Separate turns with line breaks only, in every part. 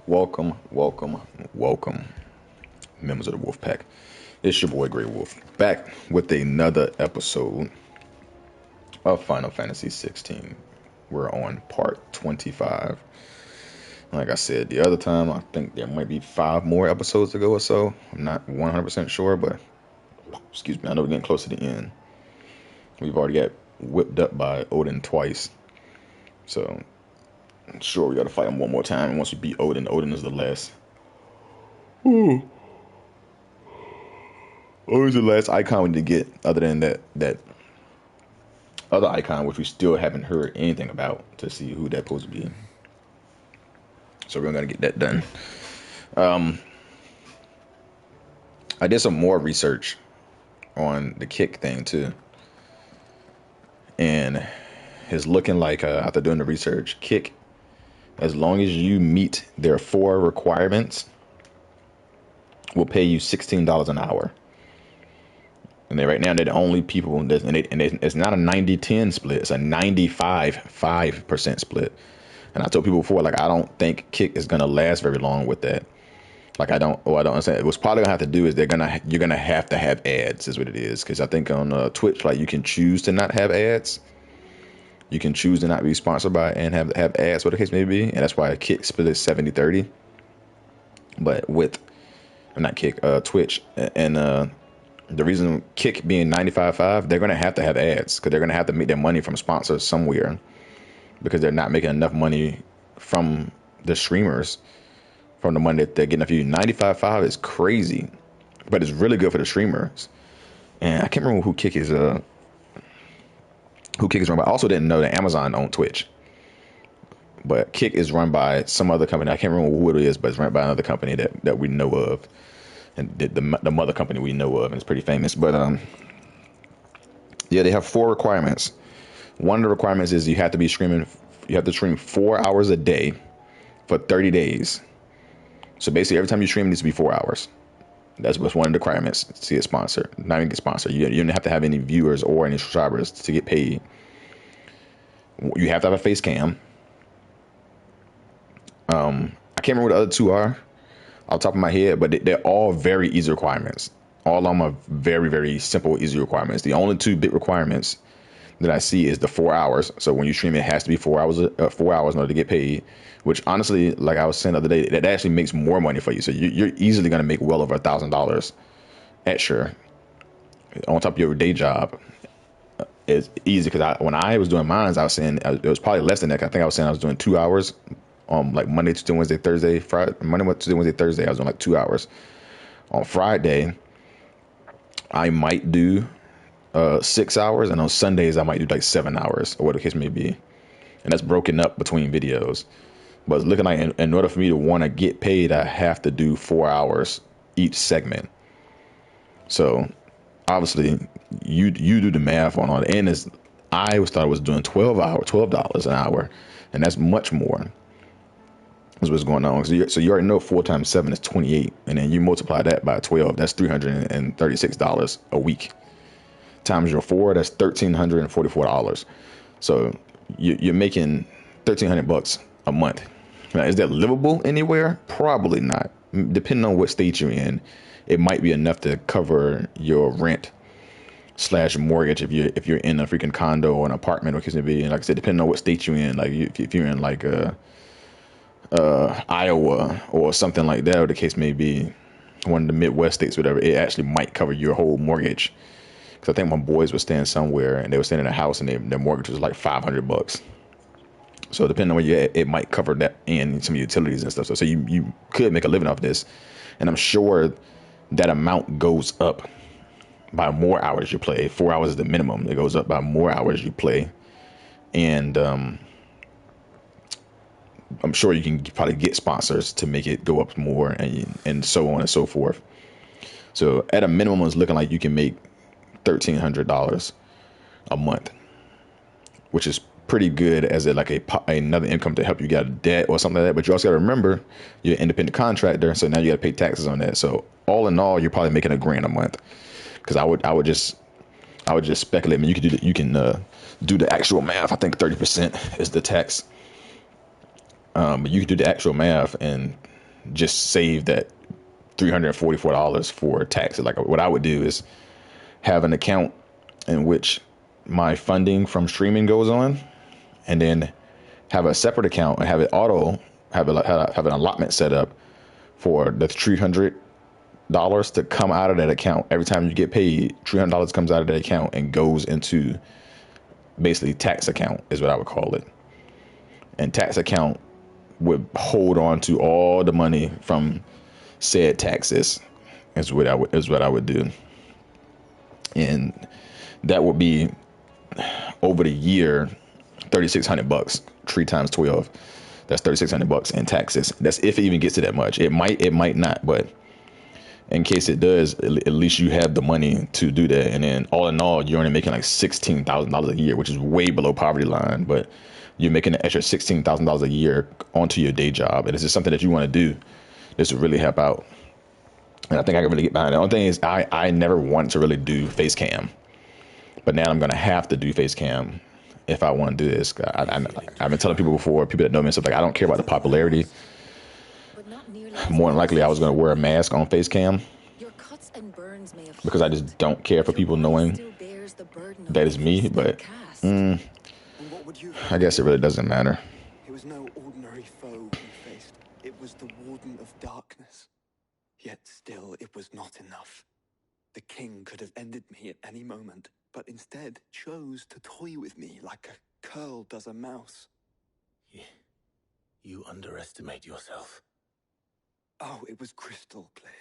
Welcome, welcome, welcome, members of the Wolf Pack. It's your boy Greiwolph, back with another episode of Final Fantasy 16. We're on part 25. Like I said the other time, I think there might be 5 more episodes to go or so. I'm not 100% sure, but excuse me, I know we're getting close to the end. We've already got whipped up by Odin twice, so I'm sure we gotta fight him one more time. And once we beat Odin, Odin is the last. Odin's the last icon we need to get, other than that other icon, which we still haven't heard anything about to see who that's supposed to be. So we're gonna get that done. I did some more research on the kick thing too, and it's looking like after doing the research, kick, as long as you meet their 4 requirements, will pay you $16 an hour. And right now they're the only people, and it's not a 90-10 split, it's a 95-5% split. And I told people before, like, I don't think kick is gonna last very long with that. Like, I don't understand. What's probably gonna have to do is you're gonna have to have ads, is what it is. Because I think on Twitch, like, you can choose to not have ads. You can choose to not be sponsored by and have ads, what the case may be. And that's why kick split is 70-30. But with Twitch and the reason kick being 95-5, they're gonna have to have ads because they're gonna have to make their money from sponsors somewhere, because they're not making enough money from the streamers from the money that they're getting. If you 95-5 is crazy, but it's really good for the streamers. And I can't remember who kick is run by. I also didn't know that Amazon owned Twitch, but kick is run by some other company. I can't remember who it is, but it's run by another company that we know of, and the mother company we know of, and it's pretty famous. But yeah, they have 4 requirements. One of the requirements is you have to stream 4 hours a day for 30 days. So basically, every time you stream, it needs to be 4 hours. That's what's one of the requirements to get sponsored. Not even get sponsored. You don't have to have any viewers or any subscribers to get paid. You have to have a face cam. I can't remember what the other 2 are off the top of my head, but they're all very easy requirements. All of them are very, very simple, easy requirements. The only 2 big requirements that I see is the 4 hours. So when you stream, it has to be 4 hours, 4 hours in order to get paid. Which honestly, like I was saying the other day, that actually makes more money for you. So you're easily going to make well over $1,000 extra on top of your day job. It's easy because when I was doing mine, I was saying it was probably less than that. I think I was saying I was doing 2 hours, like Monday, Tuesday, Wednesday, Thursday, Friday, Monday, Tuesday, Wednesday, Thursday. I was doing like 2 hours. On Friday, I might do 6 hours, and on Sundays I might do like 7 hours, or what the case may be, and that's broken up between videos. But it's looking like in order for me to want to get paid, I have to do 4 hours each segment. So obviously you do the math on all that. And I always thought I was doing $12 an hour, and that's much more. That's what's going on. So you already know 4 times 7 is 28, and then you multiply that by 12, that's $336 a week. Times your 4, that's $1,344. So you're making $1,300 a month. Now, is that livable anywhere? Probably not. Depending on what state you're in, it might be enough to cover your rent / mortgage if you're in a freaking condo or an apartment, or it be. And like I said, depending on what state you're in, like if you're in like Iowa or something like that, or the case may be, one of the Midwest states, whatever, it actually might cover your whole mortgage. Because I think my boys were staying somewhere, and they were staying in a house, and their mortgage was like $500. So depending on where you're at, it might cover that and some utilities and stuff. So you could make a living off this. And I'm sure that amount goes up by more hours you play. 4 hours is the minimum. It goes up by more hours you play. And I'm sure you can probably get sponsors to make it go up more, and so on and so forth. So at a minimum, it's looking like you can make $1,300 a month, which is pretty good as another income to help you get out of debt or something like that. But you also got to remember you're an independent contractor, so now you got to pay taxes on that. So all in all, you're probably making $1,000 a month. Because I would just speculate. I mean, you can do the actual math. I think 30% is the tax. But you can do the actual math, and just save that $344 for taxes. Like what I would do is have an account in which my funding from streaming goes on, and then have a separate account and have it have an allotment set up for the $300 to come out of that account. Every time you get paid, $300 comes out of that account and goes into basically tax account is what I would call it. And tax account would hold on to all the money from said taxes is what I would do. And that would be over the year $3,600. 3 times 12, that's $3,600 in taxes. That's if it even gets to that much. It might not, but in case it does, at least you have the money to do that. And then all in all, you're only making like $16,000 a year, which is way below poverty line, but you're making an extra $16,000 a year onto your day job. And this is something that you want to do. This would really help out. And I think I can really get behind it. The only thing is I never want to really do face cam, but now I'm going to have to do face cam if I want to do this. I've been telling people before, people that know me and stuff, like I don't care about the popularity. More than likely, I was going to wear a mask on face cam because I just don't care for people knowing that it's me. But I guess it really doesn't matter.
It was no ordinary foe he faced. It was the Warden of Darkness. Yet still, it was not enough. The king could have ended me at any moment, but instead chose to toy with me like a curl does a mouse.
You underestimate yourself.
Oh, it was crystal clear.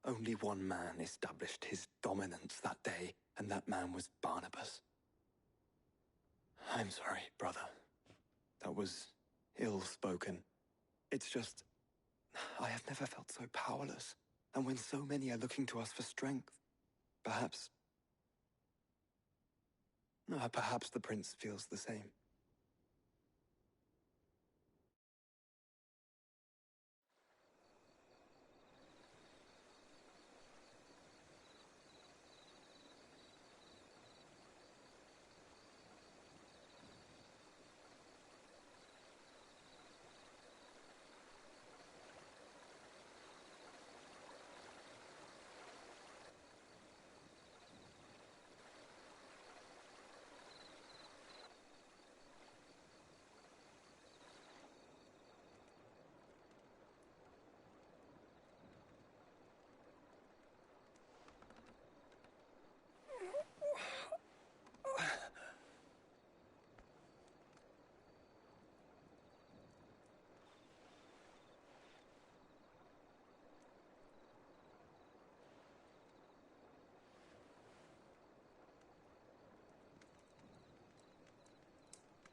Only one man established his dominance that day, and that man was Barnabas. I'm sorry, brother. That was ill-spoken. It's just, I have never felt so powerless. And when so many are looking to us for strength, perhaps the prince feels the same.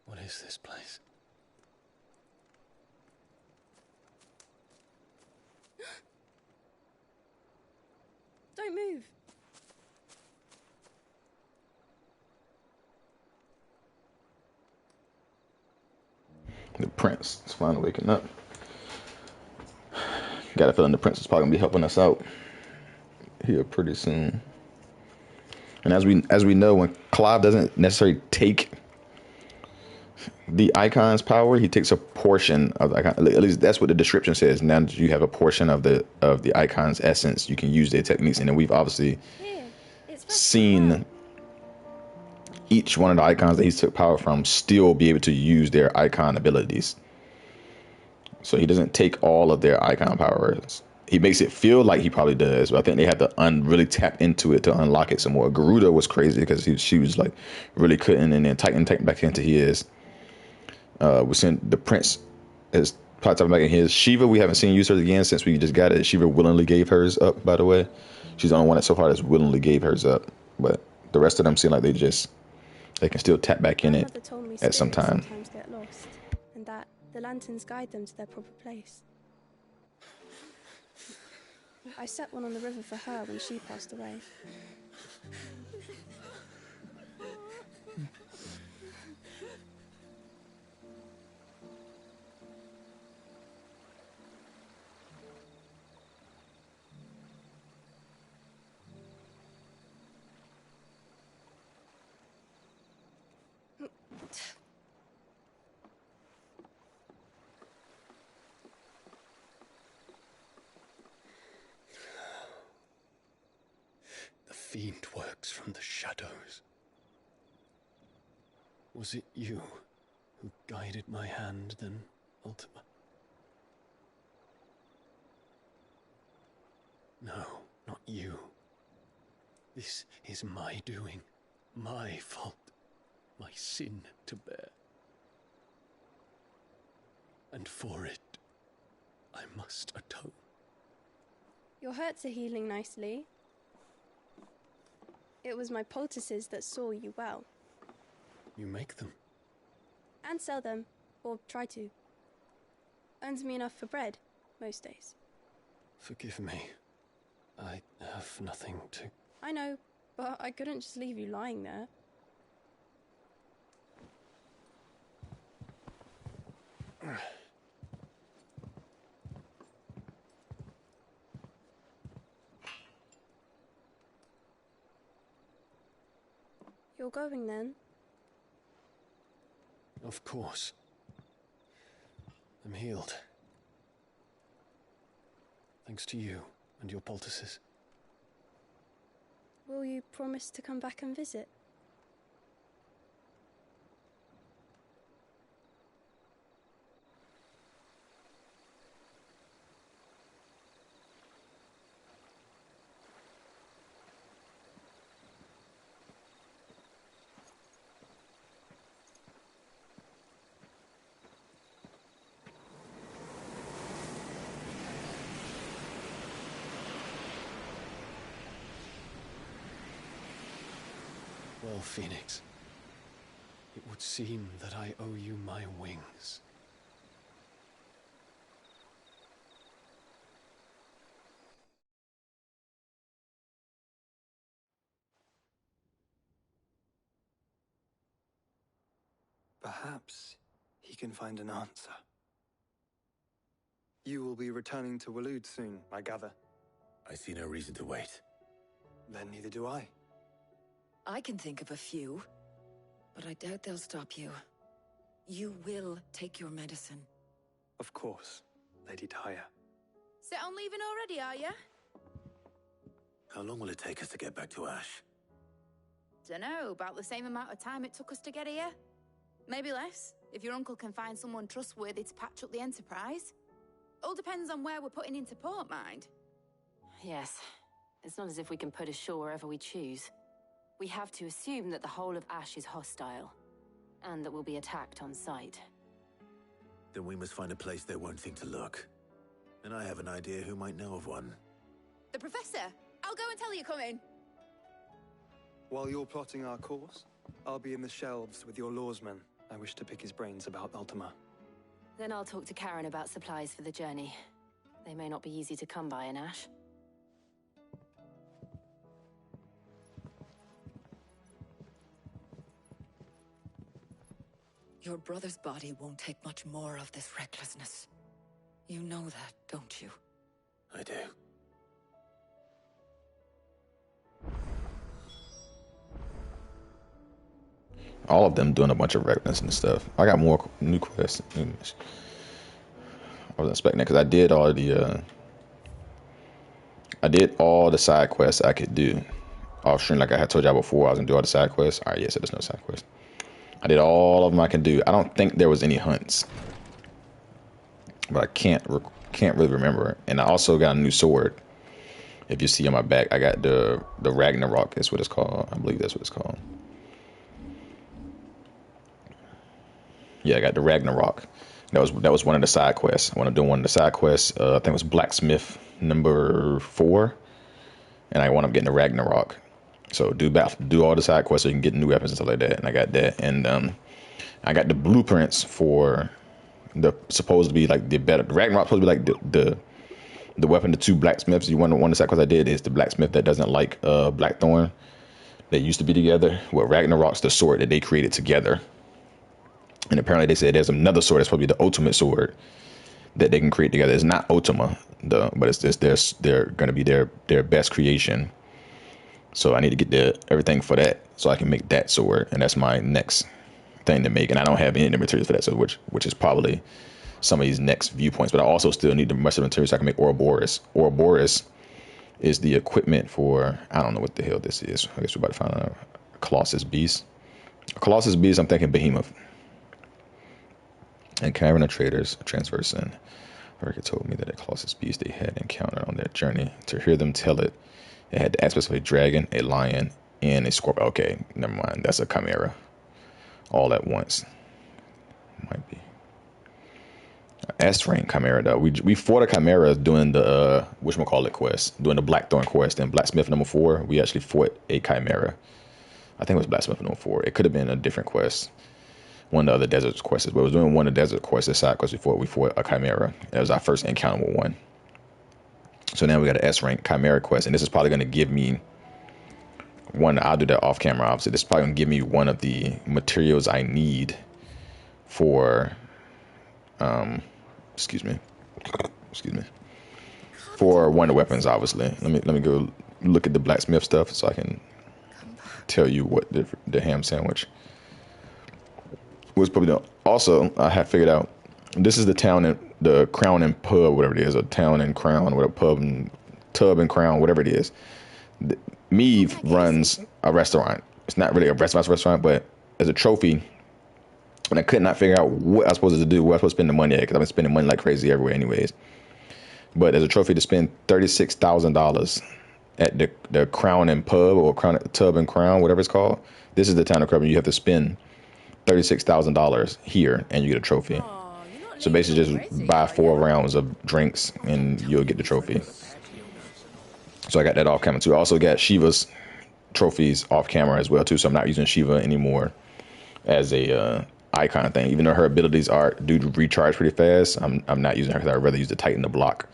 What is this place?
Don't move.
The prince is finally waking up. Got a feeling the prince is probably gonna be helping us out here pretty soon. And as we know, when Clive doesn't necessarily take the icon's power, he takes a portion of the icon. At least that's what the description says. Now that you have a portion of the icon's essence, you can use their techniques. And then we've obviously seen each one of the icons that he took power from still be able to use their icon abilities. So he doesn't take all of their icon powers. He makes it feel like he probably does, but I think they have to really tap into it to unlock it some more. Garuda was crazy because she was like really couldn't, and then tighten back into his. We're seeing the prince is probably talking back in his. Shiva, we haven't seen use her again since we just got it. Shiva willingly gave hers up, by the way. She's the only one that so far that's willingly gave hers up. But the rest of them seem like they can still tap back in it at some time.
Sometimes get lost, and that the lanterns guide them to their proper place. I set one on the river for her when she passed away.
fiend works from the shadows. Was it you who guided my hand then, Ultima? No, not you. This is my doing, my fault, my sin to bear. And for it, I must atone.
Your hurts are healing nicely. It was my poultices that saw you well.
You make them?
And sell them, or try to. Earns me enough for bread, most days.
Forgive me. I have nothing to...
I know, but I couldn't just leave you lying there. You're going then?
Of course. I'm healed. Thanks to you and your poultices.
Will you promise to come back and visit?
Well, Phoenix, it would seem that I owe you my wings.
Perhaps he can find an answer. You will be returning to Waloed soon, I gather.
I see no reason to wait.
Then neither do I.
I can think of a few, but I doubt they'll stop you. You will take your medicine.
Of course, Lady Daya.
Set on leaving already, are you?
How long will it take us to get back to Ash?
Dunno, about the same amount of time it took us to get here. Maybe less, if your uncle can find someone trustworthy to patch up the Enterprise. All depends on where we're putting into port, mind.
Yes. It's not as if we can put ashore wherever we choose. We have to assume that the whole of Ash is hostile, and that we'll be attacked on sight.
Then we must find a place they won't think to look. And I have an idea who might know of one.
The Professor! I'll go and tell you coming!
While you're plotting our course, I'll be in the shelves with your lawsman. I wish to pick his brains about Ultima.
Then I'll talk to Karen about supplies for the journey. They may not be easy to come by in Ash.
Your brother's body won't take much more of this recklessness. You know that, don't you?
I do.
All of them doing a bunch of reckless and stuff. I got more new quests. I wasn't expecting that because I did all the side quests I could do off stream. Like I had told y'all before, I was gonna do all the side quests. All right, yeah, so there's no side quests. I did all of them I can do. I don't think there was any hunts, but I can't really remember. And I also got a new sword. If you see on my back, I got the Ragnarok. Is what it's called. I believe that's what it's called. Yeah, I got the Ragnarok. That was one of the side quests. I want to do one of the side quests. I think it was Blacksmith number 4, and I wound up getting the Ragnarok. So do all the side quests so you can get new weapons and stuff like that. And I got that, and I got the blueprints for the supposed to be like the better. The Ragnarok supposed to be like the weapon. The 2 blacksmiths. One of the side quests I did is the blacksmith that doesn't like Blackthorn. They used to be together. Well, Ragnarok's the sword that they created together. And apparently they said there's another sword that's probably the ultimate sword that they can create together. It's not Ultima, but it's just they're going to be their best creation. So I need to get everything for that so I can make that sword, and that's my next thing to make. And I don't have any of the materials for that, so which is probably some of these next viewpoints. But I also still need the rest of the materials so I can make Ouroboros. Ouroboros is the equipment for, I don't know what the hell this is. I guess we're about to find out. Colossus Beast. Colossus Beast, I'm thinking Behemoth. And Cavern Traders transverse in. Erica told me that a Colossus Beast they had encountered on their journey. To hear them tell it, it had the aspects of a dragon, a lion, and a scorpion. Okay, never mind. That's a chimera. All at once. Might be. S rank chimera though. We fought a chimera doing the whatchamacallit quest, doing the Blackthorn quest in Blacksmith number 4. We actually fought a chimera. I think it was Blacksmith number 4. It could have been a different quest. One of the other desert quests, but it was doing one of the desert quests aside because we fought a chimera. That was our first encounter with one. So now we got an S rank chimera quest, and this is probably going to give me one. I'll do that off camera, obviously. This is probably going to give me one of the materials I need for excuse me, for one of the weapons. Obviously, let me go look at the blacksmith stuff so I can tell you what the ham sandwich was probably doing. Also, I have figured out this is the town and the Crown and Pub, whatever it is, a town and Crown, whatever, pub and tub and Crown, whatever it is. Meave runs a restaurant. It's not really a restaurant, but as a trophy. And I could not figure out what I was supposed to do, where I was supposed to spend the money at, because I've been spending money like crazy everywhere anyways. But as a trophy to spend $36,000 at the Crown and Pub, or Crown Tub and Crown, whatever it's called. This is the town of Crown. You have to spend $36,000 here, and you get a trophy. So basically just buy 4 rounds of drinks, and you'll get the trophy. So I got that off camera too. I also got Shiva's trophies off camera as well too, so I'm not using Shiva anymore as a icon thing, even though her abilities do recharge pretty fast. I'm not using her because I'd rather use the Titan to block.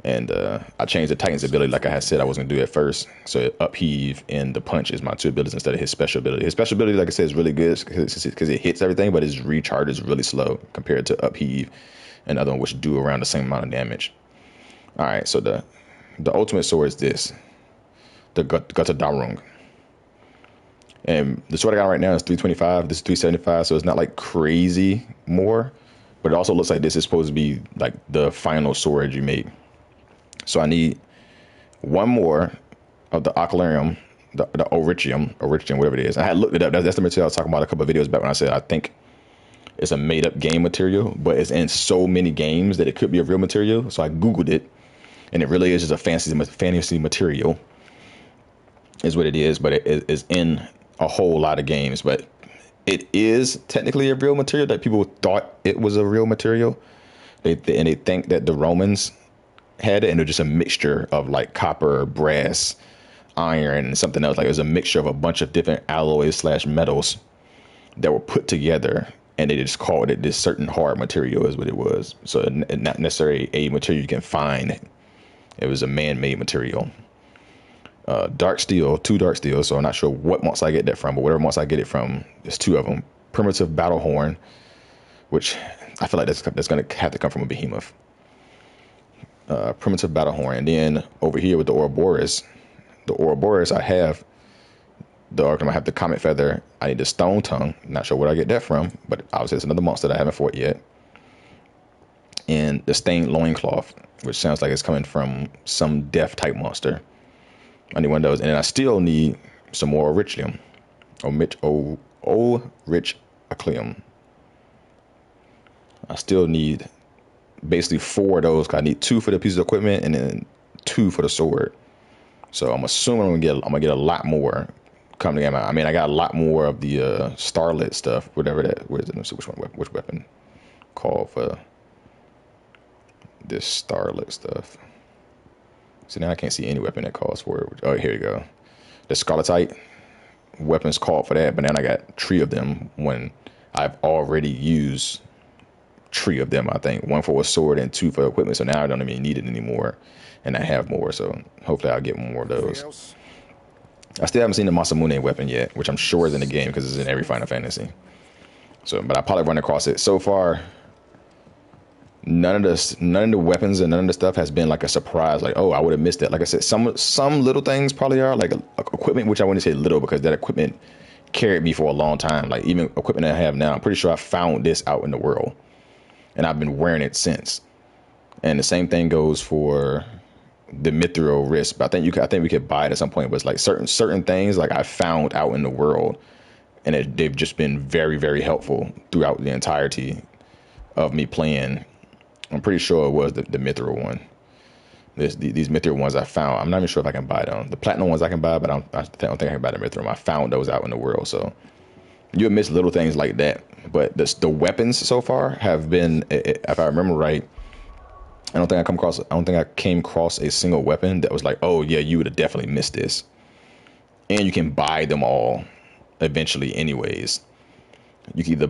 And I changed the Titan's ability, like I had said I was gonna do at first. So upheave and the punch is my 2 abilities instead of his special ability. His special ability, like I said, is really good because it hits everything, but his recharge is really slow compared to upheave and the other one, which do around the same amount of damage. All right, so the ultimate sword is this, the Gutta Darung. And the sword I got right now is 325. This is 375, so it's not like crazy more, but it also looks like this is supposed to be like the final sword you make. So I need one more of the Oclarium, the Oricium, whatever it is. I had looked it up. That's the material I was talking about a couple of videos back when I said I think it's a made-up game material, but it's in so many games that it could be a real material. So I Googled it, and it really is just a fantasy material, is what it is. But it is in a whole lot of games. But it is technically a real material that people thought it was a real material. They think that the Romans had it, and it was just a mixture of like copper, brass, iron, and something else. Like it was a mixture of a bunch of different alloys / metals that were put together, and they just called it this certain hard material is what it was. So not necessarily a material you can find. It was a man-made material. Dark steel, 2 dark steel. So I'm not sure what months I get that from, but whatever months I get it from, there's 2 of them. Primitive battle horn, which I feel like that's going to have to come from a behemoth. Primitive battle horn, and then over here with the Ouroboros, I have I have the comet feather. I need the stone tongue. Not sure where I get that from, but obviously it's another monster that I haven't fought yet. And the stained loincloth, which sounds like it's coming from some death type monster. I need one of those, and then I still need some more Oricium, rich Acleum. I still need basically 4 of those, 'cause I need 2 for the piece of equipment and then 2 for the sword. So I'm assuming I'm gonna get a lot more coming in. I mean, I got a lot more of the starlit stuff, whatever that. Where is it? Let's see which weapon called for this starlit stuff. So now I can't see any weapon that calls for it. Oh, here you go. The Scarletite weapons called for that, but then I got 3 of them when I've already used 3 of them. I think 1 for a sword and 2 for equipment. So now I don't even need it anymore, and I have more. So hopefully I'll get more of those. I still haven't seen the Masamune weapon yet, which I'm sure is in the game because it's in every Final Fantasy. So, but I probably run across it. So far, none of the weapons and none of the stuff has been like a surprise. Like, oh, I would have missed that. Like I said, some little things probably are like equipment, which I wouldn't say little because that equipment carried me for a long time. Like even equipment that I have now, I'm pretty sure I found this out in the world, and I've been wearing it since. And the same thing goes for the mithril wrist, but I think we could buy it at some point. But it's like certain things like I found out in the world, and they've just been very very helpful throughout the entirety of me playing. I'm pretty sure it was the mithril one. These mithril ones I found. I'm not even sure if I can buy them. The platinum ones I can buy, but I don't think I can buy the mithril. I found those out in the world, so you'll miss little things like that. But the weapons so far have been, if I remember right, I don't think I came across a single weapon that was like, oh yeah, you would have definitely missed this. And you can buy them all eventually, anyways. You can either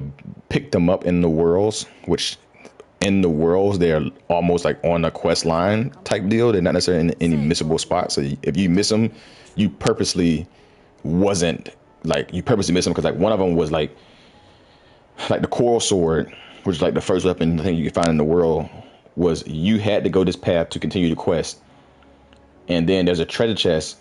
pick them up in the worlds, which in the worlds they're almost like on a quest line type deal. They're not necessarily in any missable spots. So if you miss them, you purposely wasn't like you purposely missed them because like one of them was like the coral sword, which is like the first weapon thing you can find in the world, was you had to go this path to continue the quest, and then there's a treasure chest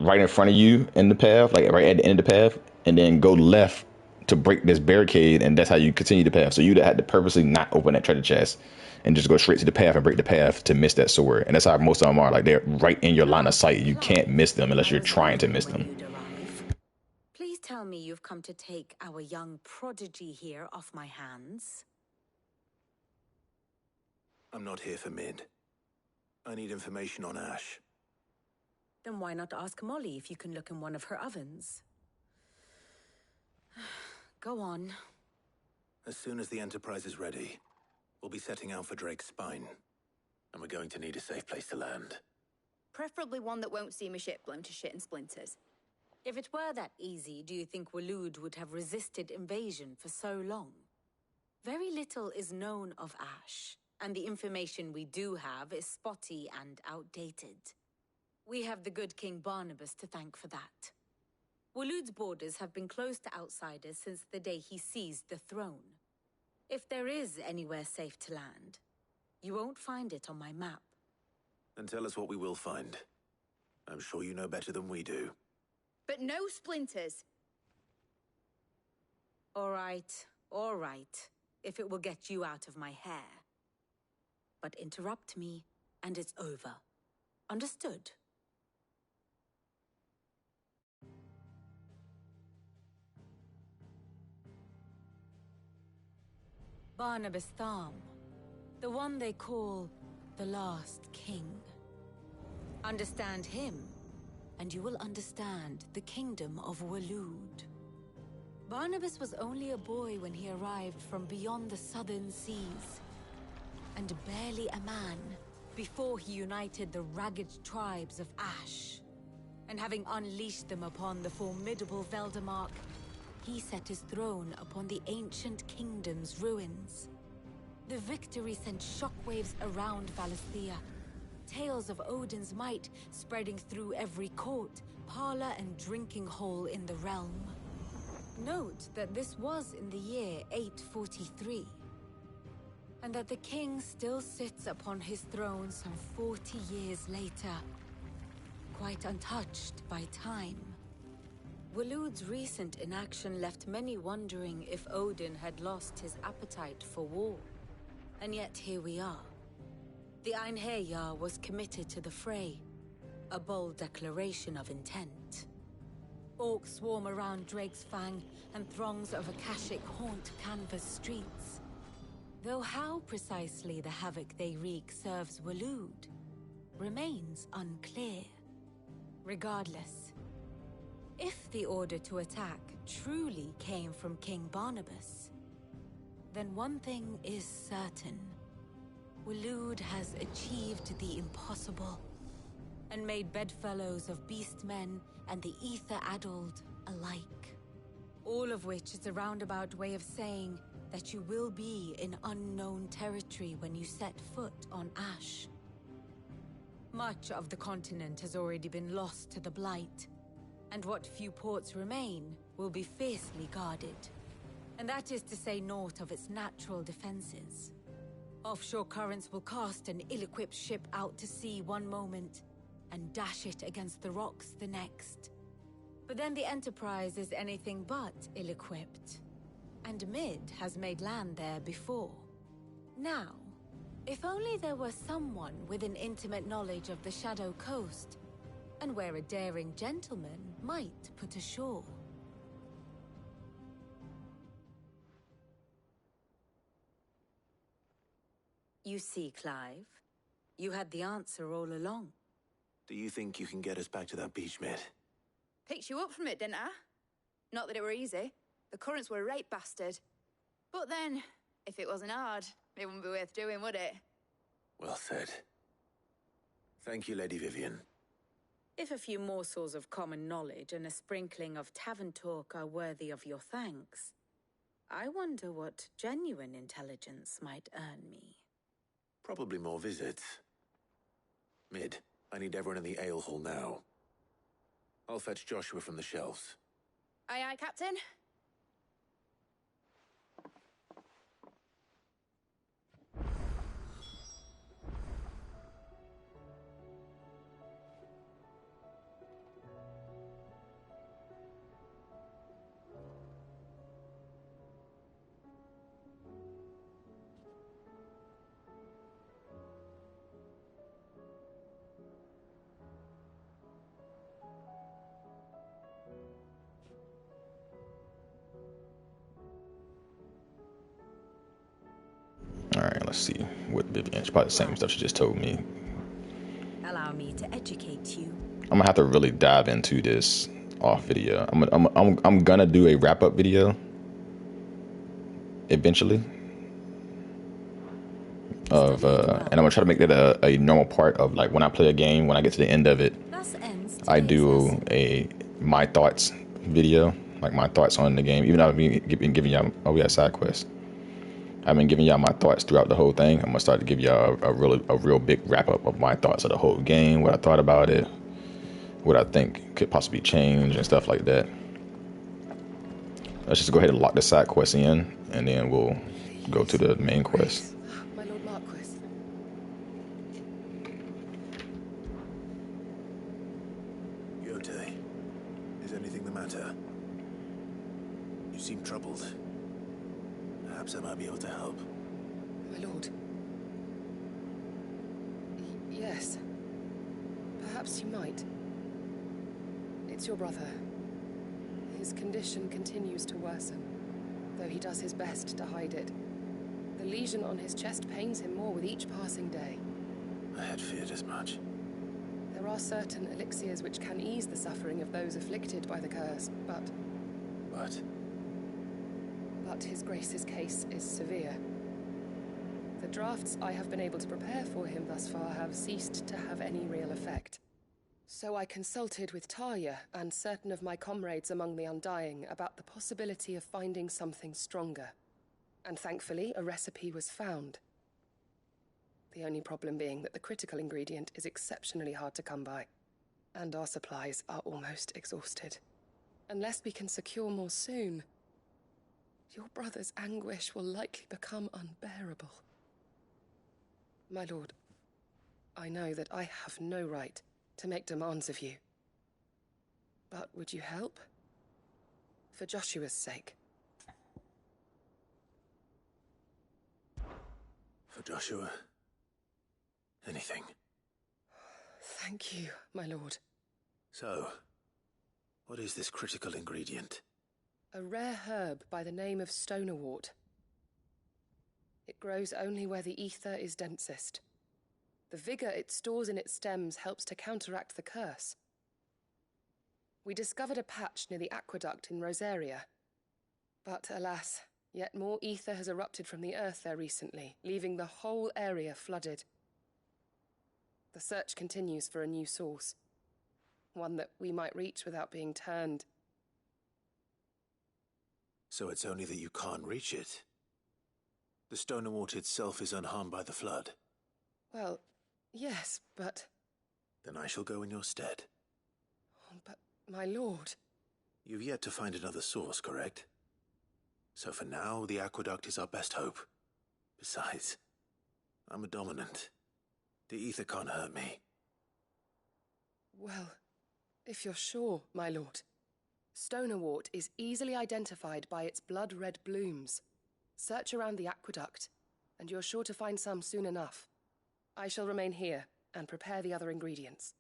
right in front of you in the path, like right at the end of the path, and then go left to break this barricade, and that's how you continue the path. So you'd had to purposely not open that treasure chest and just go straight to the path and break the path to miss that sword. And that's how most of them are. Like they're right in your line of sight. You can't miss them unless you're trying to miss them.
Please tell me you've come to take our young prodigy here off my hands.
I'm not here for Mid. I need information on Ash.
Then why not ask Molly if you can look in one of her ovens? Go on.
As soon as the Enterprise is ready, we'll be setting out for Drake's Spine. And we're going to need a safe place to land.
Preferably one that won't see my ship blown to shit and splinters.
If it were that easy, do you think Waloed would have resisted invasion for so long? Very little is known of Ash, and the information we do have is spotty and outdated. We have the good King Barnabas to thank for that. Waloed's borders have been closed to outsiders since the day he seized the throne. If there is anywhere safe to land, you won't find it on my map.
Then tell us what we will find. I'm sure you know better than we do.
But no splinters.
All right, if it will get you out of my hair. But interrupt me, and it's over. Understood? Barnabas Tharm, the one they call the Last King. Understand him, and you will understand the kingdom of Waloed. Barnabas was only a boy when he arrived from beyond the southern seas, and barely a man before he united the ragged tribes of Ash. And having unleashed them upon the formidable Veldamark, he set his throne upon the ancient kingdom's ruins. The victory sent shockwaves around Valisthea, tales of Odin's might spreading through every court, parlor, and drinking hole in the realm. Note that this was in the year 843, and that the king still sits upon his throne some 40 years later, quite untouched by time. Waloed's recent inaction left many wondering if Odin had lost his appetite for war. And yet here we are. The Einherjar was committed to the fray, a bold declaration of intent. Orcs swarm around Drake's Fang, and throngs of Akashic haunt Canvas streets. Though how precisely the havoc they wreak serves Waloed remains unclear. Regardless, if the order to attack truly came from King Barnabas, then one thing is certain. Waloed has achieved the impossible, and made bedfellows of beastmen and the ether-addled alike. All of which is a roundabout way of saying that you will be in unknown territory when you set foot on Ash. Much of the continent has already been lost to the Blight, and what few ports remain will be fiercely guarded. And that is to say naught of its natural defenses. Offshore currents will cast an ill-equipped ship out to sea one moment, and dash it against the rocks the next. But then the Enterprise is anything but ill-equipped. And Mid has made land there before. Now, If only there were someone with an intimate knowledge of the Shadow Coast, and where a daring gentleman might put ashore. You see, Clive, you had the answer all along.
Do you think you can get us back to that beach, mate?
Picked you up from it, didn't I? Not that it were easy. The currents were a right bastard. But then, if it wasn't hard, it wouldn't be worth doing, would it?
Well said. Thank you, Lady Vivian.
If a few morsels of common knowledge and a sprinkling of tavern talk are worthy of your thanks, I wonder what genuine intelligence might earn me.
Probably more visits. Mid, I need everyone in the ale hall now. I'll fetch Joshua from the shelves.
Aye, aye, Captain.
All right, let's see what Vivian. It's probably the same stuff she just told me.
Allow me to educate you.
I'm gonna have to really dive into this off video. I'm gonna do a wrap up video eventually of and I'm gonna try to make that a normal part of, like, when I play a game, when I get to the end of it, I do a my thoughts video, like my thoughts on the game. Even though I've been giving y'all, oh, we got side quests. I've been giving y'all my thoughts throughout the whole thing. I'm gonna start to give y'all a real big wrap up of my thoughts of the whole game, what I thought about it, what I think could possibly change and stuff like that. Let's just go ahead and lock the side quest in, and then we'll go to the main quest.
My Lord Marquis.
Yote, is anything the matter? You seem troubled. Perhaps I might be able to help.
My lord. Yes. Perhaps you might. It's your brother. His condition continues to worsen, though he does his best to hide it. The lesion on his chest pains him more with each passing day.
I had feared as much.
There are certain elixirs which can ease the suffering of those afflicted by the curse, but His Grace's case is severe. The drafts I have been able to prepare for him thus far have ceased to have any real effect. So I consulted with Talia and certain of my comrades among the Undying about the possibility of finding something stronger. And thankfully, a recipe was found. The only problem being that the critical ingredient is exceptionally hard to come by, and our supplies are almost exhausted. Unless we can secure more soon, your brother's anguish will likely become unbearable. My lord, I know that I have no right to make demands of you. But would you help? For Joshua's sake.
For Joshua, anything.
Thank you, my lord.
So, what is this critical ingredient?
A rare herb by the name of stonerwort. It grows only where the ether is densest. The vigor it stores in its stems helps to counteract the curse. We discovered a patch near the aqueduct in Rosaria. But alas, yet more ether has erupted from the earth there recently, leaving the whole area flooded. The search continues for a new source. One that we might reach without being turned.
So it's only that you can't reach it. The stonerwort itself is unharmed by the flood.
Well, yes, but...
Then I shall go in your stead.
Oh, but, my lord...
You've yet to find another source, correct? So for now, the aqueduct is our best hope. Besides, I'm a dominant. The ether can't hurt me.
Well, if you're sure, my lord. Stonerwort is easily identified by its blood-red blooms. Search around the aqueduct, and you're sure to find some soon enough. I shall remain here and prepare the other ingredients.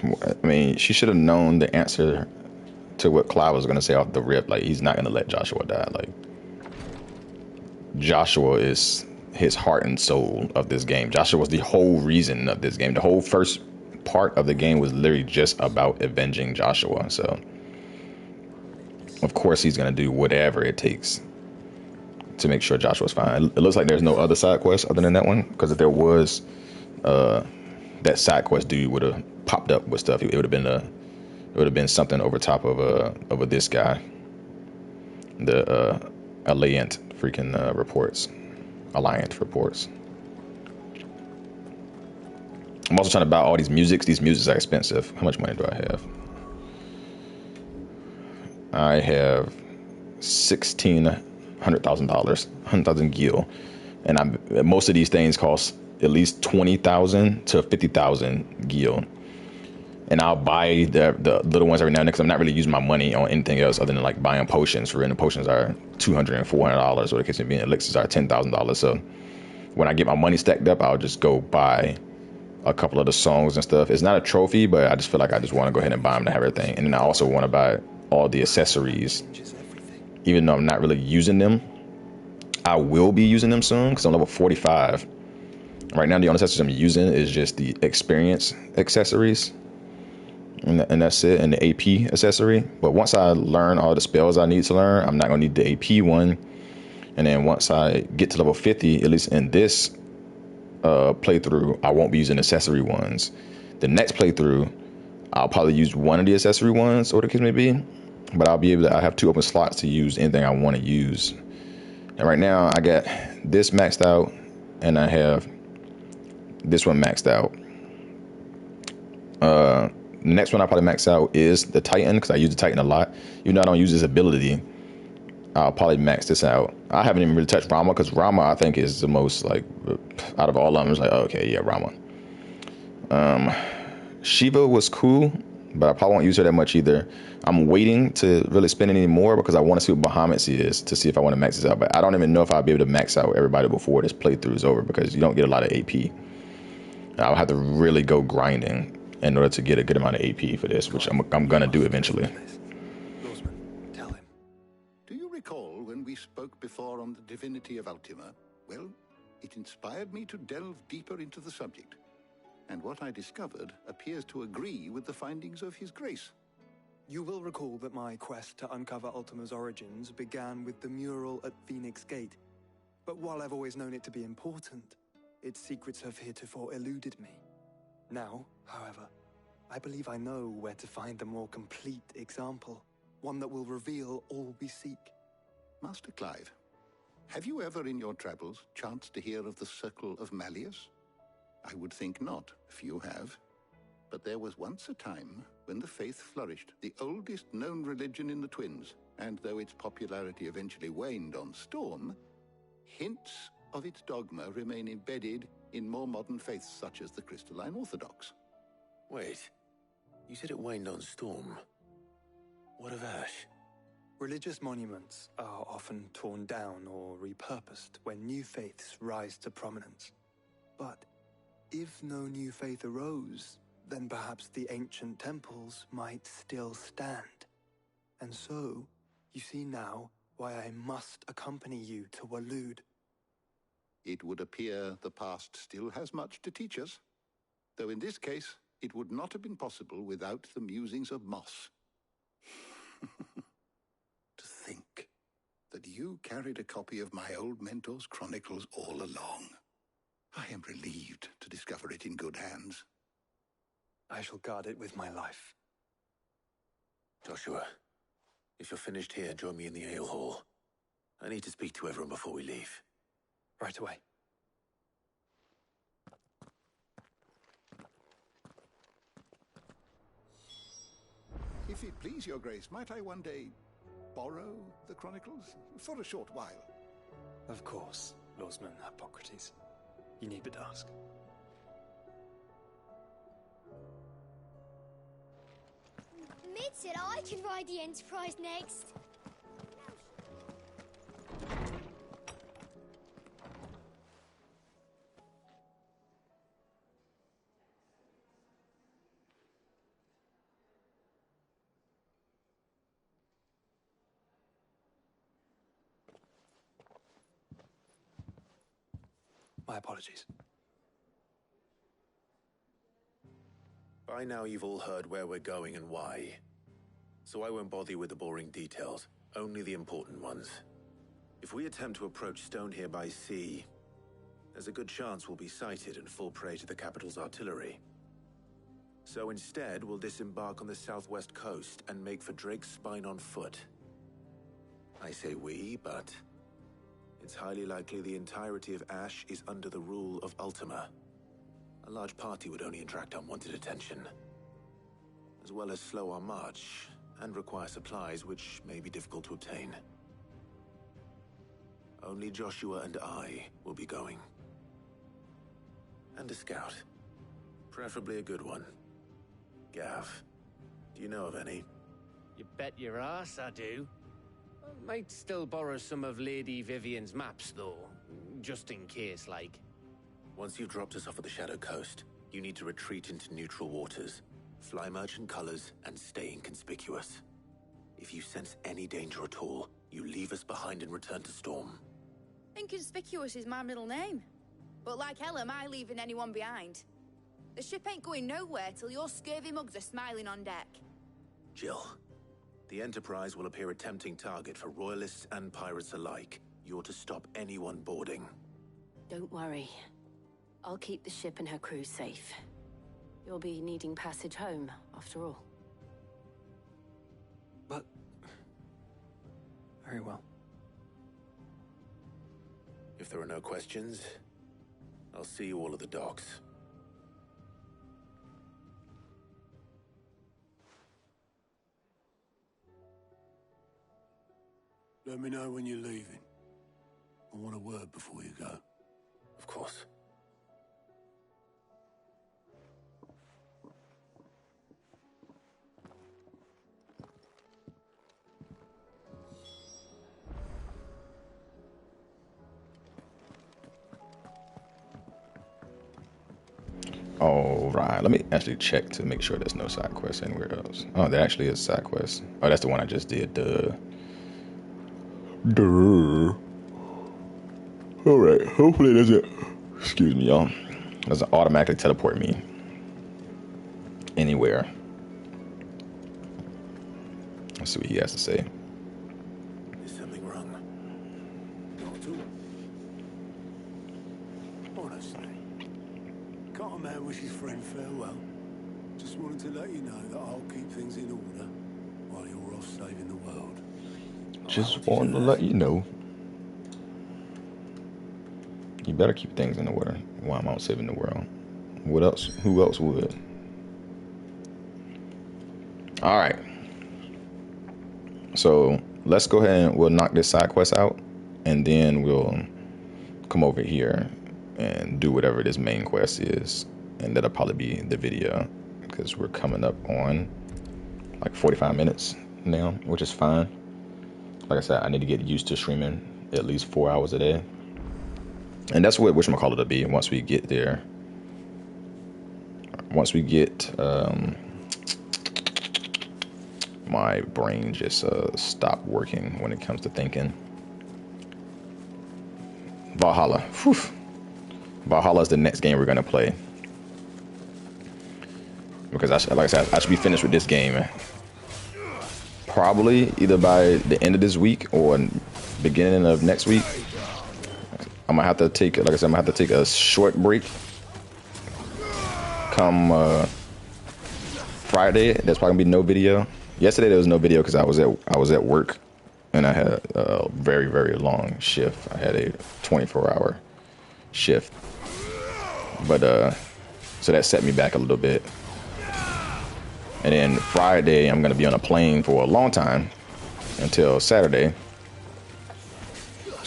I mean, she should have known the answer to what Clive was going to say off the rip. Like, he's not going to let Joshua die. Like, Joshua is his heart and soul of this game. Joshua was the whole reason of this game. The whole first part of the game was literally just about avenging Joshua. So, of course, he's going to do whatever it takes to make sure Joshua's fine. It looks like there's no other side quest other than that one, because if there was, that side quest dude would have popped up with stuff. It would have been something over top of this guy. The Alliant freaking reports. Alliant reports. I'm also trying to buy all these musics. These musics are expensive. How much money do I have? I have $1,600,000, 100,000 gil, and most of these things cost at least 20,000 to 50,000 gil. And I'll buy the little ones every now and then because I'm not really using my money on anything else other than like buying potions. For random potions are $200 and $400, or the case may be, elixirs are $10,000. So when I get my money stacked up, I'll just go buy a couple of the songs and stuff. It's not a trophy, but I just feel like I just want to go ahead and buy them to have everything. And then I also want to buy all the accessories, even though I'm not really using them. I will be using them soon because I'm level 45. Right now, the only accessories I'm using is just the experience accessories. And that's it, and the AP accessory. But once I learn all the spells I need to learn, I'm not going to need the AP one. And then once I get to level 50, at least in this playthrough, I won't be using accessory ones. The next playthrough, I'll probably use one of the accessory ones, or the case may be. But I have 2 open slots to use anything I want to use. And right now, I got this maxed out, and I have this one maxed out. The next one I probably max out is the Titan, because I use the Titan a lot. Even though I don't use his ability, I'll probably max this out. I haven't even really touched Rama, because Rama I think is the most, like, out of all of them, it's like, oh, okay, yeah, Rama. Shiva was cool, but I probably won't use her that much either. I'm waiting to really spend any more because I want to see what Bahamut is, to see if I want to max this out. But I don't even know if I'll be able to max out everybody before this playthrough is over, because you don't get a lot of AP. I'll have to really go grinding in order to get a good amount of AP for this, which I'm gonna do eventually.
Lawsman, tell him.
Do you recall when we spoke before on the divinity of Ultima? Well, it inspired me to delve deeper into the subject, and what I discovered appears to agree with the findings of His Grace.
You will recall that my quest to uncover Ultima's origins began with the mural at Phoenix Gate. But while I've always known it to be important, its secrets have heretofore eluded me. Now, however, I believe I know where to find the more complete example, one that will reveal all we seek.
Master Clive, have you ever in your travels chanced to hear of the Circle of Malleus? I would think not, if you have. But there was once a time when the faith flourished, the oldest known religion in the Twins, and though its popularity eventually waned on Storm, hints of its dogma remain embedded in more modern faiths such as the Crystalline Orthodox.
Wait, you said it waned on Storm. What of Ash?
Religious monuments are often torn down or repurposed when new faiths rise to prominence. But if no new faith arose, then perhaps the ancient temples might still stand. And so, you see now why I must accompany you to Waloed.
It would appear the past still has much to teach us, though in this case, it would not have been possible without the musings of Moss. To think that you carried a copy of my old mentor's chronicles all along. I am relieved to discover it in good hands.
I shall guard it with my life.
Joshua, if you're finished here, join me in the ale hall. I need to speak to everyone before we leave.
Right away.
If it please your grace, might I one day borrow the chronicles for a short while?
Of course, Lawsman Hippocrates.
You need but ask.
Mid said I can ride the Enterprise next.
My apologies.
By now you've all heard where we're going and why. So I won't bother you with the boring details, only the important ones. If we attempt to approach Stone here by sea, there's a good chance we'll be sighted and fall prey to the capital's artillery. So instead, we'll disembark on the southwest coast and make for Drake's Spine on foot. I say we, but it's highly likely the entirety of Ash is under the rule of Ultima. A large party would only attract unwanted attention, as well as slow our march and require supplies which may be difficult to obtain. Only Joshua and I will be going. And a scout. Preferably a good one. Gav, do you know of any?
You bet your ass I do. I might still borrow some of Lady Vivian's maps, though. Just in case, like.
Once you've dropped us off at the Shadow Coast, you need to retreat into neutral waters, fly merchant colors, and stay inconspicuous. If you sense any danger at all, you leave us behind and return to Storm.
Inconspicuous is my middle name. But like hell am I leaving anyone behind. The ship ain't going nowhere till your scurvy mugs are smiling on deck.
Jill, the Enterprise will appear a tempting target for royalists and pirates alike. You're to stop anyone boarding.
Don't worry. I'll keep the ship and her crew safe. You'll be needing passage home, after all.
But... very well.
If there are no questions, I'll see you all at the docks.
Let me know when you're leaving. I want a word before you go.
Of course.
All right, let me actually check to make sure there's no side quests anywhere else. Oh, there actually is a side quest. Oh, that's the one I just did. Duh. All right, hopefully it doesn't, excuse me, y'all, doesn't automatically teleport me anywhere. Let's see what he has to say.
Is something wrong?
Not at all. Honestly, can't a man wish his friend farewell? Just wanted to let you know that I'll keep things in order while you're off saving the world.
Just wanted to let you know. You better keep things in order while I'm out saving the world. What else? Who else would? All right. So let's go ahead and we'll knock this side quest out, and then we'll come over here and do whatever this main quest is, and that'll probably be the video because we're coming up on like 45 minutes now, which is fine. Like I said, I need to get used to streaming at least 4 hours a day. And that's what whatchamacallit it'll be once we get there. Once we get, my brain just stopped working when it comes to thinking. Valhalla. Whew. Valhalla is the next game we're going to play. Because, like I said, I should be finished with this game probably either by the end of this week or beginning of next week. I'm gonna have to take, like I said, I'm gonna have to take a short break. Come Friday, there's probably gonna be no video. Yesterday there was no video because I was at work, and I had a very, very long shift. I had a 24-hour shift, but so that set me back a little bit. And then Friday I'm gonna be on a plane for a long time until Saturday.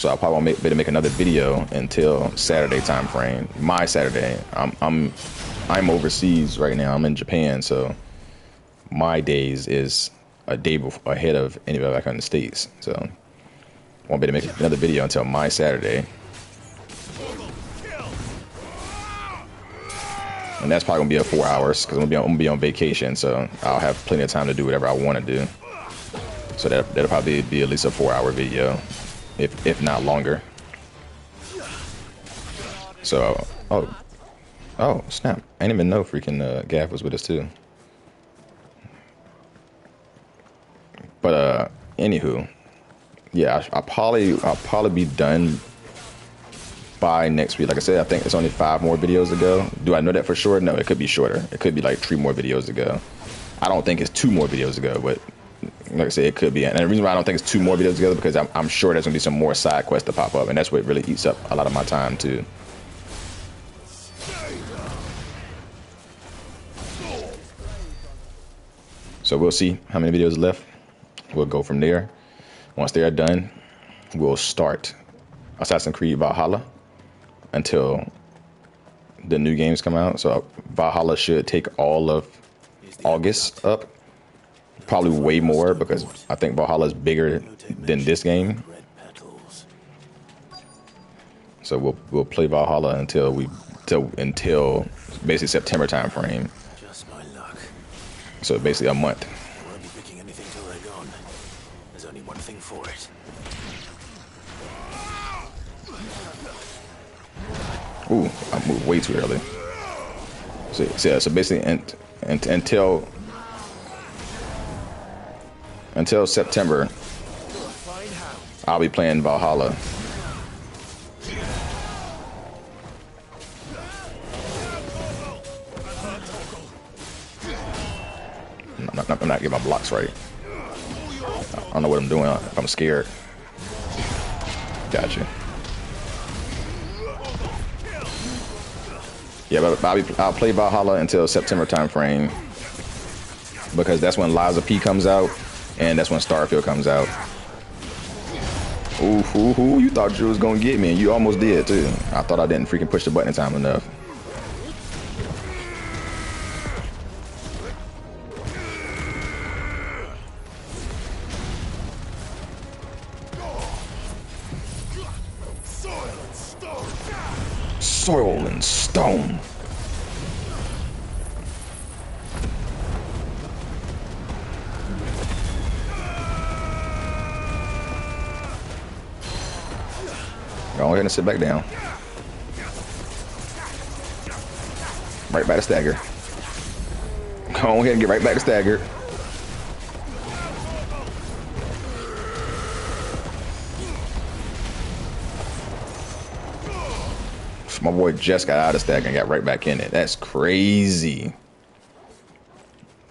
So I probably won't be able to make another video until Saturday time frame. My Saturday. I'm overseas right now. I'm in Japan, so my days is a day ahead of anybody back in the States. So won't be able to make another video until my Saturday. And that's probably gonna be a 4 hours because I'm gonna be on vacation, so I'll have plenty of time to do whatever I want to do. So that'll probably be at least a 4-hour video, if not longer. So oh snap! I didn't even know freaking Gav was with us too. But anywho, yeah, I'll probably be done by next week. Like I said, I think it's only 5 more videos to go. Do I know that for sure? No, it could be shorter. It could be like 3 more videos to go. I don't think it's 2 more videos to go, but like I said, it could be. And the reason why I don't think it's 2 more videos together because I'm sure there's gonna be some more side quests to pop up, and that's what really eats up a lot of my time too. So we'll see how many videos left. We'll go from there. Once they are done, we'll start Assassin's Creed Valhalla until the new games come out. So Valhalla should take all of August up. Probably way more because I think Valhalla is bigger than this game. So we'll play Valhalla until basically September time frame.
Just my luck.
So basically a month.
I won't be picking anything till they're gone. There's only one thing for it.
Ooh, I moved way too early. So basically until September, I'll be playing Valhalla. I'm not getting my blocks right. I don't know what I'm doing. I'm scared. Gotcha. Yeah, but I'll play Valhalla until September time frame because that's when Liza P comes out and that's when Starfield comes out. Ooh, you thought you was gonna get me and you almost did too. I thought I didn't freaking push the button in time enough. Soil and stone. Go ahead and sit back down. Right back to stagger. Go ahead and get right back to stagger. My boy just got out of stagger and got right back in it. That's crazy.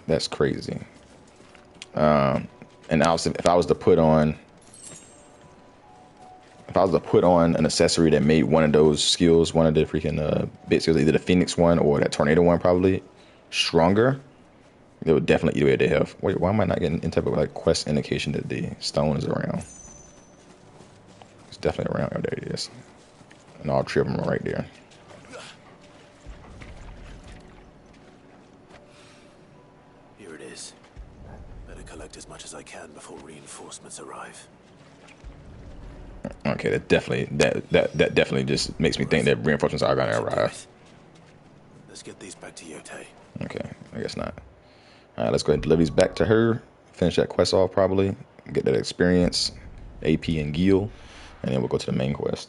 That's crazy. And also, if I was to put on an accessory that made one of those skills, one of the freaking bit skills, either the Phoenix one or that Tornado one, probably stronger, it would definitely eat away at their health. Wait, why am I not getting any type of like quest indication that the stone is around? It's definitely around. Oh, there it is. And all 3 of them are right there.
Here it is. Better collect as much as I can before reinforcements arrive.
Okay, that definitely just makes me think that reinforcements are gonna arrive.
Let's get these back to Yote.
Okay, I guess not. All right, let's go ahead and deliver these back to her. Finish that quest off probably. Get that experience, AP and Gil, and then we'll go to the main quest.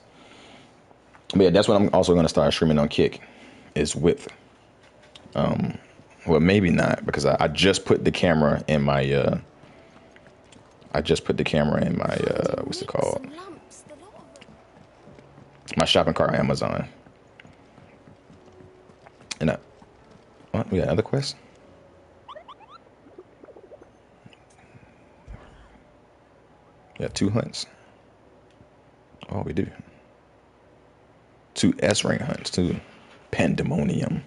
But yeah, that's what I'm also going to start streaming on Kick, is with, well, maybe not, because I just put the camera in my, what's it called? My shopping cart on Amazon. And what, we got another quest? Yeah, 2 hunts. Oh, we do. 2 S-rank hunts, too. Pandemonium.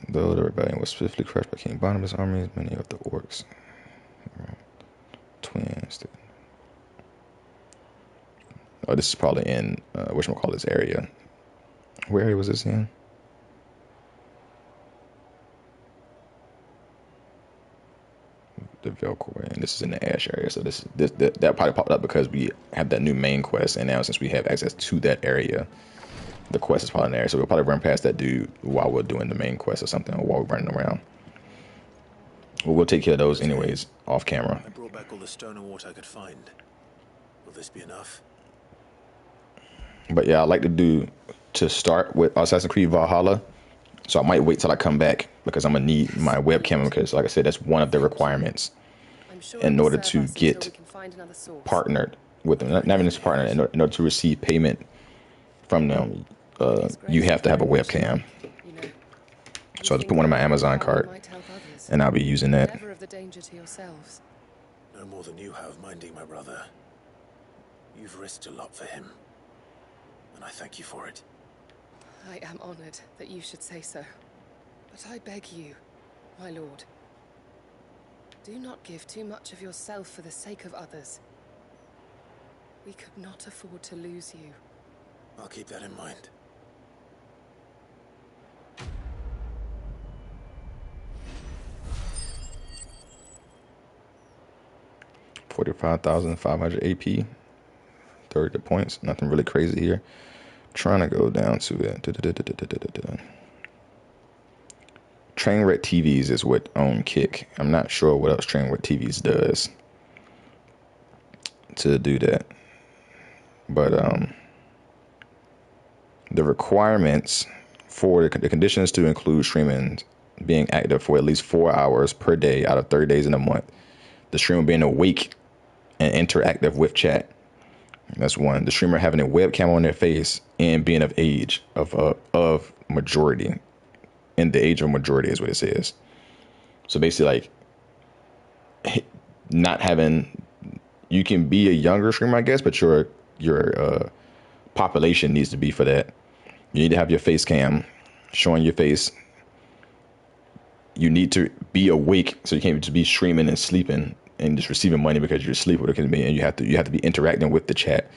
Though the rebellion was swiftly crushed by King Barnabas' armies, many of the orcs, twins, Oh, this is probably in whatchamacallit this area. Where area was this in? The Velcro, and this is in the Ash area. So that probably popped up because we have that new main quest, and now since we have access to that area, the quest is probably in there. So we'll probably run past that dude while we're doing the main quest or something, or while we're running around. Well, we'll take care of those anyways off camera.
I brought back all the stone and water I could find. Will this be enough?
But yeah, I like to start with Assassin's Creed Valhalla. So I might wait till I come back because I'm gonna need my webcam because, like I said, that's one of the requirements in order to get partnered with them. Not even just partnered, in order to receive payment from them, you have to have a webcam. So I'll just put one in my Amazon cart, and I'll be using that.
No more than you have minding my brother. You've risked a lot for him, and I thank you for it.
I am honored that you should say so. But I beg you, my lord, do not give too much of yourself for the sake of others. We could not afford to lose you.
I'll keep that in mind.
$45,500 AP, 30 points. Nothing really crazy here. Trying to go down to it. Trainwreck TVs is what own Kick. I'm not sure what else Trainwreck TVs does to do that. But the requirements for the conditions to include streaming being active for at least 4 hours per day out of 30 days in a month. The streamer being awake and interactive with chat. That's one. The streamer having a webcam on their face and being of age of majority. In the age of majority is what it says. So basically, like, not having, you can be a younger streamer, I guess, but your population needs to be for that. You need to have your face cam showing your face. You need to be awake, so you can't just be streaming and sleeping and just receiving money because you're asleep, or it can be, and you have to be interacting with the chat.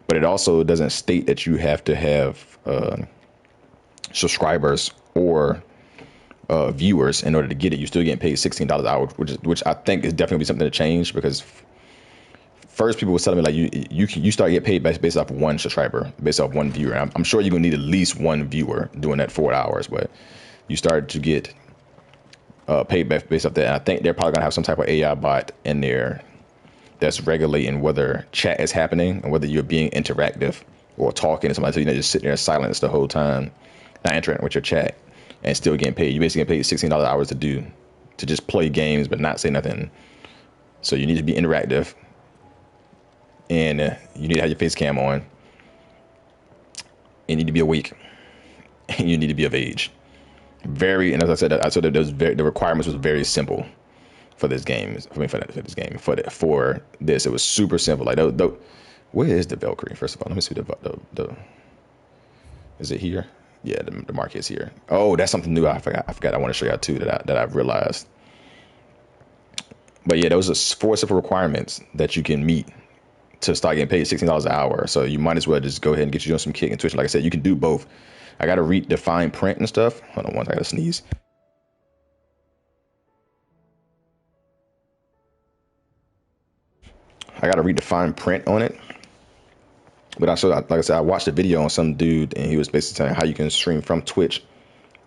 But it also doesn't state that you have to have subscribers or viewers in order to get it. You're still getting paid $16 an hour, which I think is definitely something to change, because first people were telling me like you start getting paid based off one subscriber, based off one viewer. And I'm sure you're gonna need at least one viewer doing that 4 hours, but you start to get paid based off that. And I think they're probably gonna have some type of AI bot in there that's regulating whether chat is happening and whether you're being interactive or talking to somebody. So you're just sitting there in silence the whole time, not interacting with your chat, and still getting paid. You basically get paid $16 hours to just play games but not say nothing. So you need to be interactive, and you need to have your face cam on. You need to be awake, and you need to be of age. And as I said that the requirements was very simple for this game. For this, it was super simple. Like, where is the Valkyrie? First of all, let me see the. Is it here? Yeah, the mark is here. Oh, that's something new. I forgot. I want to show y'all too that I've realized. But yeah, those are 4 simple requirements that you can meet to start getting paid $16 an hour. So you might as well just go ahead and get you on some Kick and Twitch. Like I said, you can do both. I got to read the fine print and stuff. Hold on, I got to sneeze. I got to read the fine print on it. But like I said, I watched a video on some dude, and he was basically telling how you can stream from Twitch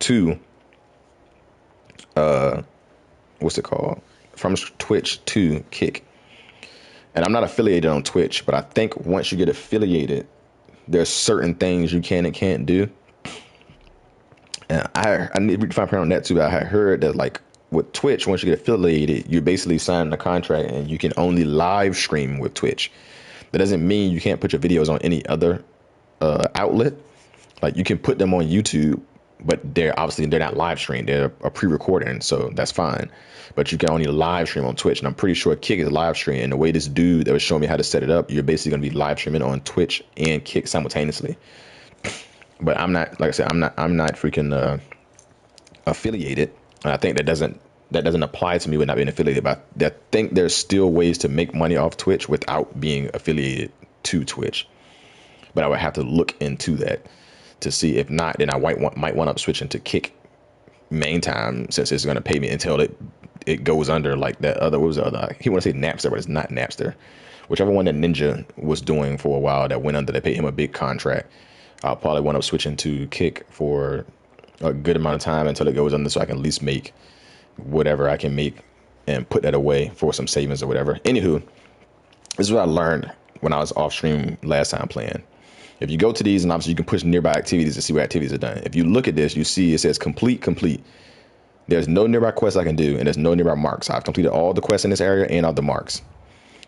to, what's it called? From Twitch to Kick. And I'm not affiliated on Twitch, but I think once you get affiliated, there's certain things you can and can't do. And I need to read the fine print on that too. But I had heard that, like, with Twitch, once you get affiliated, you're basically signing a contract and you can only live stream with Twitch. That doesn't mean you can't put your videos on any other outlet. Like, you can put them on YouTube, but they're not live streamed. They're a pre-recording, so that's fine. But you can only live stream on Twitch, and I'm pretty sure Kick is live stream. And the way this dude that was showing me how to set it up, you're basically going to be live streaming on Twitch and Kick simultaneously. But I'm not, like I said, I'm not freaking affiliated. And I think that doesn't apply to me with not being affiliated. But I think there's still ways to make money off Twitch without being affiliated to Twitch. but I would have to look into that to see. If not, then I might want up switching to kick main time, since it's going to pay me until it goes under like that other, what was the other, he want to say Napster, but it's not Napster, whichever one that Ninja was doing for a while that went under, they paid him a big contract. I'll probably want up switching to kick for a good amount of time until it goes under, so I can at least make whatever I can make and put that away for some savings or whatever. Anywho, this is what I learned when I was off stream last time playing. If you go to these, and obviously you can push nearby activities to see what activities are done. If you look at this, you see it says complete, complete. There's no nearby quests I can do, and there's no nearby marks. I've completed all the quests in this area and all the marks.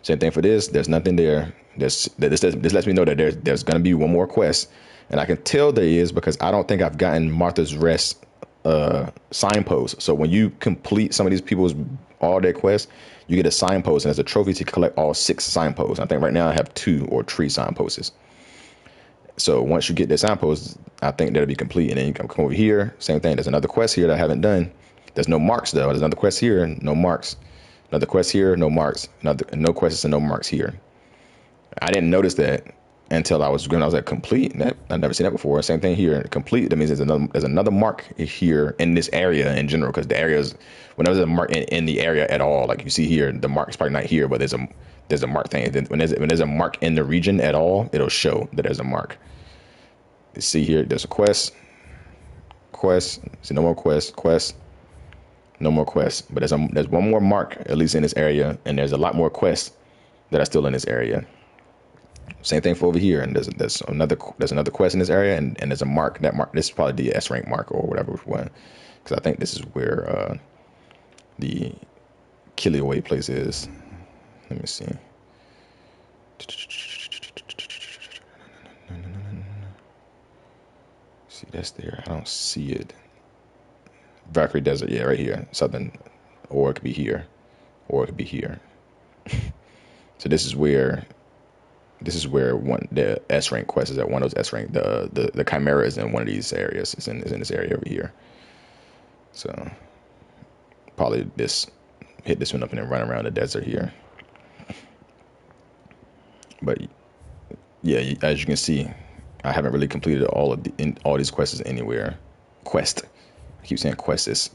Same thing for this. There's nothing there. This lets me know that there's going to be one more quest, and I can tell there is because I don't think I've gotten Martha's Rest signpost. So when you complete some of these people's all their quests, you get a signpost, and there's a trophy to collect all 6 signposts. I think right now I have 2 or 3 signposts. So once you get the signposts, I think that'll be complete. And then you can come over here. Same thing. There's another quest here that I haven't done. There's no marks though. There's another quest here, no marks. Another quest here, no marks. No quests and no marks here. I didn't notice that until I was at complete. I've never seen that before. Same thing here. Complete. That means there's another mark here in this area in general, because the areas, whenever there's a mark in the area at all, like you see here, the mark is probably not here, but there's a mark thing. When there's a mark in the region at all, it'll show that there's a mark. You see here, there's a quest. See, no more quest. No more quests. But there's one more mark, at least in this area, and there's a lot more quests that are still in this area. Same thing for over here, and there's another quest in this area, and there's a mark. That mark, this is probably the S rank mark or whatever one, because I think this is where the Killiaway place is. Let me see. See, that's there. I don't see it. Valkyrie Desert, yeah, right here, southern, or it could be here, or it could be here. So this is where the S rank quest is at. One of those S rank, the Chimera is in one of these areas. Is in this area over here. So probably hit this one up and then run around the desert here. But yeah, as you can see, I haven't really completed all these quests anywhere. I keep saying quests.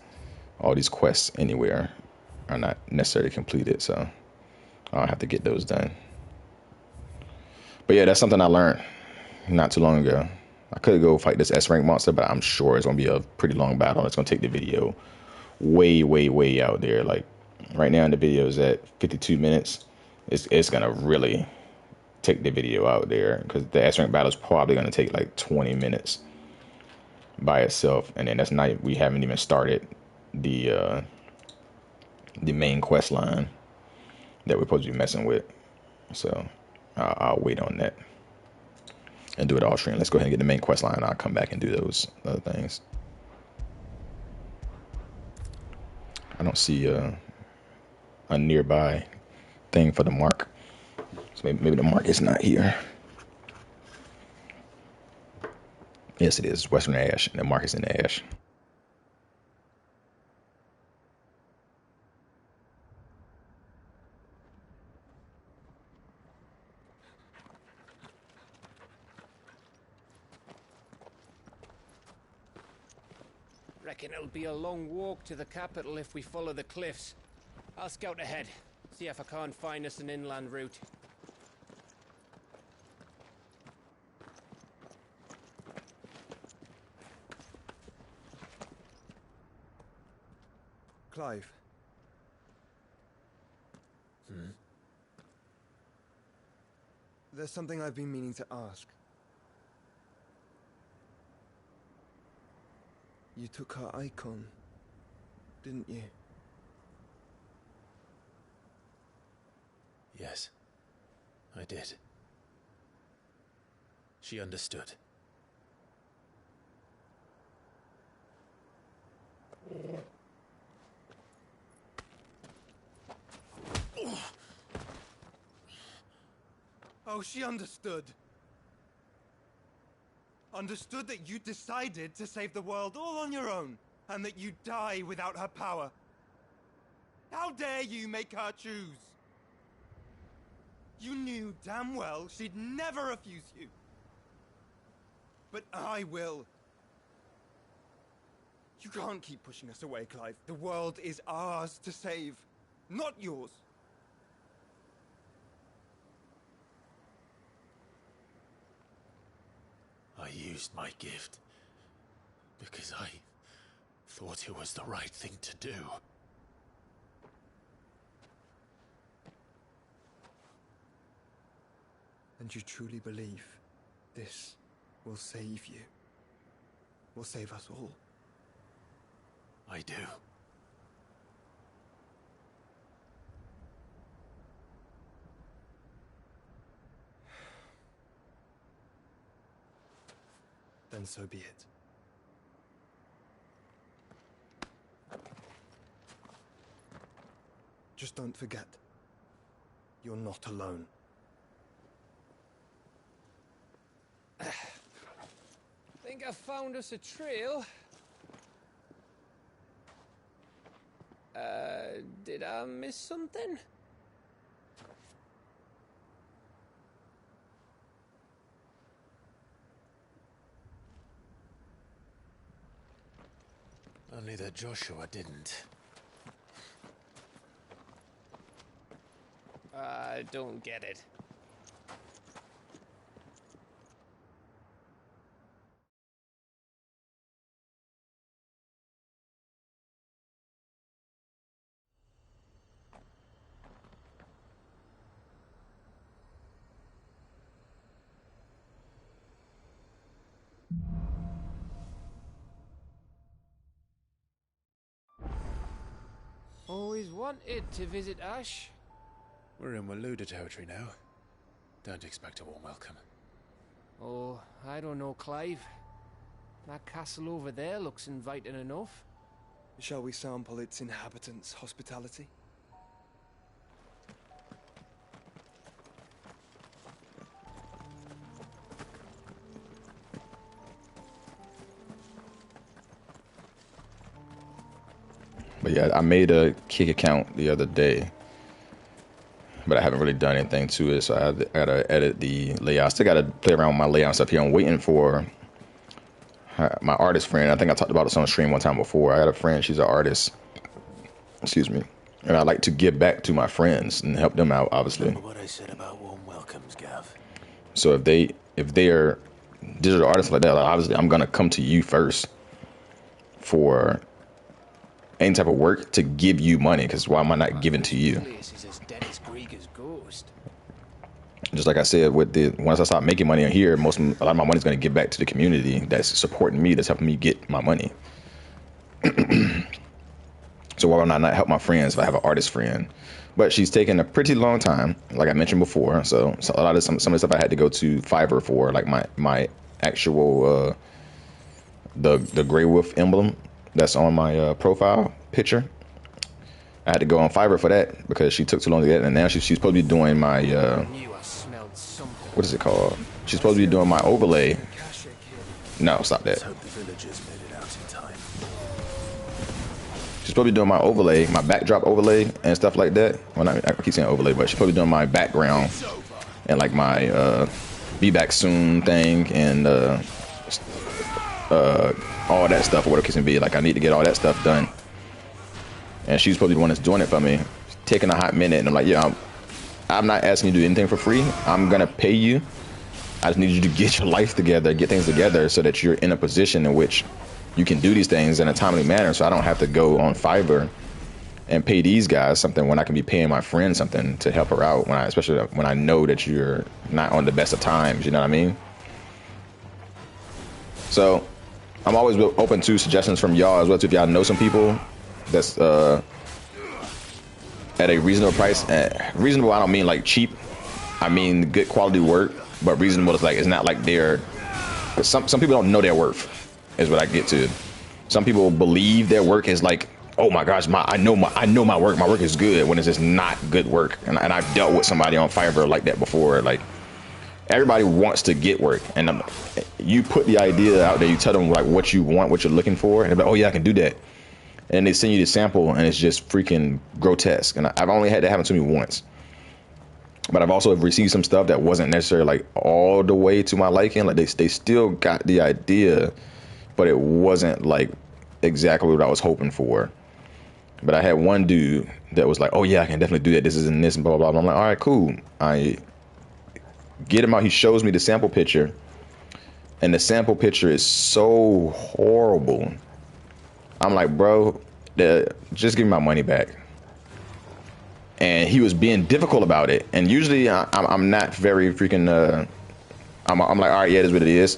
All these quests anywhere are not necessarily completed, so I'll have to get those done. But yeah, that's something I learned not too long ago. I could go fight this S rank monster, but I'm sure it's gonna be a pretty long battle. It's gonna take the video way, way, way out there. Like right now, the video is at 52 minutes. It's gonna really take the video out there, because the S rank battle is probably gonna take like 20 minutes by itself, and then we haven't even started the main quest line that we're supposed to be messing with. So I'll wait on that and do it all stream. Let's go ahead and get the main quest line. I'll come back and do those other things. I don't see a nearby thing for the mark, so maybe the mark is not here. Yes, it is Western Ash, and the mark is in the Ash.
Reckon it'll be a long walk to the capital if we follow the cliffs. I'll scout ahead, see if I can't find us an inland route.
Clive. There's something I've been meaning to ask. You took her icon, didn't you?
Yes, I did. She understood.
Oh, she understood. Understood that you decided to save the world all on your own, and that you'd die without her power. How dare you make her choose? You knew damn well she'd never refuse you. but I will. You can't keep pushing us away, Clive. The world is ours to save, not yours.
I used my gift because I thought it was the right thing to do.
And you truly believe this will save you? Will save us all?
I do.
Then so be it. Just don't forget, you're not alone.
Think I found us a trail. Did I miss something?
Only that Joshua didn't.
I don't get it. Always wanted to visit Ash.
We're in Waluda territory now. Don't expect a warm welcome.
Oh, I don't know, Clive. That castle over there looks inviting enough.
Shall we sample its inhabitants' hospitality?
But yeah, I made a kick account the other day, but I haven't really done anything to it, so I gotta edit the layout. I still gotta play around with my layout stuff here. I'm waiting for my artist friend. I think I talked about this on stream one time before. I got a friend, she's an artist, excuse me, and I like to give back to my friends and help them out, obviously.
Remember what I said about warm welcomes, Gav?
So if they are digital artists like that, like obviously I'm gonna come to you first for any type of work to give you money, because why am I not giving to you? Just like I said, once I start making money here, a lot of my money is going to get back to the community that's supporting me, that's helping me get my money. So why would I not help my friends if I have an artist friend? But she's taken a pretty long time, like I mentioned before. So a lot of some of the stuff I had to go to Fiverr for, like my actual the Greiwolph emblem that's on my profile picture. I had to go on Fiverr for that because she took too long to get it, and now she's supposed to be doing my what is it called? She's supposed to be doing my overlay. No, stop that. She's supposed to be doing my overlay, my backdrop overlay and stuff like that. Well, I keep saying overlay, but she's supposed to be doing my background and like my be back soon thing and all that stuff, or whatever it can be. Like I need to get all that stuff done, and she's supposed to be the one that's doing it for me. It's taking a hot minute, and I'm like, yeah, I'm not asking you to do anything for free. I'm gonna pay you. I just need you to get your life together, get things together, so that you're in a position in which you can do these things in a timely manner. So I don't have to go on Fiverr and pay these guys something when I can be paying my friend something to help her out. Especially when I know that you're not on the best of times. You know what I mean? So I'm always open to suggestions from y'all as well too. If y'all know some people that's at a reasonable price. Reasonable, I don't mean like cheap. I mean good quality work, but reasonable is like it's not like they're. Some people don't know their worth, is what I get to. Some people believe their work is like, oh my gosh, I know my work. My work is good, when it's just not good work. And I've dealt with somebody on Fiverr like that before. Like everybody wants to get work, and you put the idea out there. You tell them like what you want, what you're looking for, and they're like, oh yeah, I can do that. And they send you the sample, and it's just freaking grotesque. And I've only had that happen to me once. But I've also received some stuff that wasn't necessarily like all the way to my liking. Like they still got the idea, but it wasn't like exactly what I was hoping for. But I had one dude that was like, "Oh yeah, I can definitely do that. This is in this and blah blah blah." I'm like, "All right, cool." I get him out. He shows me the sample picture, and the sample picture is so horrible. I'm like, "Bro, just give me my money back." And he was being difficult about it. And usually I'm not very freaking. I'm like, "All right, yeah, it is what it is."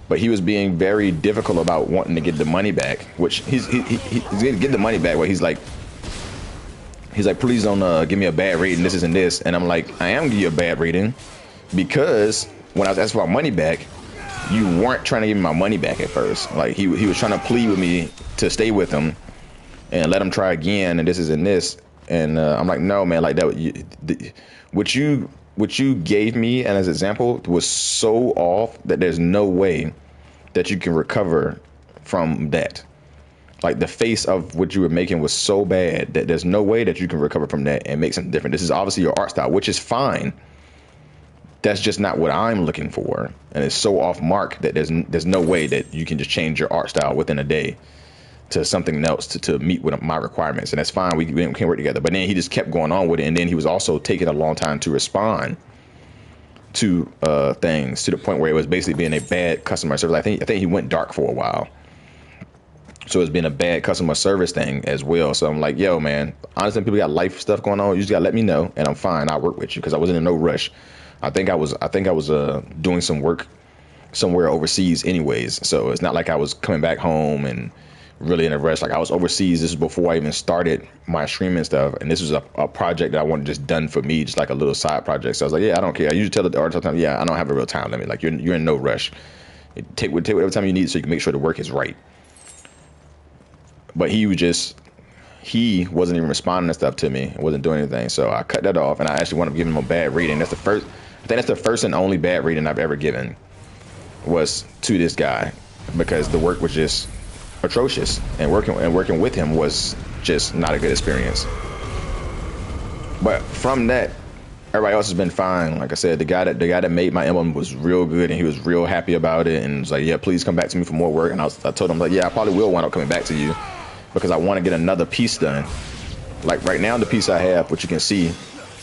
But he was being very difficult about wanting to get the money back, which he's gonna get the money back. Where he's like, "Please don't give me a bad rating. This isn't this." And I'm like, "I am giving you a bad rating because when I was asking for my money back, you weren't trying to give me my money back at first. Like he was trying to plead with me to stay with him and let him try again. And this isn't this." And I'm like, "No, man. Like that. What you gave me and as an example was so off that there's no way that you can recover from that. Like the face of what you were making was so bad that there's no way that you can recover from that and make something different. This is obviously your art style, which is fine. That's just not what I'm looking for, and it's so off mark that there's no way that you can just change your art style within a day to something else to meet with my requirements, and that's fine. We can work together." But then he just kept going on with it, and then he was also taking a long time to respond to things to the point where it was basically being a bad customer service. I think he went dark for a while, so it's been a bad customer service thing as well. So I'm like, "Yo, man, honestly, people got life stuff going on. You just gotta let me know, and I'm fine. I'll work with you," because I wasn't in no rush. I think I was doing some work somewhere overseas anyways, so it's not like I was coming back home and really in a rush. Like I was overseas. This was before I even started my streaming stuff, and this was a project that I wanted just done for me, just like a little side project. So I was like, "Yeah, I don't care." I usually tell the artist all the time, "Yeah, I don't have a real time limit. Like you're in no rush. Take whatever time you need so you can make sure the work is right." But he wasn't even responding to stuff to me. Wasn't doing anything. So I cut that off, and I actually wound up giving him a bad rating. I think that's the first and only bad rating I've ever given was to this guy, because the work was just atrocious, and working with him was just not a good experience. But from that, everybody else has been fine. Like I said, the guy that made my emblem was real good, and he was real happy about it, and was like, "Yeah, please come back to me for more work." And I told him, like, "Yeah, I probably will wind up coming back to you because I want to get another piece done." Like right now, the piece I have, which you can see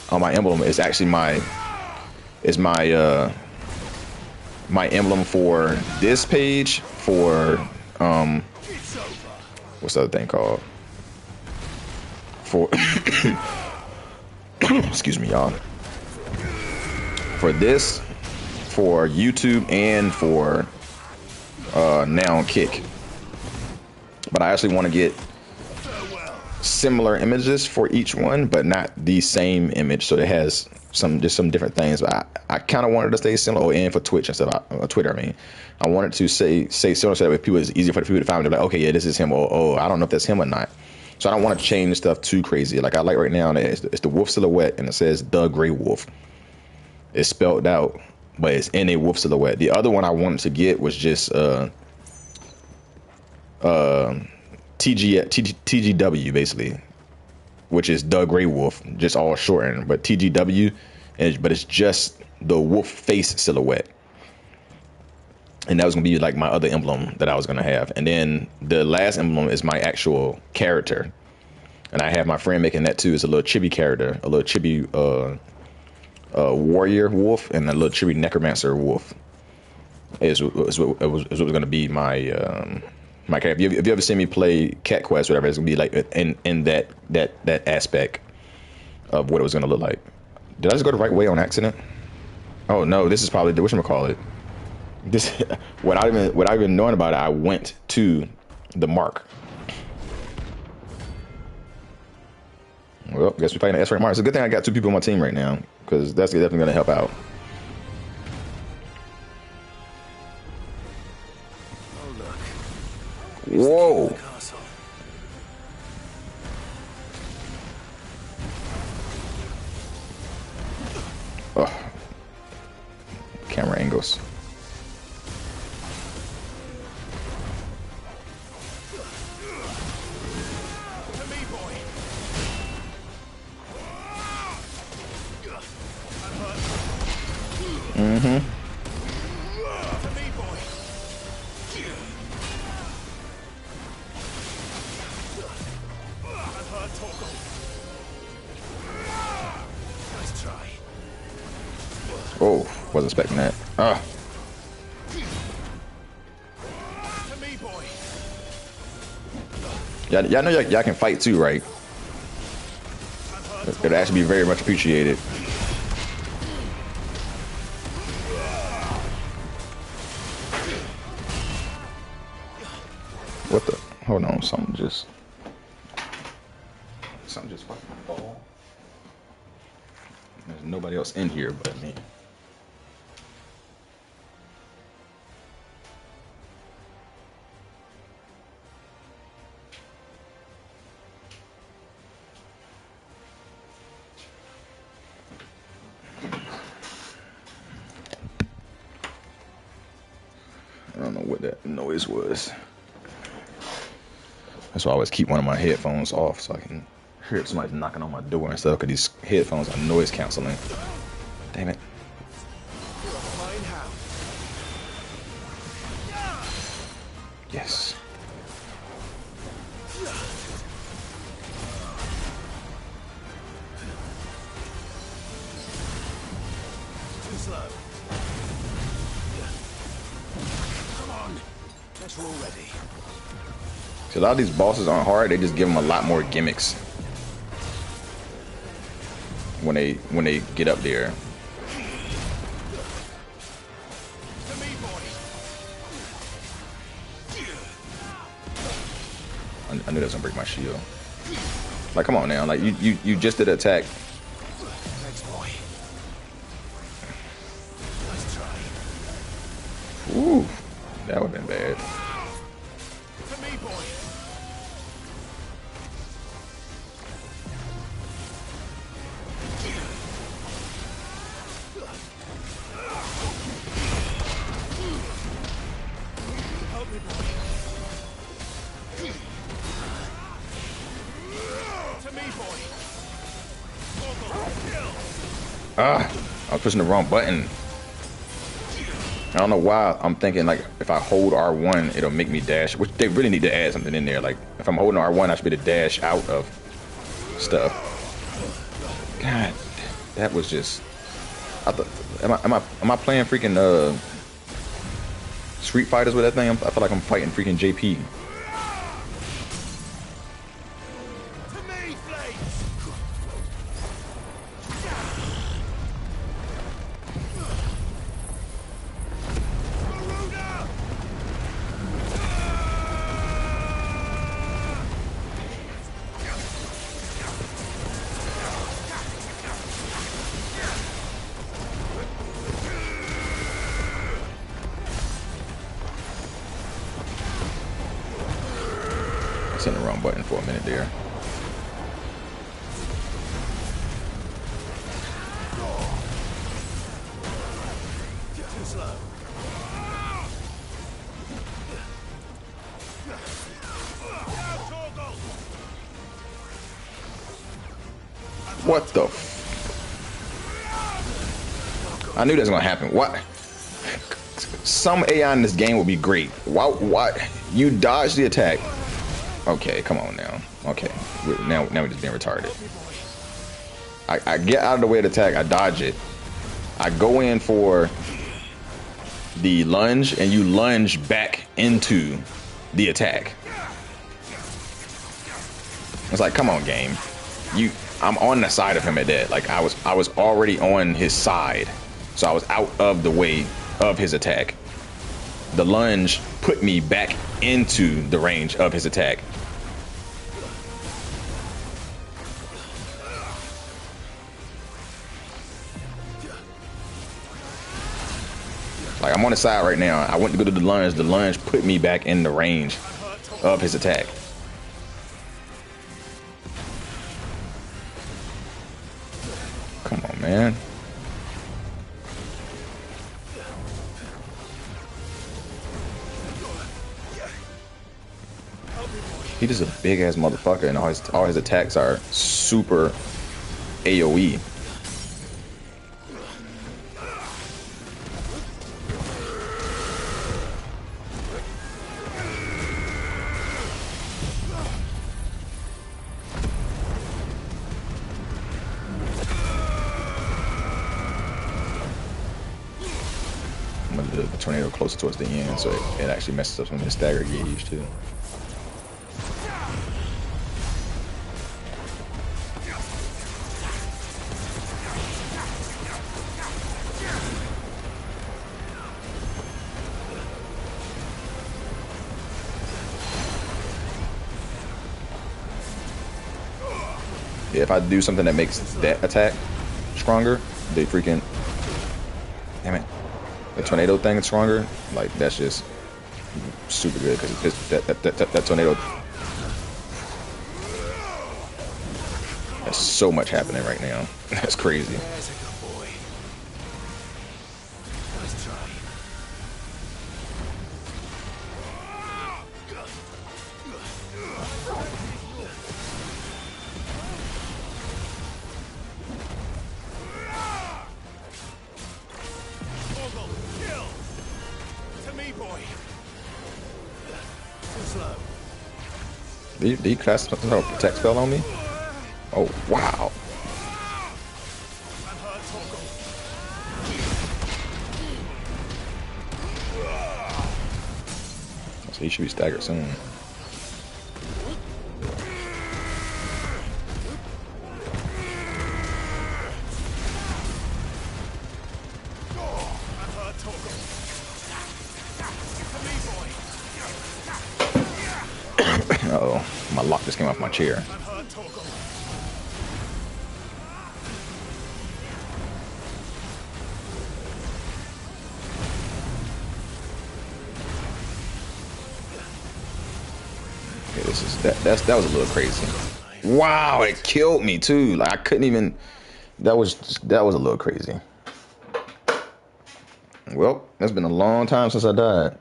on my emblem, is actually my emblem for this page for what's the other thing called? For excuse me, y'all. For this, for YouTube, and for now Kick. But I actually want to get similar images for each one, but not the same image. So it has some different things. But I kind of wanted to stay similar. Oh, and for Twitch instead of Twitter. I mean, I wanted to say similar so that way it's easier for the people to find. They're like, "Okay, yeah, this is him." Or, "Oh, I don't know if that's him or not." So I don't want to change stuff too crazy. Like I like right now, it's the wolf silhouette, and it says the Greiwolph. It's spelled out, but it's in a wolf silhouette. The other one I wanted to get was just TGW basically, which is the Greiwolph, just all shortened, but TGW, but it's just the wolf face silhouette. And that was gonna be like my other emblem that I was gonna have. And then the last emblem is my actual character, and I have my friend making that too. It's a little chibi character, a little chibi warrior wolf, and a little chibi necromancer wolf. Is what was gonna be my my character. If you ever seen me play Cat Quest, whatever, it's gonna be like in that aspect of what it was gonna look like. Did I just go the right way on accident? Oh no, this is probably the whatchamacallit. This without even knowing about it, I went to the mark. Well, guess we're playing the S-rank mark. It's a good thing I got 2 people on my team right now, because that's definitely gonna help out. Whoa. Oh. Camera angles. Mm-hmm. Oh, wasn't expecting that. Y'all know y'all can fight too, right? It'd actually be very much appreciated. What the? Hold on, something just fucking fall. There's nobody else in here but me. I don't know what that noise was. That's why I always keep one of my headphones off so I can hear if somebody's knocking on my door and stuff, because these headphones are noise canceling. Damn it. Yes.
Too slow. Come on. Better already.
See, a lot of these bosses aren't hard, they just give them a lot more gimmicks when they get up there. I knew that was gonna break my shield. Like, come on now, like you just did an attack.
Thanks, boy. Nice try.
Ooh, that would have been bad.
To me, boy. Help me, boy. To me, boy.
I was pushing the wrong button. I don't know why I'm thinking like if I hold R1 it'll make me dash, which they really need to add something in there. Like if I'm holding R1 I should be able to dash out of stuff. God, that was just. I thought, am I playing freaking Street Fighters with that thing? I feel like I'm fighting freaking JP. Hitting the wrong button for a minute there. What the I knew that was gonna happen. What? Some AI in this game would be great. Why? You dodged the attack. Okay, come on now. Okay, now we're just being retarded. I get out of the way of the attack. I dodge it. I go in for the lunge, and you lunge back into the attack. It's like, come on, game. I'm on the side of him at that. Like I was already on his side, so I was out of the way of his attack. The lunge put me back into the range of his attack. Like I'm on the side right now. I went to go to the lunge. The lunge put me back in the range of his attack. Come on, man. He just a big ass motherfucker, and all his attacks are super AoE. tornado closer towards the end, so it actually messes up some of the stagger gauge too. Yeah, if I do something that makes that attack stronger, they freaking, damn it, the tornado thing is stronger. Like that's just super good because that tornado. There's so much happening right now. That's crazy.
There's a good boy. Nice try.
Did you cast some sort of protect spell on me? Oh, wow. So he should be staggered soon. Uh-oh, my lock just came off my chair. Okay, this is that was a little crazy. Wow, it killed me too. Like I couldn't even. That was a little crazy. Well, it's been a long time since I died.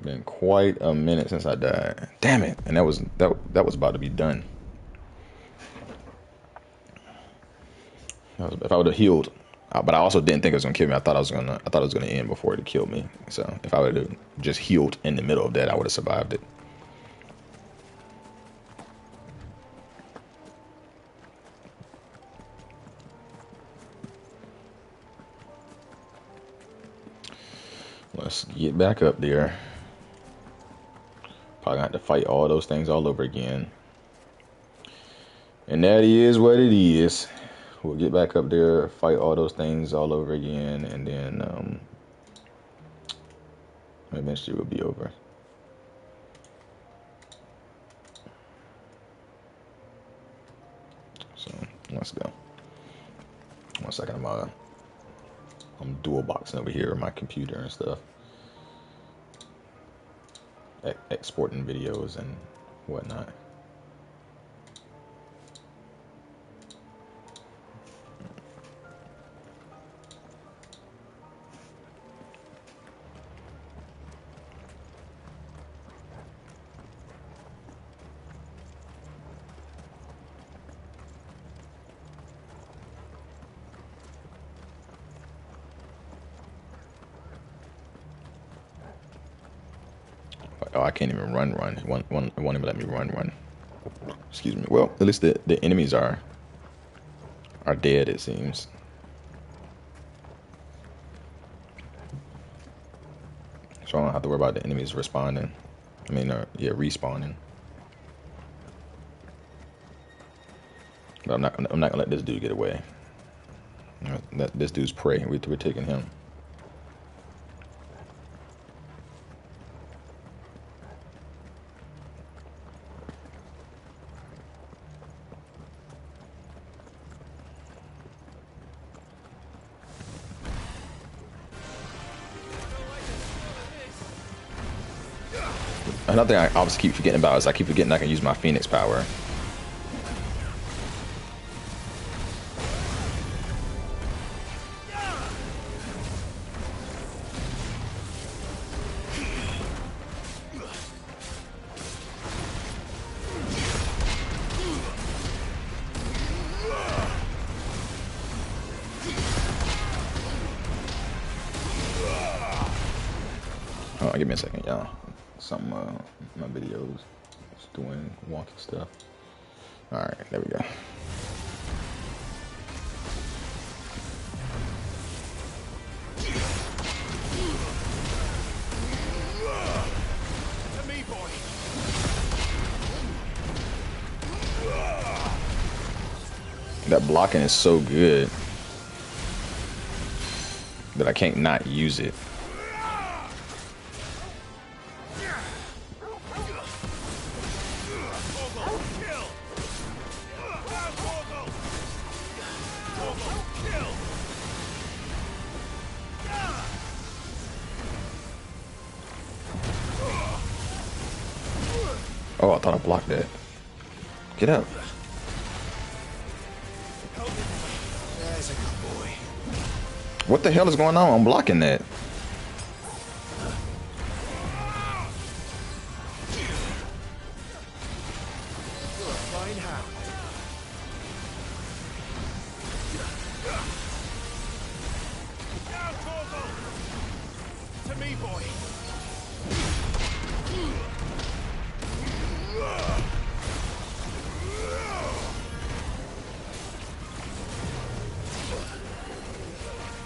Been quite a minute since I died. Damn it! And that was about to be done. If I would have healed, but I also didn't think it was gonna kill me. I thought it was gonna end before it killed me. So if I would have just healed in the middle of that, I would have survived it. Let's get back up there. Probably gonna have to fight all those things all over again. And that is what it is. We'll get back up there, fight all those things all over again, and then eventually we'll be over. So let's go. 1 second, I'm dual boxing over here on my computer and stuff. Exporting videos and whatnot. Oh, I can't even run. It won't even let me run. Excuse me. Well, at least the enemies are dead, it seems. So I don't have to worry about the enemies responding. I mean, yeah, respawning. But I'm not gonna let this dude get away. This dude's prey. We're taking him. Another thing I obviously keep forgetting about is I keep forgetting I can use my Phoenix power. Oh, give me a second, y'all. Some my videos just doing wonky stuff. All right, there we go. That blocking is so good that I can't not use it. Oh, I thought I blocked that. Get up.
There's a good boy.
What the hell is going on? I'm blocking that.
You're a fine hound. Down, Torval! To me, boy.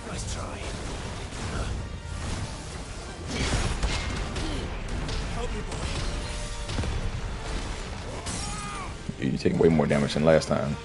Nice try. Help me, boy.
You're taking way more damage than last time.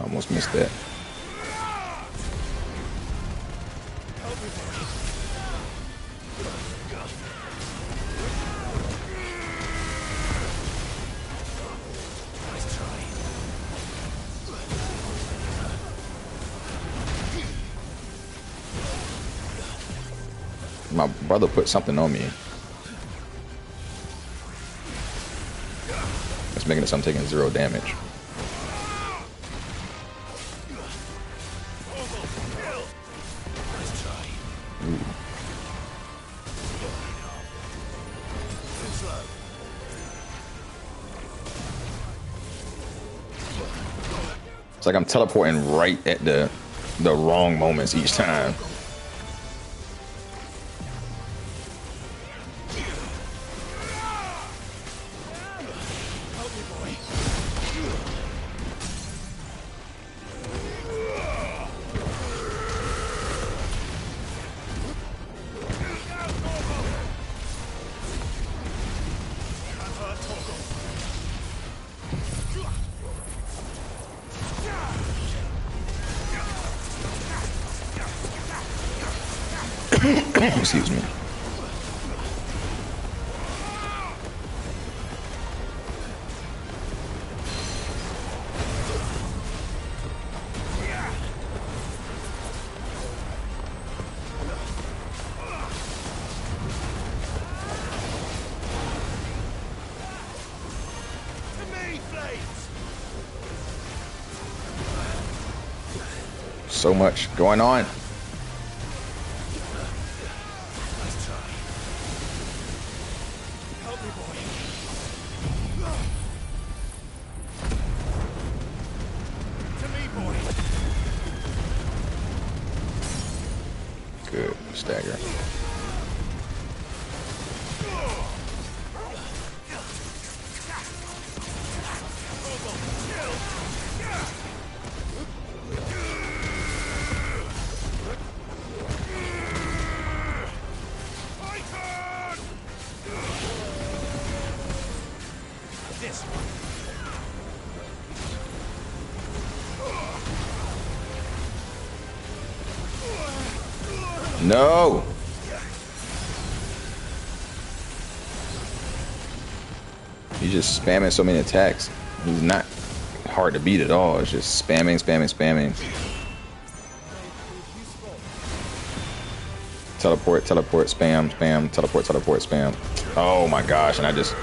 Almost missed that. My brother put something on me. It's making it so I'm taking 0 damage. It's like I'm teleporting right at the wrong moments each time. Excuse me. So much going on. Good stagger. No. He's just spamming so many attacks. He's not hard to beat at all. It's just spamming, spamming, spamming. Teleport, teleport, spam, spam, teleport, teleport, spam. Oh my gosh, and I just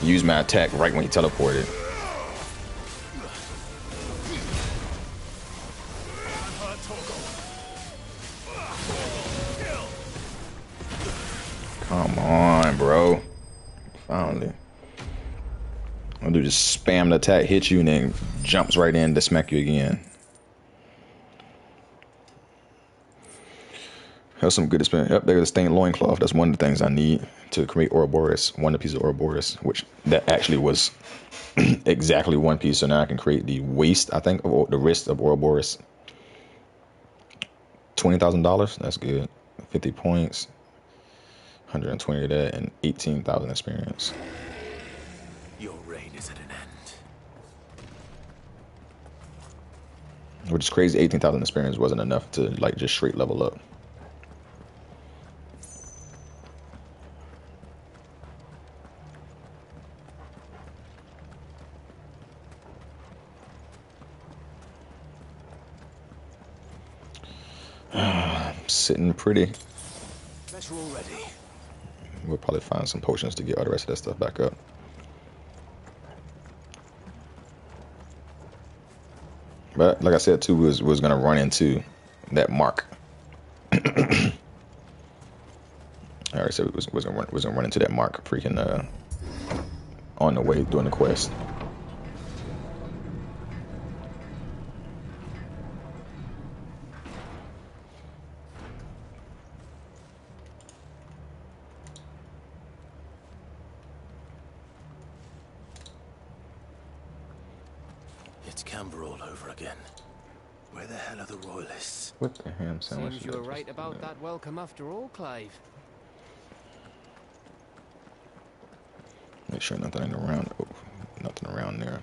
used my attack right when he teleported. I'll do just spam the attack, hit you, and then jumps right in to smack you again. Have some good experience. Yep, there's a stained loincloth. That's one of the things I need to create Ouroboros. One piece of Ouroboros, which that actually was exactly one piece. So now I can create the waist, I think, of the wrist of Ouroboros. $20,000. That's good. 50 points. 120 of that, and 18,000 experience.
Your reign is at an end.
Which is crazy. 18,000 experience wasn't enough to like just straight level up. Sitting pretty.
Better already.
We'll probably find some potions to get all the rest of that stuff back up. But like I said too, we was gonna run into that mark. I already said we was gonna run into that mark freaking on the way doing the quest.
It's Camber all over again. Where the hell are the royalists?
What the ham sandwich?
Seems you were right about that welcome after all, Clive.
Make sure nothing ain't around. Oh, nothing around there.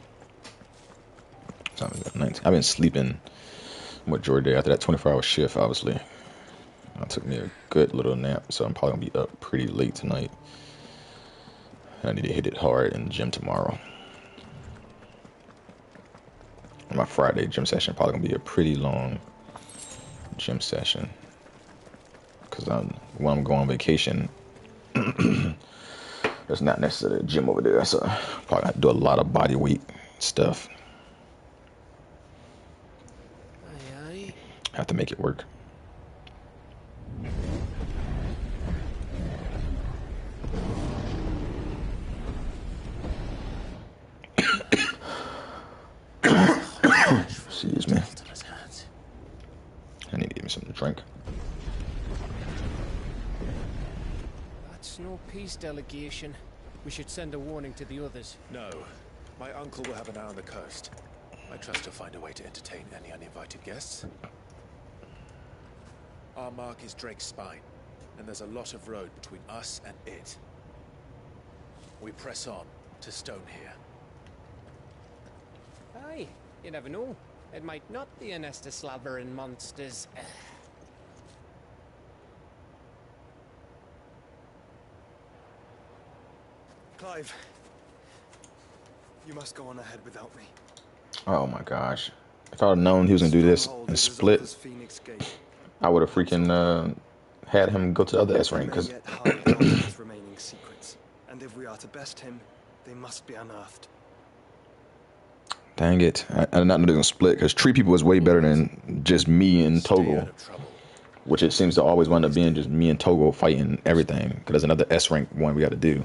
Time is at 19. I've been sleeping majority day after that 24-hour shift. Obviously, I took me a good little nap, so I'm probably gonna be up pretty late tonight. I need to hit it hard in the gym tomorrow. My Friday gym session probably gonna be a pretty long gym session because when I'm going on vacation, there's not necessarily a gym over there, so probably have to do a lot of body weight stuff.
Aye.
Have to make it work. Excuse me. I need to get me something to drink.
That's no peace delegation. We should send a warning to the others.
No. My uncle will have an eye on the coast. I trust he'll find a way to entertain any uninvited guests. Our mark is Drake's Spine, and there's a lot of road between us and it. We press on to Stone here.
Aye, you never know. It might not be a nest of slavering monsters.
Clive, you must go on ahead without me.
Oh my gosh. If I would known he was going to do this and split, I would have freaking had him go to the other S rank. Because
remaining secrets, and if we are to best him, they must be unearthed.
dang it. I did not know they were going to split because Tree People is way better than just me and Toggle. Which it seems to always wind up being just me and Toggle fighting everything. Because there's another S rank one we got to do.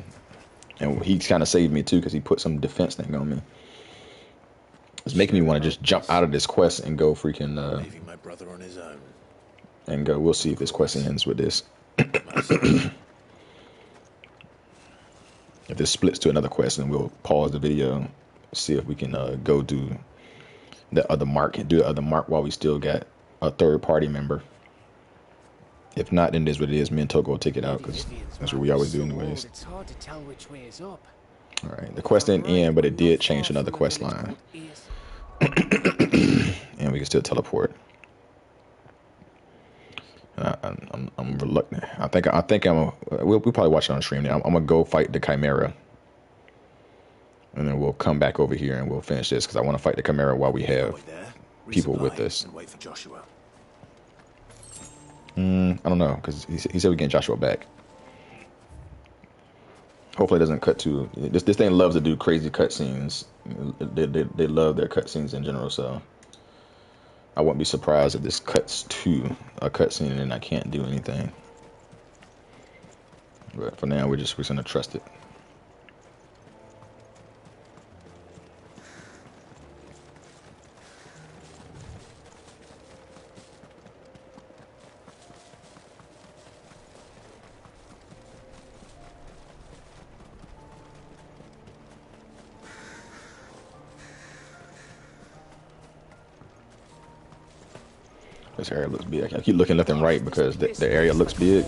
And he kind of saved me too because he put some defense thing on me. It's making me want to just jump out of this quest and go freaking
Leaving my brother on his own.
And go. We'll see if this quest ends with this. If this splits to another quest, then we'll pause the video, see if we can go do the other mark and do the other mark while we still got a third party member. If not, then it is what it is. Me and Toggle will take it out because that's what we always do anyways.
It's hard to tell which way is up.
All right, the quest didn't end, but it did change another quest line. And we can still teleport. I'm reluctant. We'll probably watch it on stream now. I'm gonna go fight the Chimera, and then we'll come back over here and we'll finish this because I want to fight the Chimera while we have people with us.
And wait for Joshua.
I don't know because he said we get Joshua back. Hopefully it doesn't cut to this thing loves to do crazy cutscenes. They love their cutscenes in general, so I wouldn't be surprised if this cuts to a cutscene and then I can't do anything. But for now we're gonna trust it. This area looks big. I keep looking left and right because the area looks big.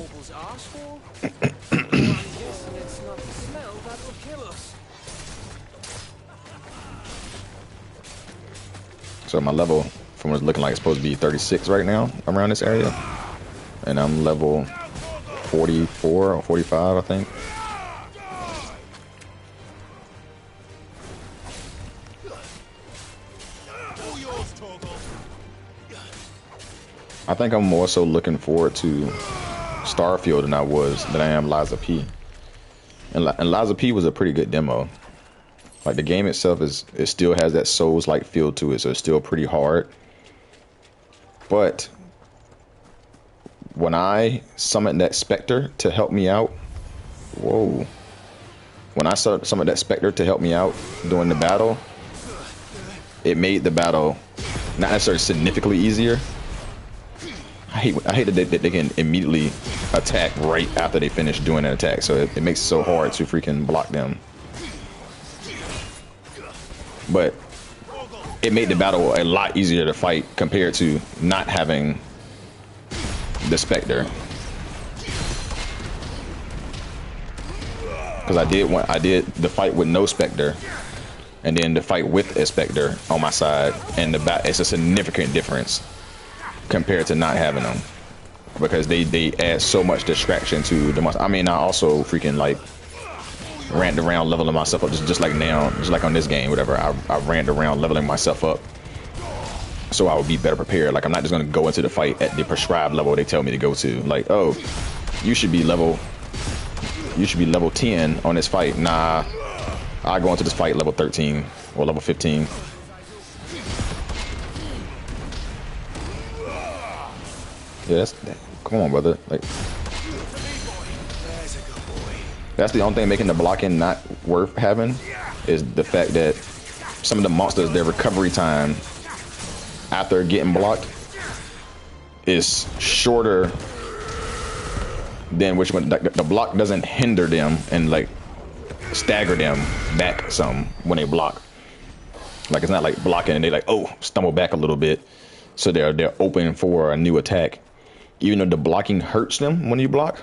So my level from what's looking like it's supposed to be 36 right now around this area. And I'm level 44 or 45, I think. I think I'm more so looking forward to Starfield than I am Liza P. And Liza P was a pretty good demo. Like the game itself it still has that Souls-like feel to it, so it's still pretty hard. But when I summoned that Spectre to help me out, whoa. When I summoned that Spectre to help me out during the battle, it made the battle not necessarily significantly easier. I hate that they can immediately attack right after they finish doing an attack, so it makes it so hard to freaking block them. But it made the battle a lot easier to fight compared to not having the Spectre. Because I did the fight with no Spectre, and then the fight with a Spectre on my side, and it's a significant difference compared to not having them, because they add so much distraction to the monster. I mean, I also freaking like ran around leveling myself up just like now, just like on this game, whatever. I ran around leveling myself up so I would be better prepared. Like I'm not just gonna go into the fight at the prescribed level they tell me to go to. Like, oh, you should be level 10 on this fight. Nah, I go into this fight level 13 or level 15. Yeah, come on, brother. Like, that's the only thing making the blocking not worth having, is the fact that some of the monsters, their recovery time after getting blocked is shorter than which one. The block doesn't hinder them and like stagger them back some when they block. Like it's not like blocking and they like, oh, stumble back a little bit, so they're open for a new attack. Even though the blocking hurts them when you block,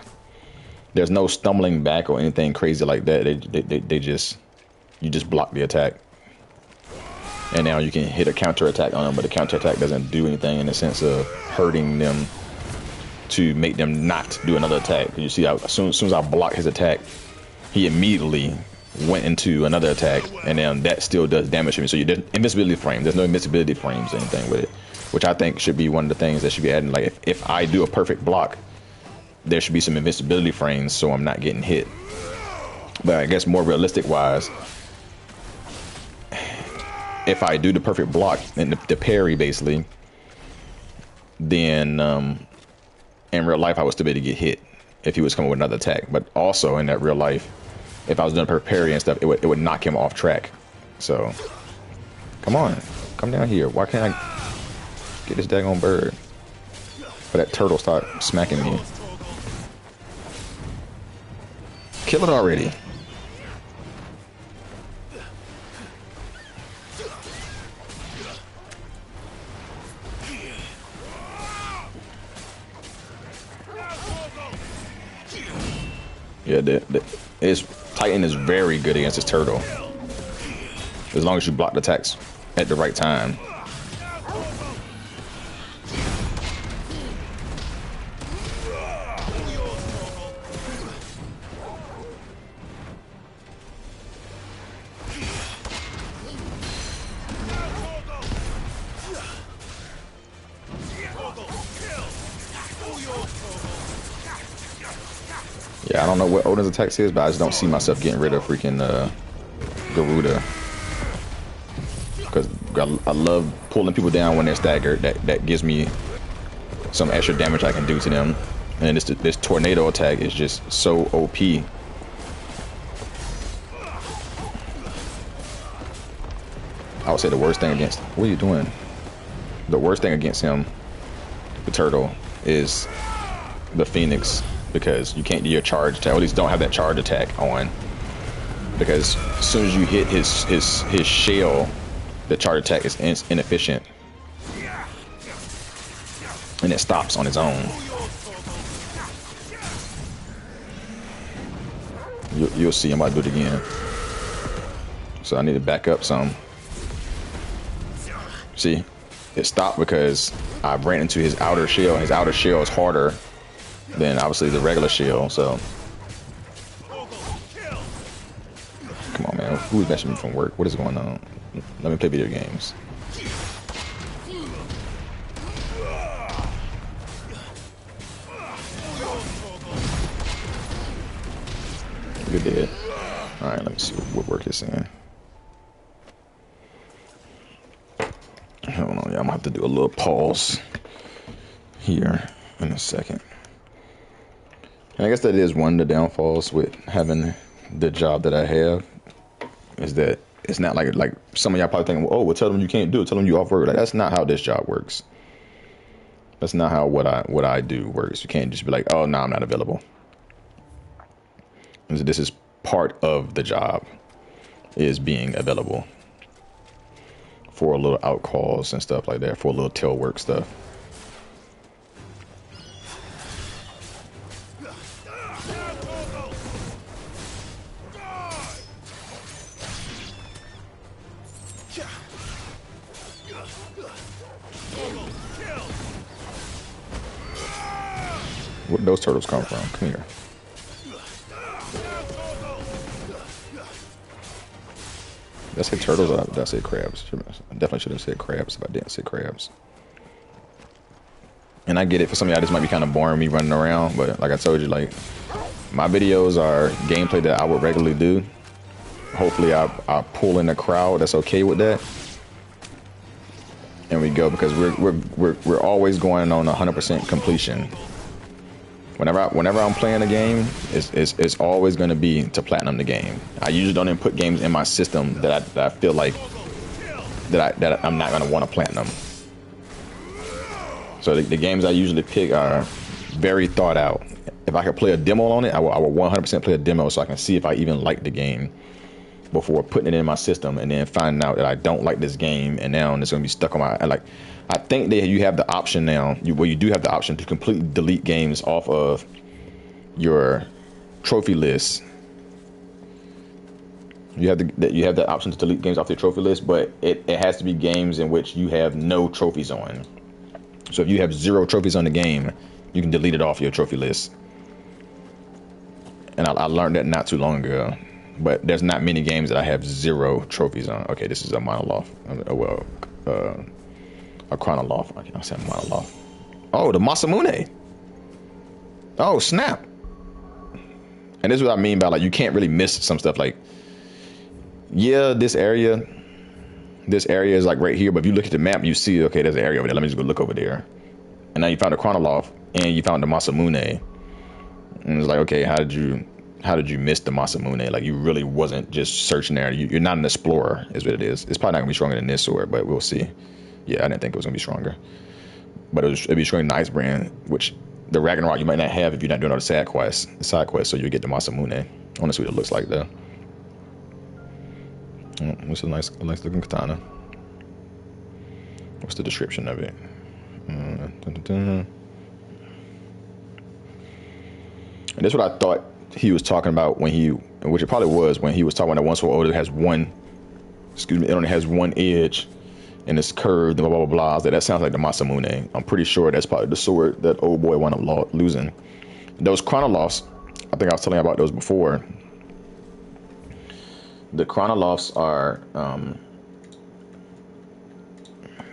there's no stumbling back or anything crazy like that. You just block the attack, and now you can hit a counter attack on them, but the counter attack doesn't do anything in the sense of hurting them to make them not do another attack. You see how as soon as I blocked his attack, he immediately went into another attack, and then that still does damage to me. So you did invincibility frame. There's no invincibility frames or anything with it, which I think should be one of the things that should be added. Like if I do a perfect block, there should be some invincibility frames so I'm not getting hit. But I guess more realistic wise, if I do the perfect block and the parry basically, then in real life I would still be able to get hit if he was coming with another attack. But also in that real life, if I was doing a perfect parry and stuff, it would knock him off track. So come on, come down here. Why can't I get this daggone bird? But that turtle start smacking me. Kill it already. Yeah, Titan is very good against this turtle, as long as you block the attacks at the right time. Yeah, I don't know what Odin's attacks is, but I just don't see myself getting rid of freaking Garuda, because I love pulling people down when they're staggered. That gives me some extra damage I can do to them. And this tornado attack is just so OP. I would say the worst thing against, what are you doing? The worst thing against him, the turtle, is the Phoenix, because you can't do your charge attack, or at least don't have that charge attack on, because as soon as you hit his shell, the charge attack is inefficient. and it stops on its own. You'll see. I'm about to do it again. So I need to back up some. See, it stopped because I ran into his outer shell. His outer shell is harder than obviously the regular shell. So come on, man. Who's messaging me from work? What is going on? Let me play video games. You're dead. All right, let me see what work it's in. Hold on, yeah, I'm gonna have to do a little pause here in a second. And I guess that is one of the downfalls with having the job that I have, is that it's not like some of y'all probably think, oh, well, tell them you can't do it. Tell them you off work. Like, that's not how this job works. That's not how what I do works. You can't just be like, oh, no, I'm not available. And so this is part of the job, is being available for a little out calls and stuff like that, for a little tail work stuff. Where did those turtles come from? Come here. Did I say turtles or did I say crabs? I definitely should have said crabs if I didn't say crabs. And I get it, for some of y'all this might be kind of boring, me running around, but like I told you, like, my videos are gameplay that I would regularly do. Hopefully I pull in a crowd that's okay with that. And we go, because we're always going on 100% completion. Whenever I'm playing a game, it's always going to be to platinum the game. I usually don't even put games in my system that I feel like that I'm not going to want to platinum. So the games I usually pick are very thought out. If I could play a demo on it, I will 100% play a demo so I can see if I even like the game before putting it in my system and then finding out that I don't like this game, and now it's going to be stuck on my, like, I think that you have the option now, you do have the option to completely delete games off of your trophy list. You have the option to delete games off your trophy list, but it has to be games in which you have no trophies on. So if you have 0 trophies on the game, you can delete it off your trophy list. And I learned that not too long ago. But there's not many games that I have 0 trophies on. Okay, this is a monoloth. A chronoloth. I can't say monoloth. Oh, the Masamune. Oh, snap. And this is what I mean by, like, you can't really miss some stuff. Like, yeah, this area is like right here, but if you look at the map, you see, okay, there's an area over there. Let me just go look over there. And now you found a chronoloth and you found the Masamune. And it's like, okay, how did you miss the Masamune? Like, you really wasn't just searching there. You're not an explorer, is what it is. It's probably not gonna be stronger than this sword, but we'll see. Yeah, I didn't think it was gonna be stronger, but it'd be stronger than the Ice Brand, which the Ragnarok you might not have if you're not doing all the side quests. So you get the Masamune. I want to see what it looks like though. It's a nice looking katana. What's the description of it? And that's what I thought he was talking about which it probably was, when he was talking about that one sword that has it only has one edge and it's curved and blah blah blah. That sounds like the Masamune. I'm pretty sure that's probably the sword that old boy wound up losing. Those chronoloths, I think I was telling you about those before. The chronoloths are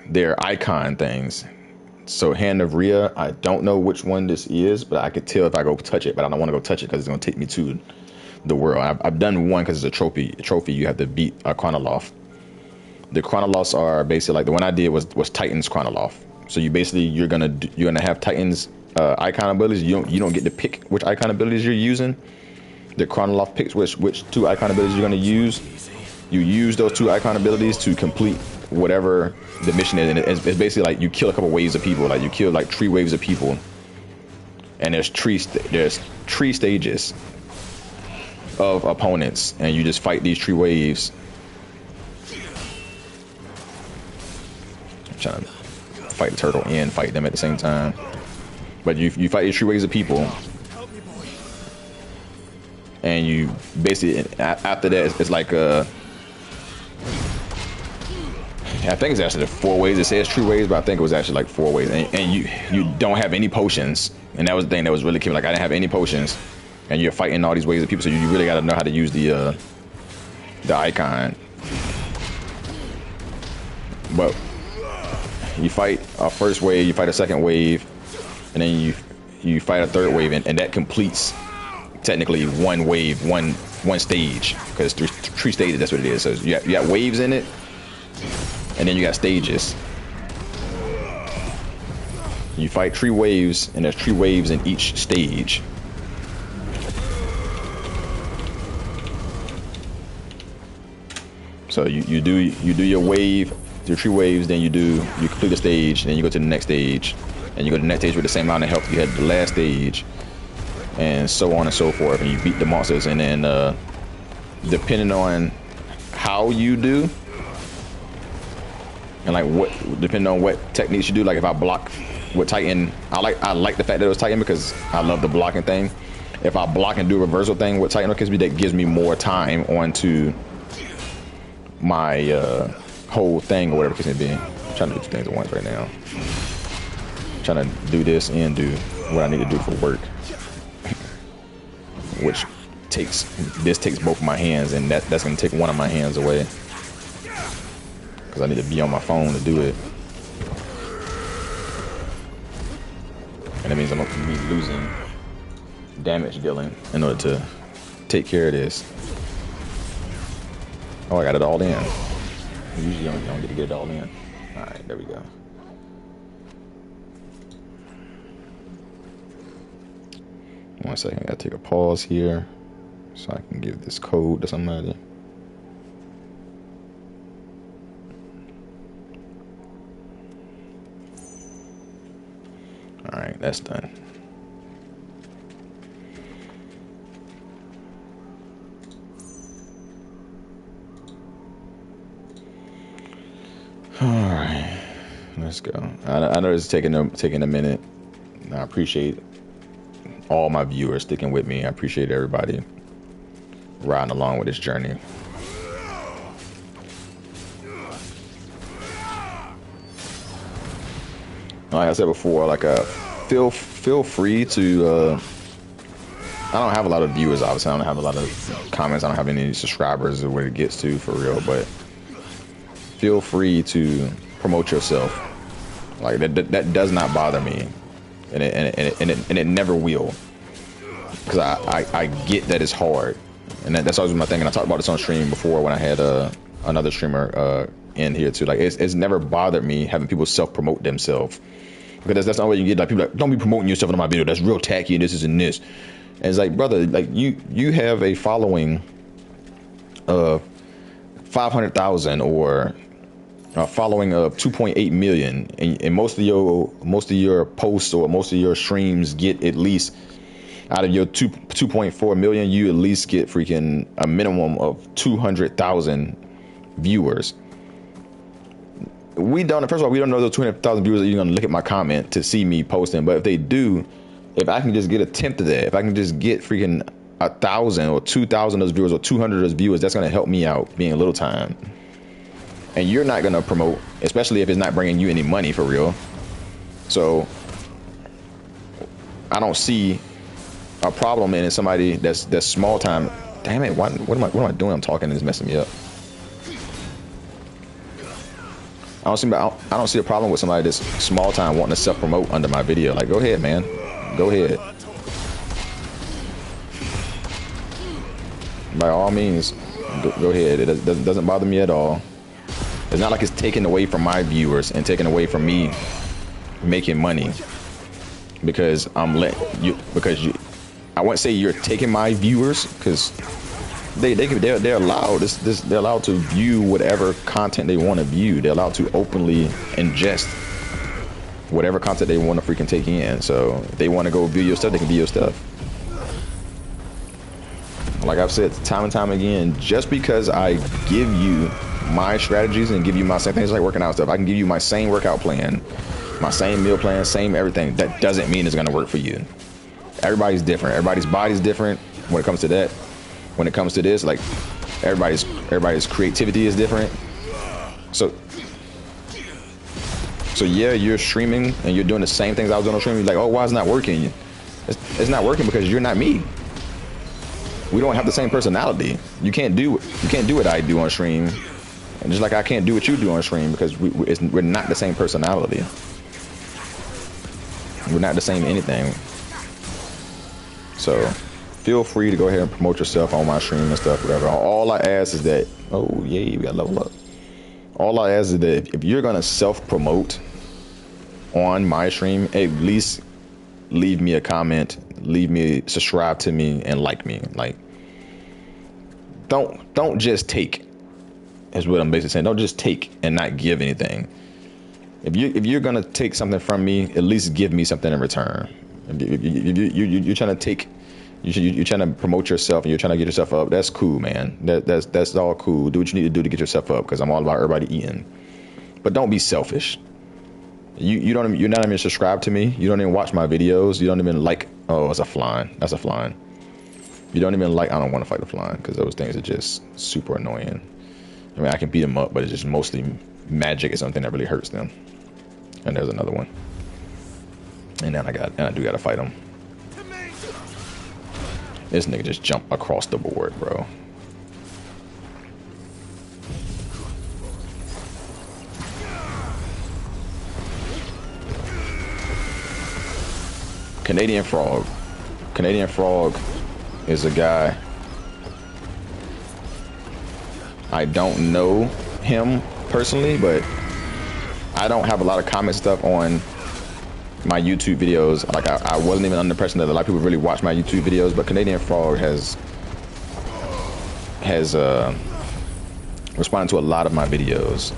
they're icon things. So Hand of Rhea, I don't know which one this is, but I could tell if I go touch it, but I don't want to go touch it because it's going to take me to the world. I've done one because it's a trophy. You have to beat a chronoloth. The chronoloths are basically like the one I did was Titan's chronoloth. So you're gonna have Titan's icon abilities. You don't get to pick which icon abilities you're using. The chronoloth picks which 2 icon abilities you're gonna use. You use those 2 icon abilities to complete whatever the mission is, and it's basically like you kill a couple waves of people. Like you kill like 3 waves of people, and there's 3 stages of opponents, and you just fight these 3 waves. I'm trying to fight the turtle and fight them at the same time. But you fight your 3 waves of people, and you basically after that it's like I think it's actually 4 waves. It says 3 waves, but I think it was actually like 4 waves. And you don't have any potions, and that was the thing that was really key. Like I didn't have any potions, and you're fighting all these waves of people, so you really got to know how to use the icon. But you fight a first wave, you fight a second wave, and then you fight a third wave, and that completes technically one wave, one stage, because 3 stages. That's what it is. So you got waves in it. And then you got stages. You fight 3 waves, and there's 3 waves in each stage. So you do your wave, your 3 waves, then you complete the stage, then you go to the next stage, and you go to the next stage with the same amount of health you had the last stage, and so on and so forth. And you beat the monsters, and then depending on how you do. And like depending on what techniques you do, like if I block with Titan, I like the fact that it was Titan because I love the blocking thing. If I block and do a reversal thing with Titan, that gives me more time onto my whole thing or whatever it may be. I'm trying to do 2 things at once right now. I'm trying to do this and do what I need to do for work, which takes both of my hands, and that's gonna take one of my hands away. Because I need to be on my phone to do it. And that means I'm going to be losing damage dealing in order to take care of this. Oh, I got it all in. Usually you don't get to get it all in. Alright, there we go. One second, I gotta take a pause here so I can give this code to somebody. All right, that's done. All right, let's go. I know it's taking a minute. I appreciate all my viewers sticking with me. I appreciate everybody riding along with this journey. Like I said before, like feel free to. I don't have a lot of viewers, obviously. I don't have a lot of comments. I don't have any subscribers or where it gets to for real. But feel free to promote yourself. Like that does not bother me, and it never will. Because I get that it's hard, and that's always my thing. And I talked about this on stream before when I had another streamer in here too. Like it's never bothered me having people self-promote themselves. Because that's not what you get. Like people like, don't be promoting yourself on my video. That's real tacky and this and this. And it's like, brother, like you have a following of 500,000 or a following of 2.8 million, and most of your posts or most of your streams get at least out of your 2.4 million, you at least get freaking a minimum of 200,000 viewers. First of all, we don't know those 200,000 viewers that you're gonna look at my comment to see me posting. But if they do, if I can just get a tenth of that, if I can just get freaking 1,000 or 2,000 of those viewers or 200 of those viewers, that's gonna help me out being a little time. And you're not gonna promote, especially if it's not bringing you any money for real. So I don't see a problem in somebody that's small time. Damn it! What am I doing? I'm talking and it's messing me up. I don't see a problem with somebody that's small time wanting to self promote under my video. Like, go ahead, man. Go ahead. By all means, go ahead. It doesn't bother me at all. It's not like it's taken away from my viewers and taken away from me making money because I'm letting you. I won't say you're taking my viewers because they're allowed. They're allowed to view whatever content they want to view. They're allowed to openly ingest whatever content they want to freaking take in. So if they want to go view your stuff, they can view your stuff. Like I've said time and time again, just because I give you my strategies and give you my same things like working out stuff, I can give you my same workout plan my same meal plan, same everything. That doesn't mean it's gonna work for you. Everybody's different. Everybody's body's different when it comes to that. When it comes to this, like everybody's creativity is different. So yeah, you're streaming and you're doing the same things I was doing on stream. You're like, oh, why is it not working? It's not working because you're not me. We don't have the same personality. You can't do what I do on stream, and just like I can't do what you do on stream because we're not the same personality. We're not the same anything. So feel free to go ahead and promote yourself on my stream and stuff, whatever. All I ask is that, oh yeah, we got level up. All I ask is that if you're gonna self-promote on my stream, at least leave me a comment, subscribe to me, and like me. Like, don't just take, is what I'm basically saying. Don't just take and not give anything. If you're gonna take something from me, at least give me something in return. If you're trying to take, you're trying to promote yourself and you're trying to get yourself up, that's cool, man. That's all cool. Do what you need to do to get yourself up, because I'm all about everybody eating. But don't be selfish. You're not even subscribed to me. You don't even watch my videos. You don't even like. Oh, it's a flying. That's a flying. You don't even like. I don't want to fight the flying because those things are just super annoying. I mean, I can beat them up, but it's just mostly magic is something that really hurts them. And there's another one. And then I do gotta fight him. This nigga just jumped across the board, bro. Canadian Frog. Canadian Frog is a guy. I don't know him personally, but I don't have a lot of comment stuff on my YouTube videos. Like I wasn't even under the impression that a lot of people really watch my YouTube videos, but Canadian Frog has responded to a lot of my videos.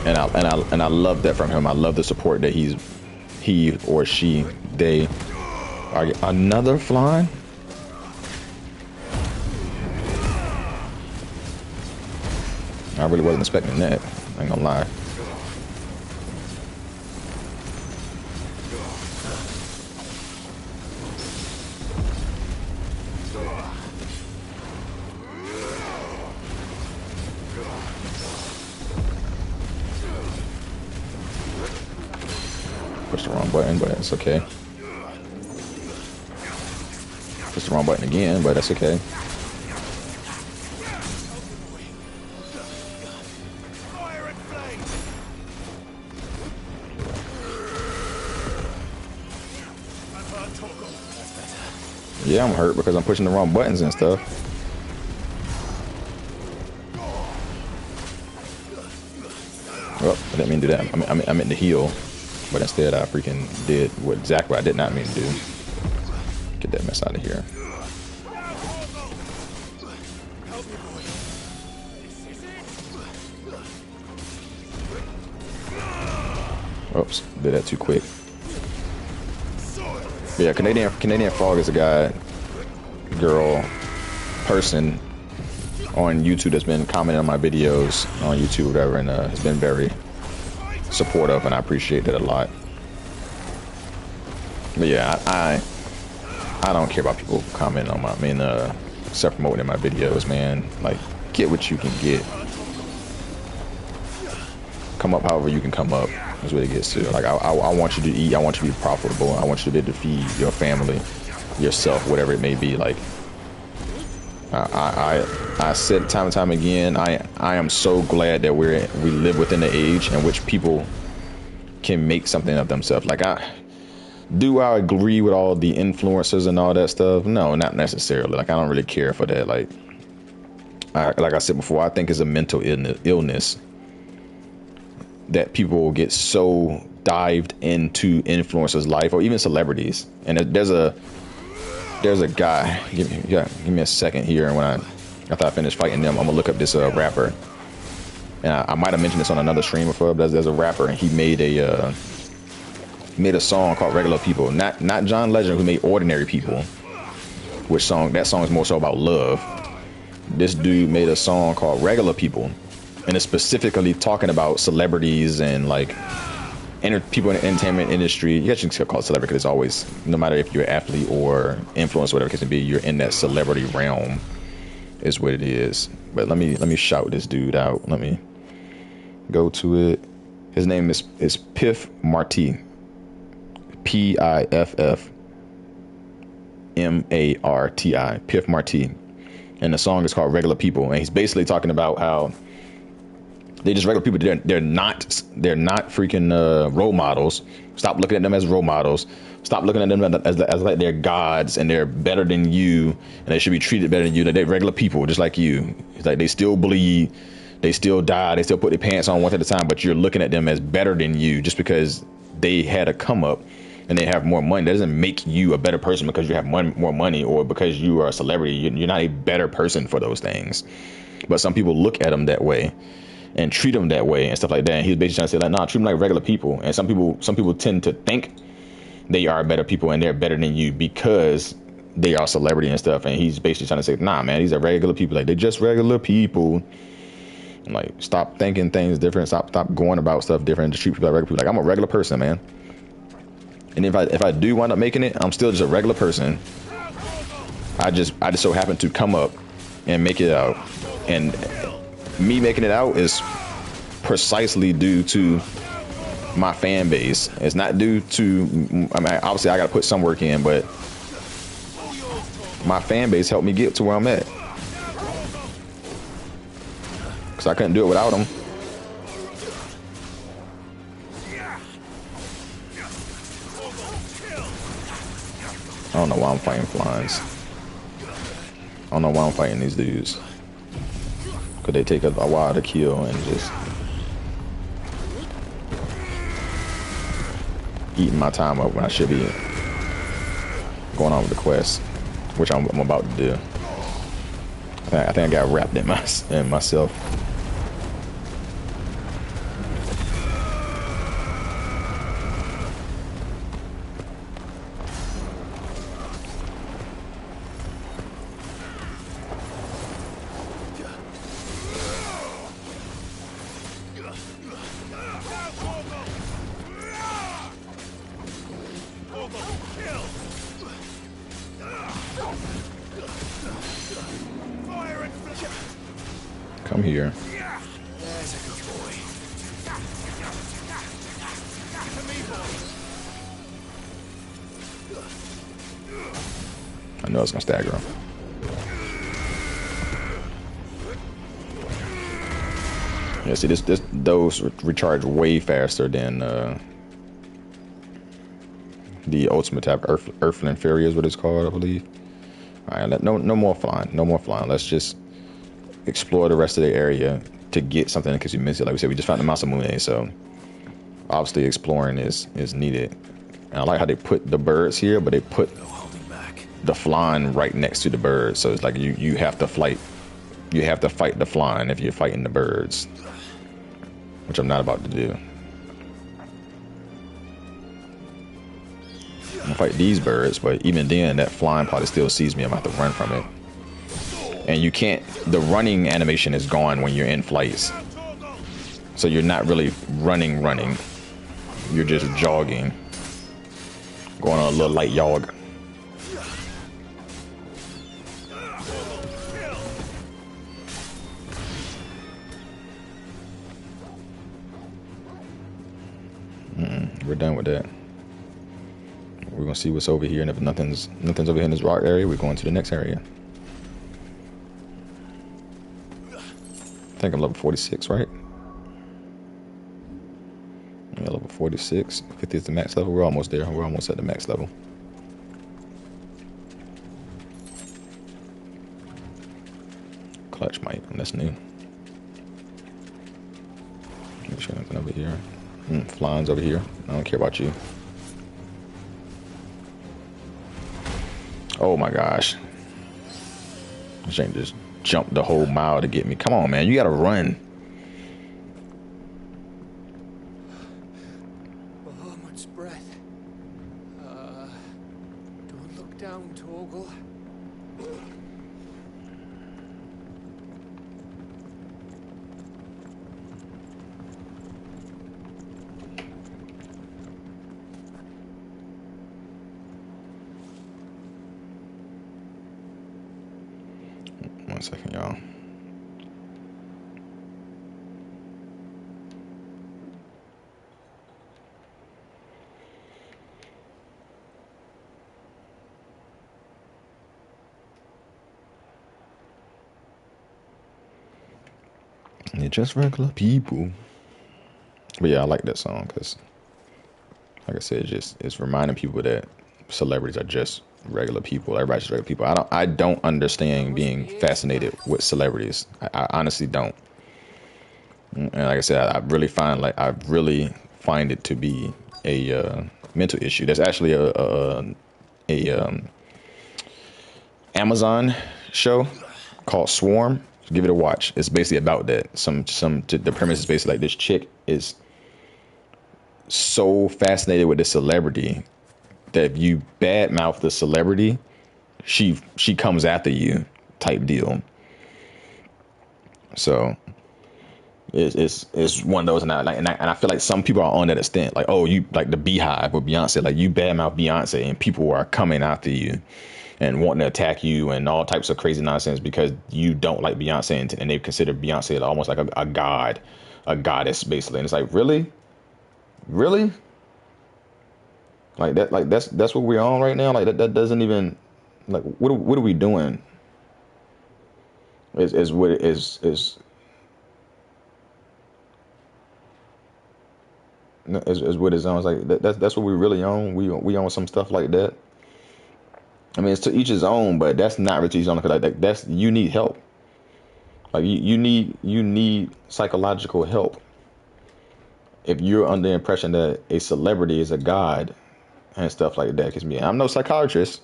And I love that from him. I love the support that he or she, they are. Another flying? I really wasn't expecting that. I ain't gonna lie. Push the wrong button, but it's okay. Push the wrong button again, but that's okay. Yeah, I'm hurt because I'm pushing the wrong buttons and stuff. Well, I didn't mean to do that. I meant to heal, but instead I freaking did exactly what I did not mean to do. Get that mess out of here. Oops, did that too quick. But yeah, Canadian Frog is a guy, girl, person on YouTube that's been commenting on my videos on YouTube, whatever, and has been very supportive, and I appreciate that a lot. But yeah, I don't care about people commenting on my, self-promoting in my videos, man. Like, get what you can get. Come up however you can come up. That's what it gets to. Like, I want you to eat. I want you to be profitable. I want you to be able to feed your family, yourself, whatever it may be. Like, I said time and time again, I am so glad that we live within the age in which people can make something of themselves. Like, do I agree with all the influencers and all that stuff? No, not necessarily. Like, I don't really care for that. Like I said before, I think it's a mental illness that people will get so dived into influencers' life or even celebrities. And there's a guy. Give me a second here, and after I finish fighting them, I'm gonna look up this rapper. And I might have mentioned this on another stream before, but there's a rapper, and he made a song called Regular People. Not John Legend, who made Ordinary People, that song is more so about love. This dude made a song called Regular People, and it's specifically talking about celebrities and like people in the entertainment industry. You guys can still call it celebrity because it's always, no matter if you're an athlete or influencer, whatever it can be, you're in that celebrity realm, is what it is. But let me shout this dude out. Let me go to it. His name is Piff Marty. Piffmarti. Piff Marty. And the song is called Regular People. And he's basically talking about how they're just regular people. They're not freaking role models. Stop looking at them as role models. Stop looking at them as like they're gods and they're better than you and they should be treated better than you. They're regular people just like you. It's like they still bleed, they still die, they still put their pants on one at a time, but you're looking at them as better than you just because they had a come up and they have more money. That doesn't make you a better person because you have more money or because you are a celebrity. You're not a better person for those things. But some people look at them that way and treat them that way and stuff like that. And he's basically trying to say like, nah, treat them like regular people. And some people tend to think they are better people and they're better than you because they are celebrity and stuff. And he's basically trying to say, nah, man, these are regular people. Like, they're just regular people. And like, stop thinking things different. Stop going about stuff different. Just treat people like regular people. Like, I'm a regular person, man. And if I do wind up making it, I'm still just a regular person. I just so happen to come up and make it out. And me making it out is precisely due to my fan base. It's not due to, I mean, obviously I got to put some work in, but my fan base helped me get to where I'm at. Because I couldn't do it without them. I don't know why I'm fighting flies. I don't know why I'm fighting these dudes. Because they take a while to kill and just eating my time up when I should be going on with the quest, which I'm about to do. I think I got wrapped in myself. Come here.
There's a good boy.
I know it's gonna stagger him. Yeah, see, those recharge way faster than the ultimate attack. Earthling Fury is what it's called, I believe. All right, no more flying. No more flying. Let's just explore the rest of the area to get something in case you miss it. Like we said, we just found the Masamune, so obviously exploring is needed. And I like how they put the birds here, but they put the flying right next to the birds. So it's like you have to fight the flying if you're fighting the birds, which I'm not about to do. I'm gonna fight these birds, but even then, that flying probably still sees me. I'm gonna have to run from it. And you can't, the running animation is gone when you're in flights. So you're not really running. You're just jogging. Going on a little light jog. We're done with that. We're gonna see what's over here, and if nothing's over here in this rock area, we're going to the next area. I think I'm level 46, right? Yeah, level 46. 50 is the max level. We're almost there. We're almost at the max level. Clutch might. That's new. Make sure nothing over here. Flying's over here. I don't care about you. Oh my gosh. This ain't just jumped the whole mile to get me. Come on, man. You gotta run.
Oh, much breath. Don't look down, Torgal.
second, y'all. They're just regular people. But yeah, I like that song because, like I said, it's reminding people that celebrities are just regular people. Everybody's just regular people. I don't understand being fascinated with celebrities. I honestly don't. And like I said, I really find it to be a mental issue. There's actually a Amazon show called Swarm. Give it a watch. It's basically about that. The premise is basically like this chick is so fascinated with the celebrity that if you badmouth the celebrity, she comes after you, type deal. So it's one of those, and I feel like some people are on that extent. Like, oh, you like the Beehive with Beyonce, like you badmouth Beyonce, and people are coming after you and wanting to attack you and all types of crazy nonsense because you don't like Beyonce, and they consider Beyonce almost like a god, a goddess, basically. And it's like, really, like that, like that's what we're on right now. Like that doesn't even, like, what are we doing? Is what is what it sounds like. That's what we really own. We own some stuff like that. I mean, it's to each his own, but that's not really to each own, because like that's, you need help. Like you need psychological help if you're under the impression that a celebrity is a god and stuff like that. Because I'm no psychiatrist,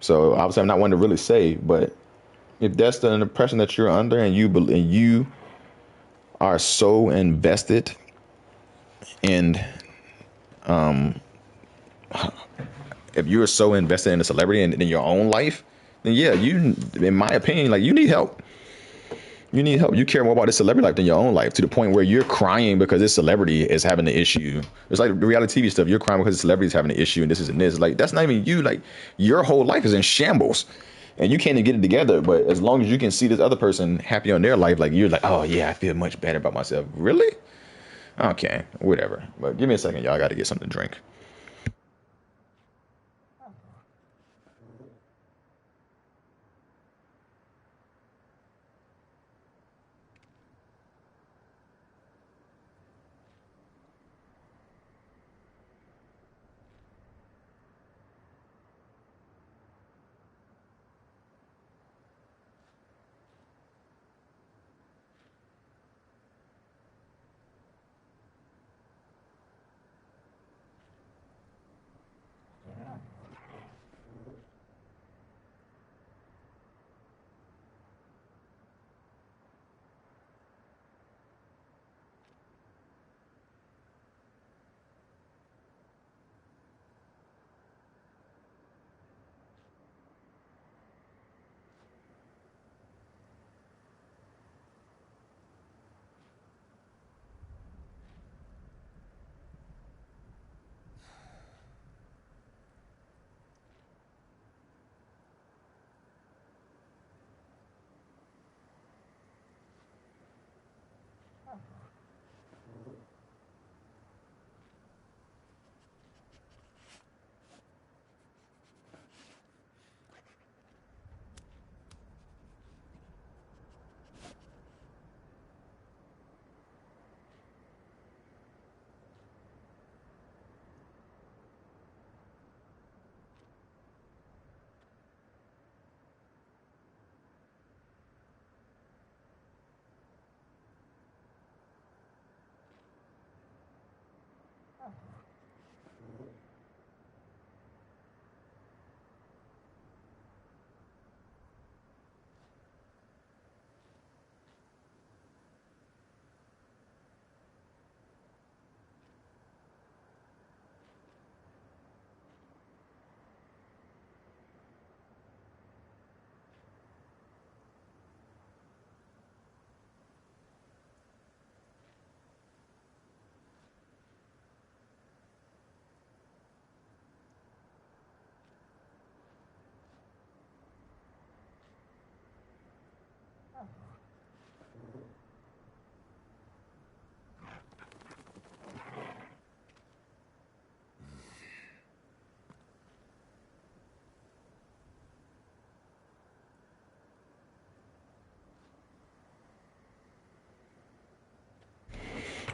so obviously I'm not one to really say. But if that's the impression that you're under, and you are so invested in, if you're so invested in a celebrity and in your own life, then yeah, you, in my opinion, like, you need help. You need help. You care more about this celebrity life than your own life, to the point where you're crying because this celebrity is having an issue. It's like the reality TV stuff. You're crying because the celebrity is having an issue and this is and this. Like, that's not even you. Like, your whole life is in shambles and you can't even get it together. But as long as you can see this other person happy on their life, like, you're like, oh yeah, I feel much better about myself. Really? Okay, whatever. But give me a second, y'all. I got to get something to drink.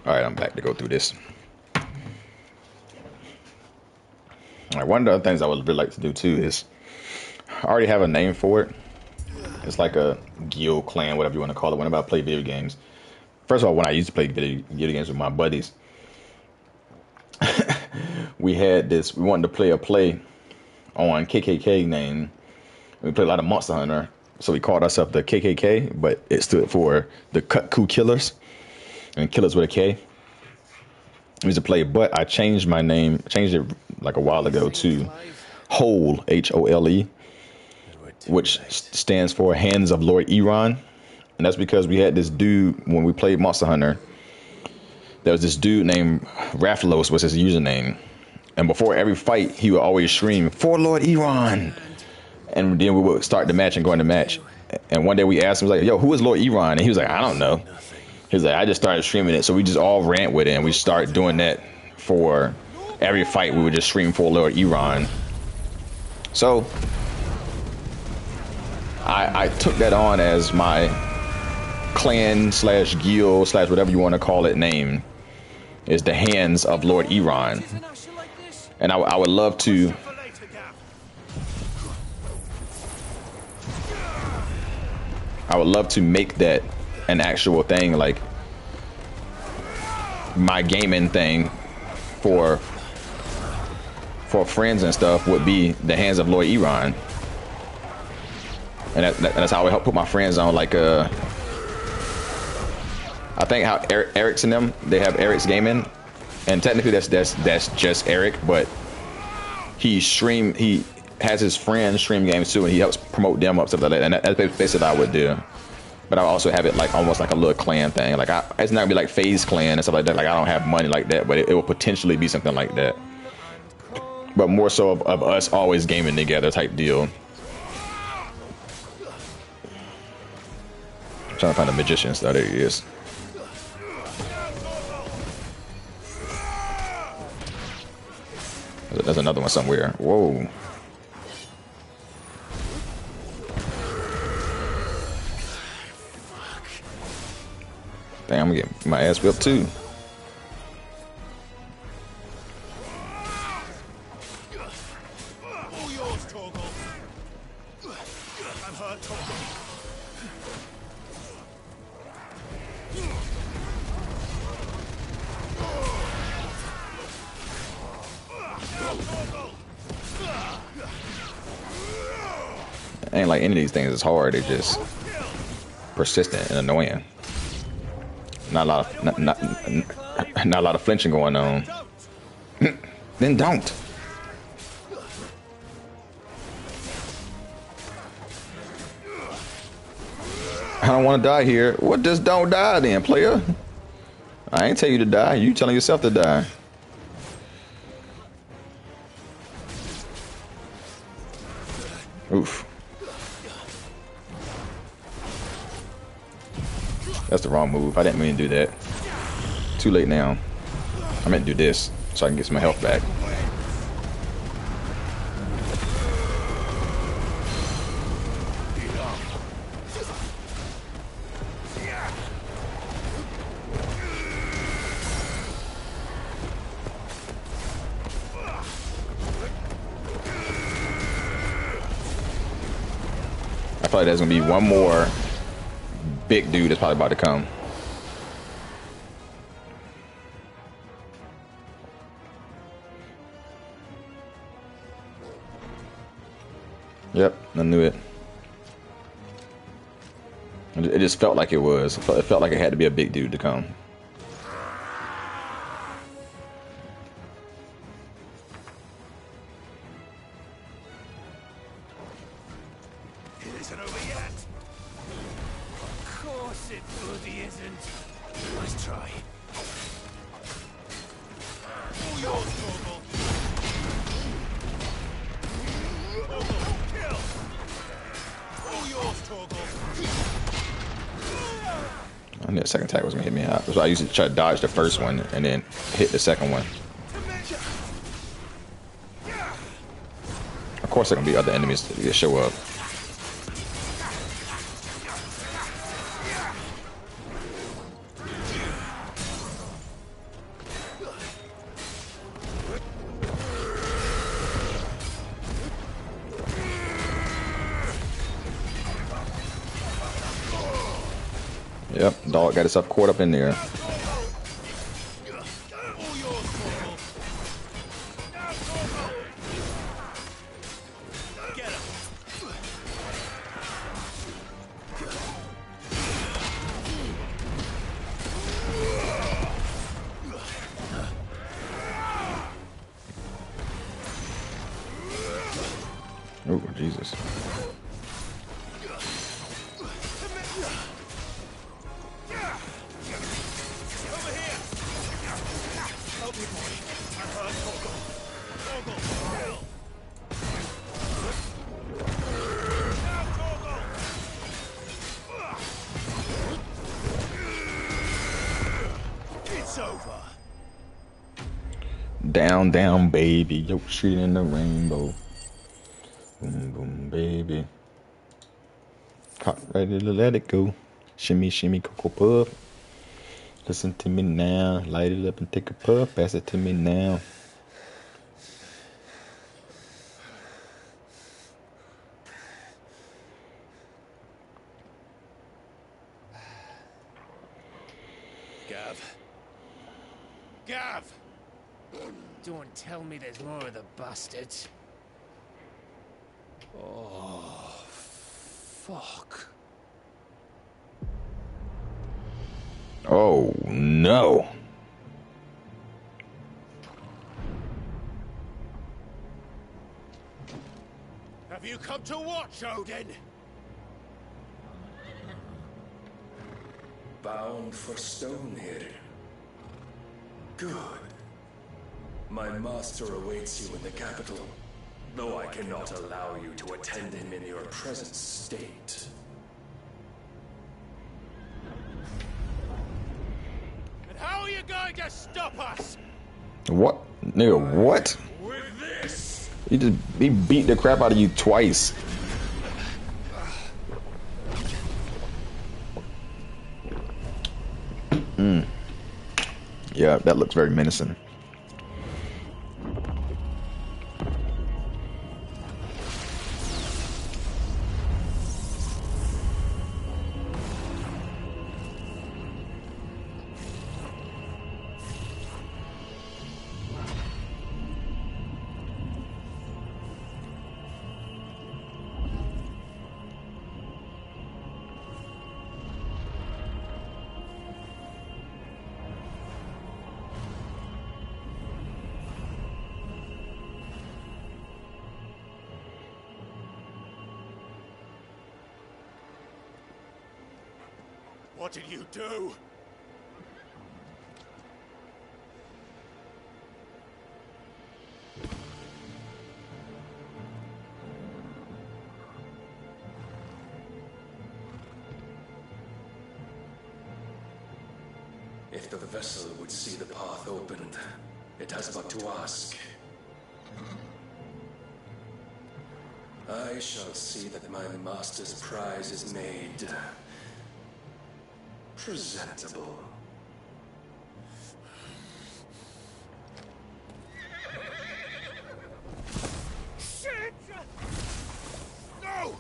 All right, I'm back to go through this. All right, one of the other things I would really like to do too is I already have a name for it. It's like a guild, clan, whatever you want to call it. Whenever I play video games, first of all, when I used to play video games with my buddies, we wanted to play a play on KKK name. We played a lot of Monster Hunter, so we called ourselves the KKK, but it stood for the Kutku Killers, and Killers with a K. We used to play, but I changed my name, changed it like a while ago to Hole, Hole, which stands for Hands of Lord Iran. And that's because we had this dude, when we played Monster Hunter, there was this dude named Rathlos was his username. And before every fight, he would always scream, "For Lord Iran!" And then we would start the match and go into the match. And one day we asked him, like, "Yo, who is Lord Iran?" And he was like, "I don't know." He was like, "I just started screaming it." So we just all ran with it, and we started doing that for every fight. We would just scream "For Lord Iran." So I took that on as my clan slash guild slash whatever you want to call it name, is the Hands of Lord Iran. And I would love to make that an actual thing, like my gaming thing for friends and stuff would be the Hands of Lord Iran. And that's how I help put my friends on, like I think how Eric's in them, they have Eric's Gaming, and technically that's just Eric, but he has his friends stream games too, and he helps promote them up, stuff like that. And that's basically what I would do. But I also have it like almost like a little clan thing. Like it's not gonna be like FaZe Clan and stuff like that. Like I don't have money like that, but it will potentially be something like that. But more so of us always gaming together type deal. I'm trying to find a magician stuff. There he is. There's another one somewhere. Whoa. Damn, I'm gonna get my ass whipped too. Ain't like any of these things is hard. They're just persistent and annoying. Not a lot of not a lot of flinching going on. Then don't. I don't want to die here. What does don't die then, player? I ain't tell you to die. You telling yourself to die. Oof. That's the wrong move. I didn't mean to do that. Too late now. I meant to do this so I can get some health back. I feel like there's gonna be one more big dude that's probably about to come. Yep, I knew it. It just felt like it was. It felt like it had to be a big dude to come.
It isn't over yet. Of course it bloody isn't. Nice try. All yours, Torgal. Kill. All yours, Torgal.
I knew the second attack was gonna hit me out. So I used to try to dodge the first one and then hit the second one. Of course, there are gonna be other enemies that show up. Yep, dog got himself caught up in there. Oh, Jesus.
It's over.
Down, down, baby. Yo, shit in the rainbow. Boom, boom, baby. Hot, ready to let it go. Shimmy, shimmy, cocoa puff. Listen to me now. Light it up and take a puff. Pass it to me now.
Gav. Gav! Don't tell me there's more of the bastards. Oh, fuck.
Oh, no.
Have you come to watch, Odin?
Bound for stone here. Good. My master awaits you in the capital, though I cannot allow you to attend him in your present state.
And how are you going to stop us?
What? Nigga, what?
With this!
He beat the crap out of you twice. Yeah, that looks very menacing.
What did you do?
If the vessel would see the path opened, it has but to ask. I shall see that my master's prize is made presentable.
Shit! No!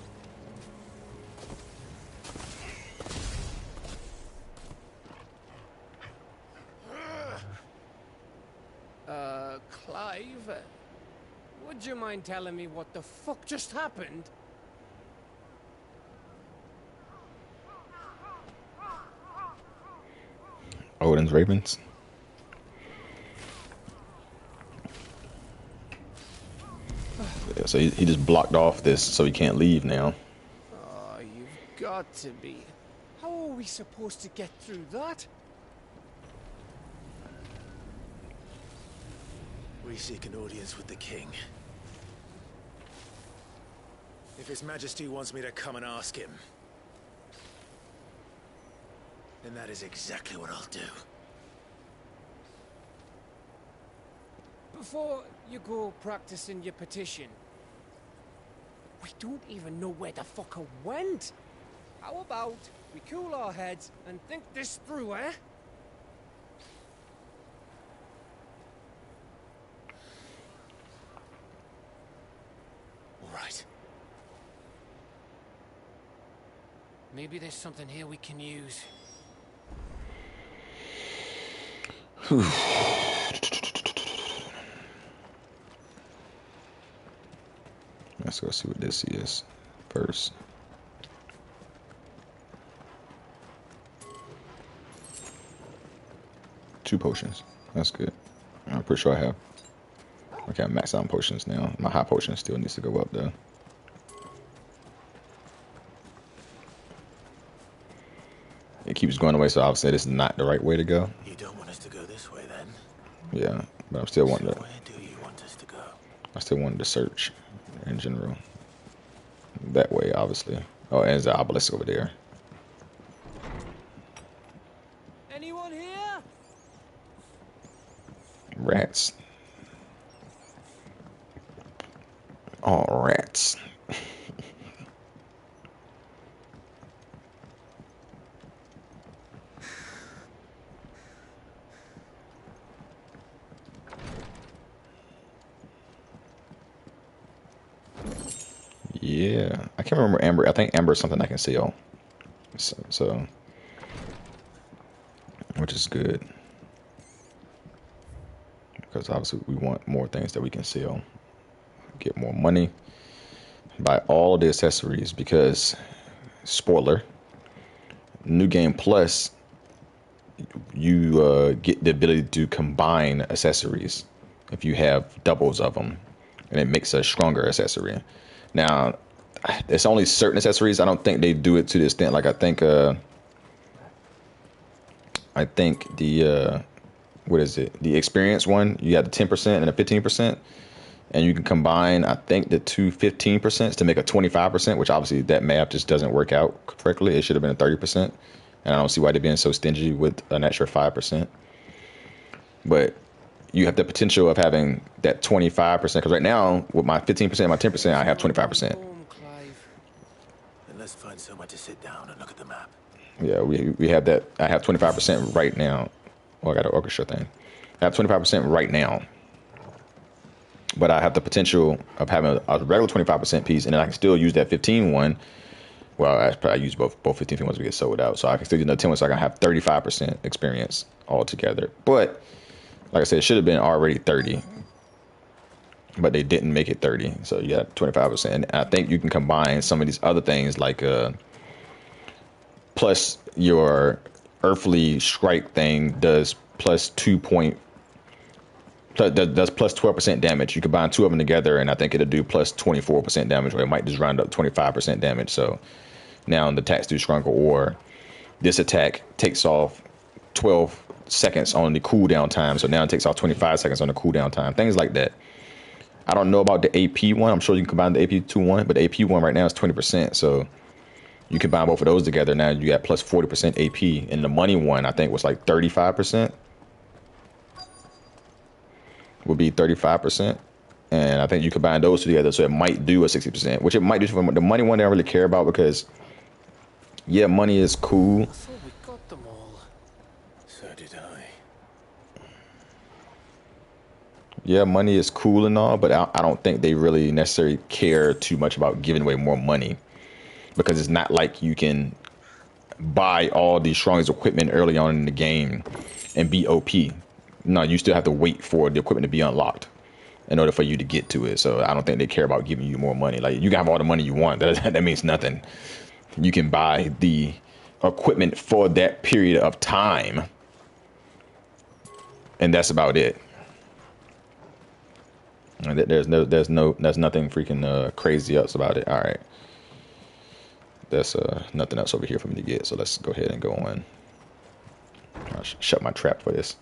Clive? Would you mind telling me what the fuck just happened?
Odin's Ravens. Yeah, so he just blocked off this so he can't leave now.
Oh, you've got to be. How are we supposed to get through that?
We seek an audience with the king. If His Majesty wants me to come and ask him, then that is exactly what I'll do.
Before you go practicing your petition, we don't even know where the fucker went. How about we cool our heads and think this through, eh?
All right.
Maybe there's something here we can use.
Let's go see what this is first. Two potions. That's good. I'm pretty sure I have. Okay, I'm maxed out on potions now. My high potion still needs to go up though. It keeps going away, so obviously this is not the right way to go.
You don't want us to go this way, then?
Yeah, but I'm still wanting to.
Where do you want us to go?
I still wanted to search in general. That way, obviously. Oh, and there's the obelisk over there.
Anyone here?
Rats. Oh, rats. Yeah, I can't remember amber. I think amber is something I can sell. So which is good. Because obviously we want more things that we can sell. Get more money. Buy all the accessories because, spoiler, New Game Plus, you get the ability to combine accessories if you have doubles of them. And it makes a stronger accessory. Now, it's only certain accessories. I don't think they do it to the extent. Like I think the what is it? The experience one, you have the 10% and the 15%, and you can combine. I think the two 15% to make a 25%, which obviously that math just doesn't work out correctly. It should have been a 30%, and I don't see why they're being so stingy with an extra 5%. But you have the potential of having that 25%. Because right now, with my 15% and my 10%, I have 25%.
Then let's find somewhere to sit down and look at the map.
Yeah, we have that. I have 25% right now. Oh, I got an orchestra thing. I have 25% right now. But I have the potential of having a regular 25% piece, and then I can still use that 15 one. Well, I use both 15 ones to get sold out. So I can still use another 10 one, so I can have 35% experience altogether. But like I said, it should have been already 30. But they didn't make it 30. So you got 25%. And I think you can combine some of these other things like plus your earthly strike thing does plus 2 point does plus 12% damage. You combine two of them together, and I think it'll do plus 24% damage, or it might just round up 25% damage. So now the attacks do stronger, or this attack takes off 12 seconds on the cooldown time. So now it takes off 25 seconds on the cooldown time. Things like that. I don't know about the AP one. I'm sure you can combine the AP 2-1, but the AP one right now is 20%. So you combine both of those together, now you got plus 40% AP. And the money one, I think, was like 35%. Would be 35%. And I think you combine those two together, so it might do a 60%, which it might do for the money one. I don't really care about because, yeah, money is cool.
I thought we got them all.
So did I.
Yeah, money is cool and all, but I don't think they really necessarily care too much about giving away more money, because it's not like you can buy all the strongest equipment early on in the game and be OP. No, you still have to wait for the equipment to be unlocked in order for you to get to it. So I don't think they care about giving you more money. Like, you can have all the money you want. That means nothing. You can buy the equipment for that period of time, and that's about it. And there's nothing freaking crazy else about it. All right. There's nothing else over here for me to get. So let's go ahead and go on. I'll shut my trap for this.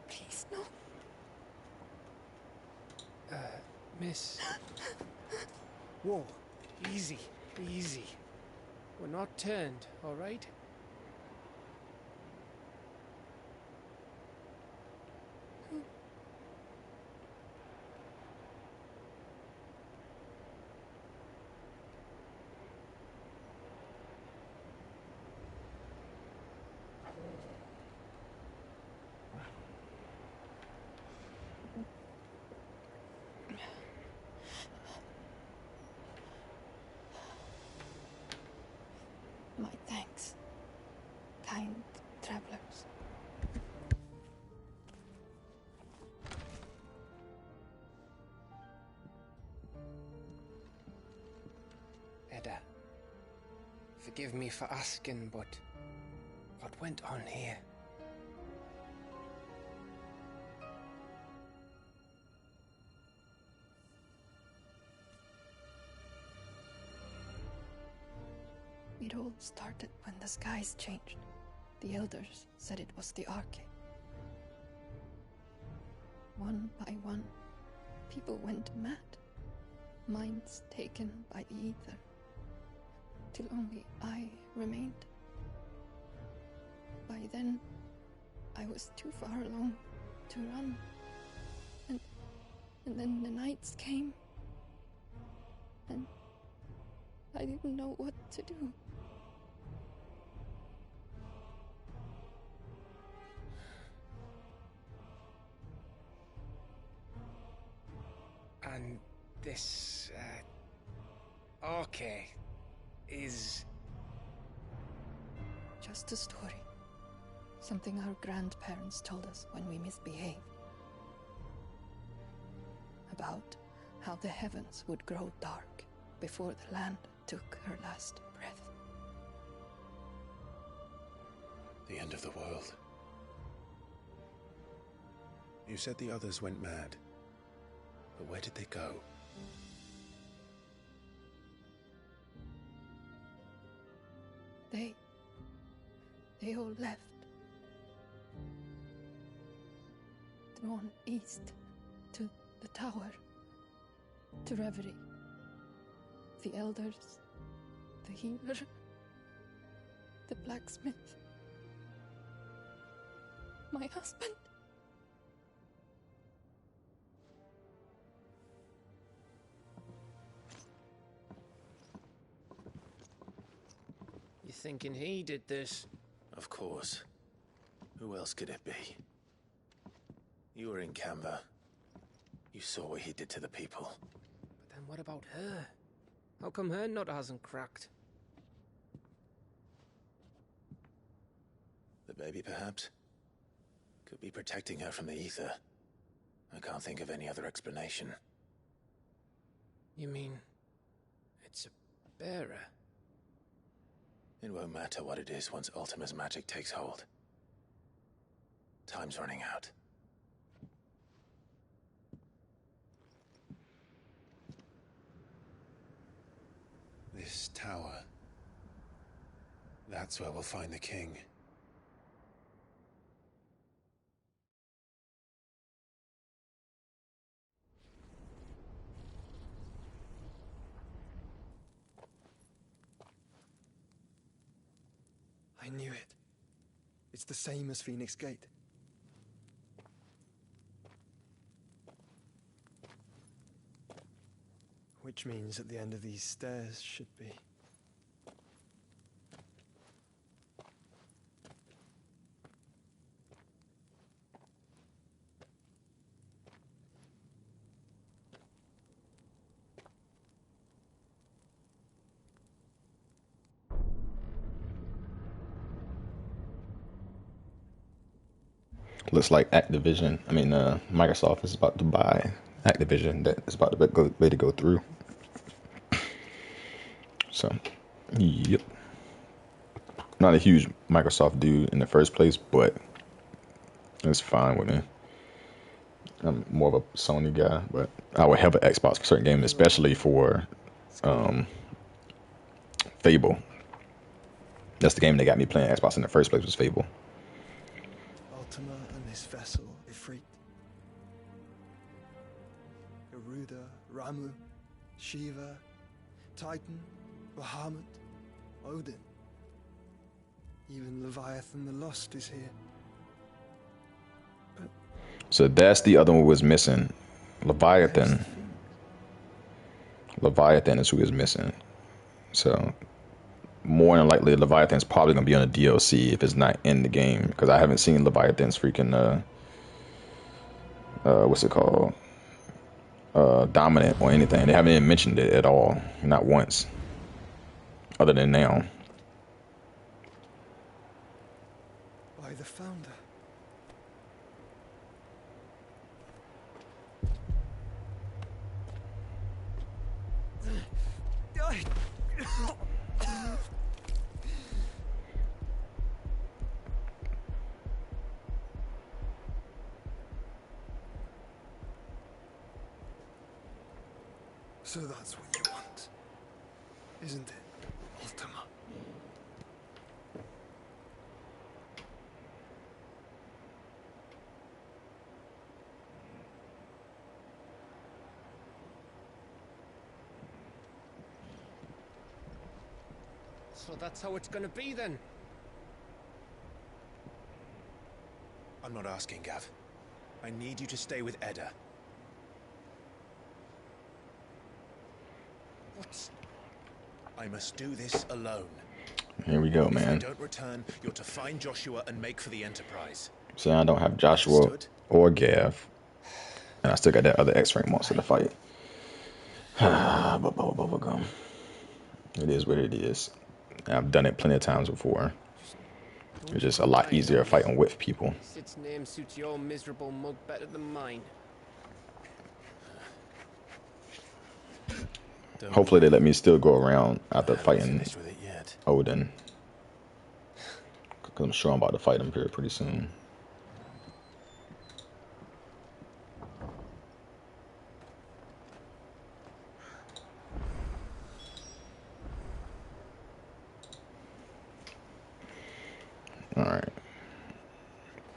Please, no.
Miss. Whoa, easy, easy. We're not turned, all right? better. Forgive me for asking, but what went on here?
It all started when the skies changed. The elders said it was the Arcade. One by one, people went mad. Minds taken by the ether. Till only I remained. By then, I was too far along to run. And then the nights came. And I didn't know what to do.
And this, Arcade is...
just a story. Something our grandparents told us when we misbehaved. About how the heavens would grow dark before the land took her last breath.
The end of the world. You said the others went mad. But where did they go?
They all left. Drawn east to the tower, to Reverie. The elders, the healer, the blacksmith, my husband.
You thinking he did this?
Of course. Who else could it be? You were in Canva. You saw what he did to the people.
But then what about her? How come her nut hasn't cracked?
The baby, perhaps? Could be protecting her from the ether. I can't think of any other explanation.
You mean... it's a bearer?
It won't matter what it is once Ultima's magic takes hold. Time's running out.
This tower. That's where we'll find the king.
I knew it. It's the same as Phoenix Gate. Which means at the end of these stairs should be...
Looks like Microsoft is about to buy Activision. That is about to be way to go through. So, yep. Not a huge Microsoft dude in the first place, but it's fine with me. I'm more of a Sony guy, but I would have an Xbox for certain games, especially for Fable. That's the game that got me playing Xbox in the first place, was Fable.
Ultima and his vessel, Ifrit. Garuda, Ramu, Shiva, Titan, Bahamut, Odin. Even Leviathan the Lost is here. But
so that's the other one was missing. Leviathan. Leviathan is who is missing. So more than likely Leviathan's probably gonna be on a DLC if it's not in the game, because I haven't seen Leviathan's freaking what's it called, dominant or anything. They haven't even mentioned it at all, not once, other than now.
by the founder.
So that's what you want, isn't it, Ultima?
So that's how it's gonna be then?
I'm not asking, Gav. I need you to stay with Edda.
What's...
I must do this alone.
Here we go,
If I
man.
don't return, you're to find Joshua and make for the Enterprise.
So I don't have Joshua or Gav. And I still got that other X-Rank monster to fight. Bubblegum. It is what it is. I've done it plenty of times before. It's just a lot easier fighting with people.
Sid's name suits your miserable mug better than mine.
Hopefully they let me still go around after fighting Odin. Because I'm sure I'm about to fight him here pretty soon. Alright.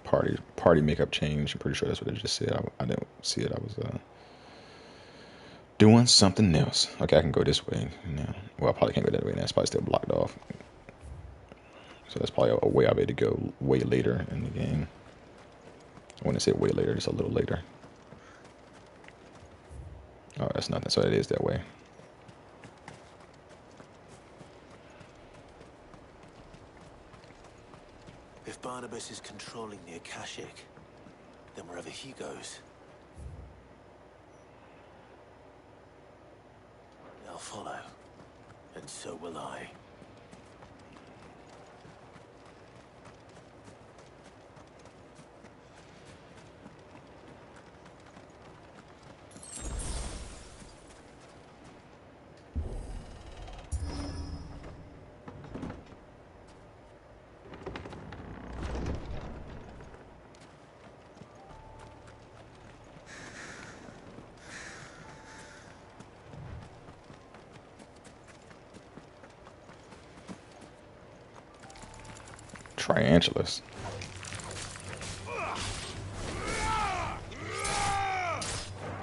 Party makeup change. I'm pretty sure that's what it just said. I didn't see it. I was doing something else. Okay, I can go this way now. Well, I probably can't go that way now. It's probably still blocked off. So that's probably a way I'll be able to go way later in the game. I wouldn't say way later, just a little later. Oh, that's nothing. So it is that way.
If Barnabas is controlling the Akashic, then wherever he goes, they'll follow, and so will I.
Triangelus.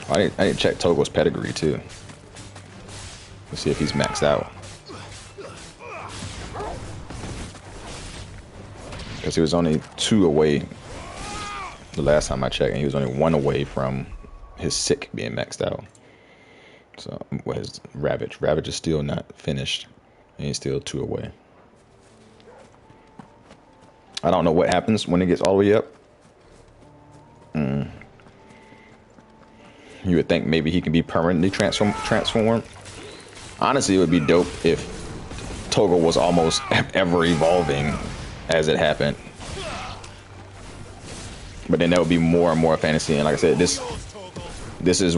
I didn't check Togo's pedigree too. Let's see if he's maxed out. Because he was only 2 away the last time I checked, and he was only 1 away from his sick being maxed out. So, what is Ravage? Ravage is still not finished, and he's still 2 away. I don't know what happens when it gets all the way up. You would think maybe he can be permanently transformed. Honestly, it would be dope if Togo was almost ever evolving as it happened. But then that would be more and more fantasy. And like I said, this is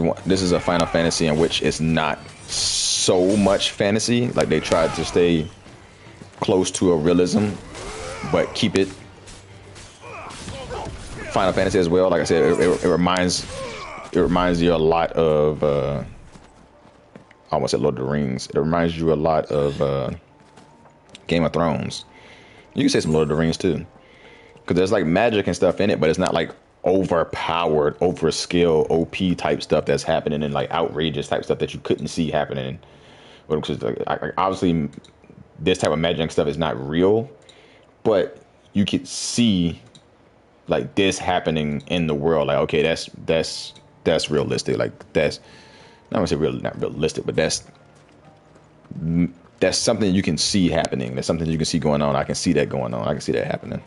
a Final Fantasy in which it's not so much fantasy. Like they tried to stay close to a realism, but keep it Final Fantasy as well. Like I said, it reminds you a lot of I almost said Lord of the Rings. It reminds you a lot of Game of Thrones. You can say some Lord of the Rings too, because there's like magic and stuff in it, but it's not like overpowered, overskill, OP type stuff that's happening and like outrageous type stuff that you couldn't see happening. Because obviously this type of magic and stuff is not real, but you could see like this happening in the world. Like, okay, that's realistic. Like that's not gonna say not realistic, but that's something you can see happening. That's something you can see going on. I can see that going on. I can see that happening.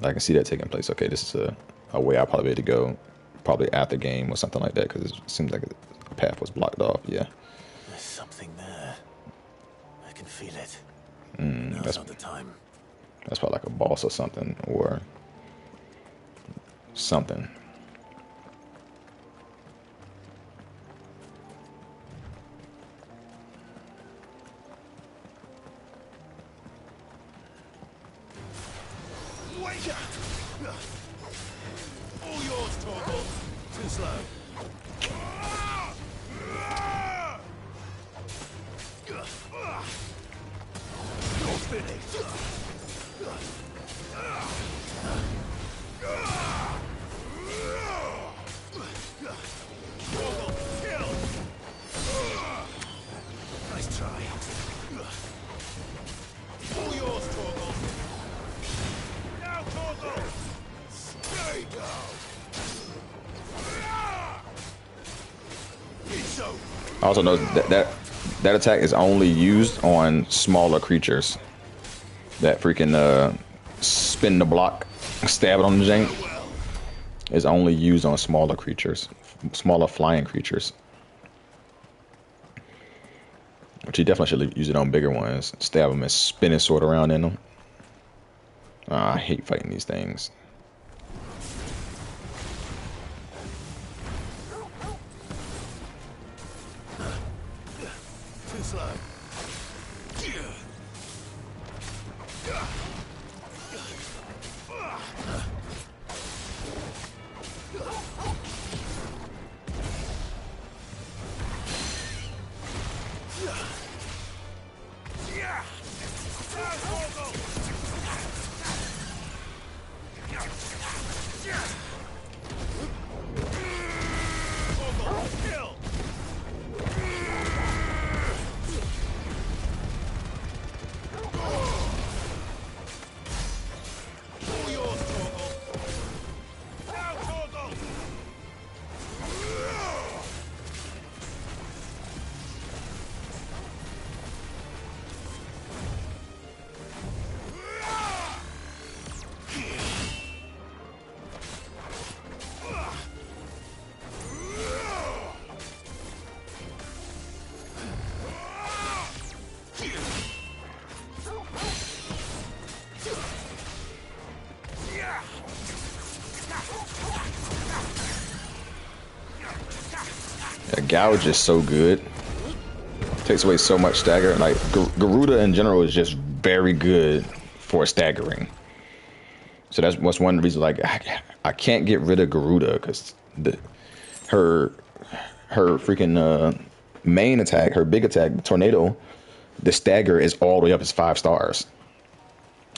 I can see that taking place. Okay, this is a way I'll probably be able to go, probably after game or something like that, because it seems like the path was blocked off. Yeah.
There's something there. I can feel it.
That's
not the time.
That's probably like a boss or something, or something.
All yours, Torgal. Too slow. You're finished. Torgal, kill. Nice try. All yours, Torgal. Now, Torgal. Stay down. It's over.
I also know that attack is only used on smaller creatures. That freaking spin the block, stab it on the jank is only used on smaller creatures, smaller flying creatures. But you definitely should use it on bigger ones. Stab them and spin his sword around in them. I hate fighting these things.
Too slow.
Gouge is so good. Takes away so much stagger. Like Garuda in general is just very good for staggering. So that's what's one reason. Like I can't get rid of Garuda because her freaking main attack, her big attack, the tornado, the stagger is all the way up as 5 stars.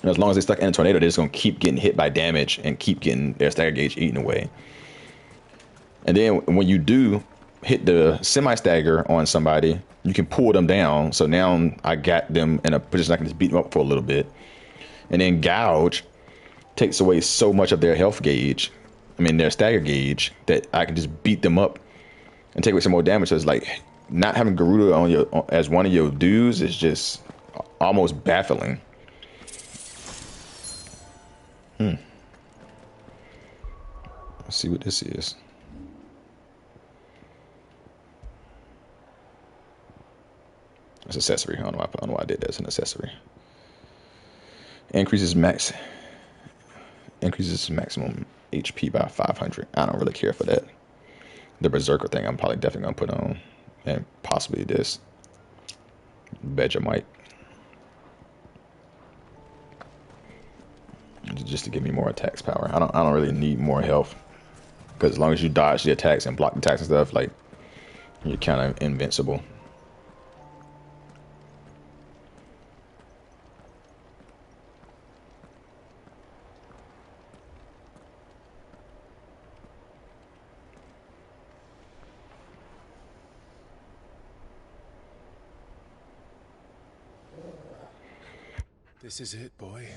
And as long as they're stuck in a tornado, they're just gonna keep getting hit by damage and keep getting their stagger gauge eaten away. And then when you do hit the semi-stagger on somebody, you can pull them down. So now I got them in a position I can just beat them up for a little bit. And then Gouge takes away so much of their health gauge, I mean their stagger gauge, that I can just beat them up and take away some more damage. So it's like not having Garuda on your as one of your dudes is just almost baffling. Let's see what this is. It's accessory. I don't know why I did that. It's an accessory. Increases maximum HP by 500. I don't really care for that. The Berserker thing I'm probably definitely gonna put on, and possibly this. Vegemite. Just to give me more attacks power. I don't really need more health, because as long as you dodge the attacks and block the attacks and stuff, like you're kind of invincible.
This is it, boy.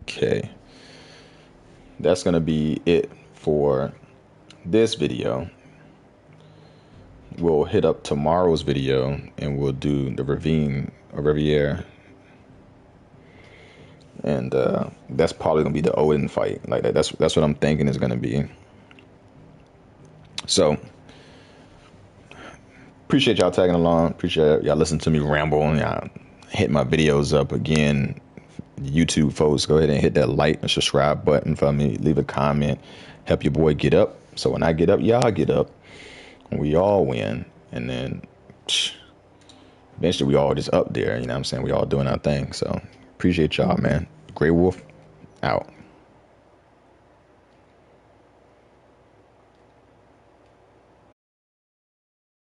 Okay, that's gonna be it for this video. We'll hit up tomorrow's video and we'll do the Ravine or Riviere. And that's probably gonna be the Odin fight. Like that's what I'm thinking is gonna be. So appreciate y'all tagging along. Appreciate y'all listening to me ramble and y'all hit my videos up again. YouTube folks, go ahead and hit that like and subscribe button for me. Leave a comment. Help your boy get up. So when I get up, y'all get up. We all win. And then eventually we all just up there. You know what I'm saying? We all doing our thing. So appreciate y'all, man. Greiwolph out.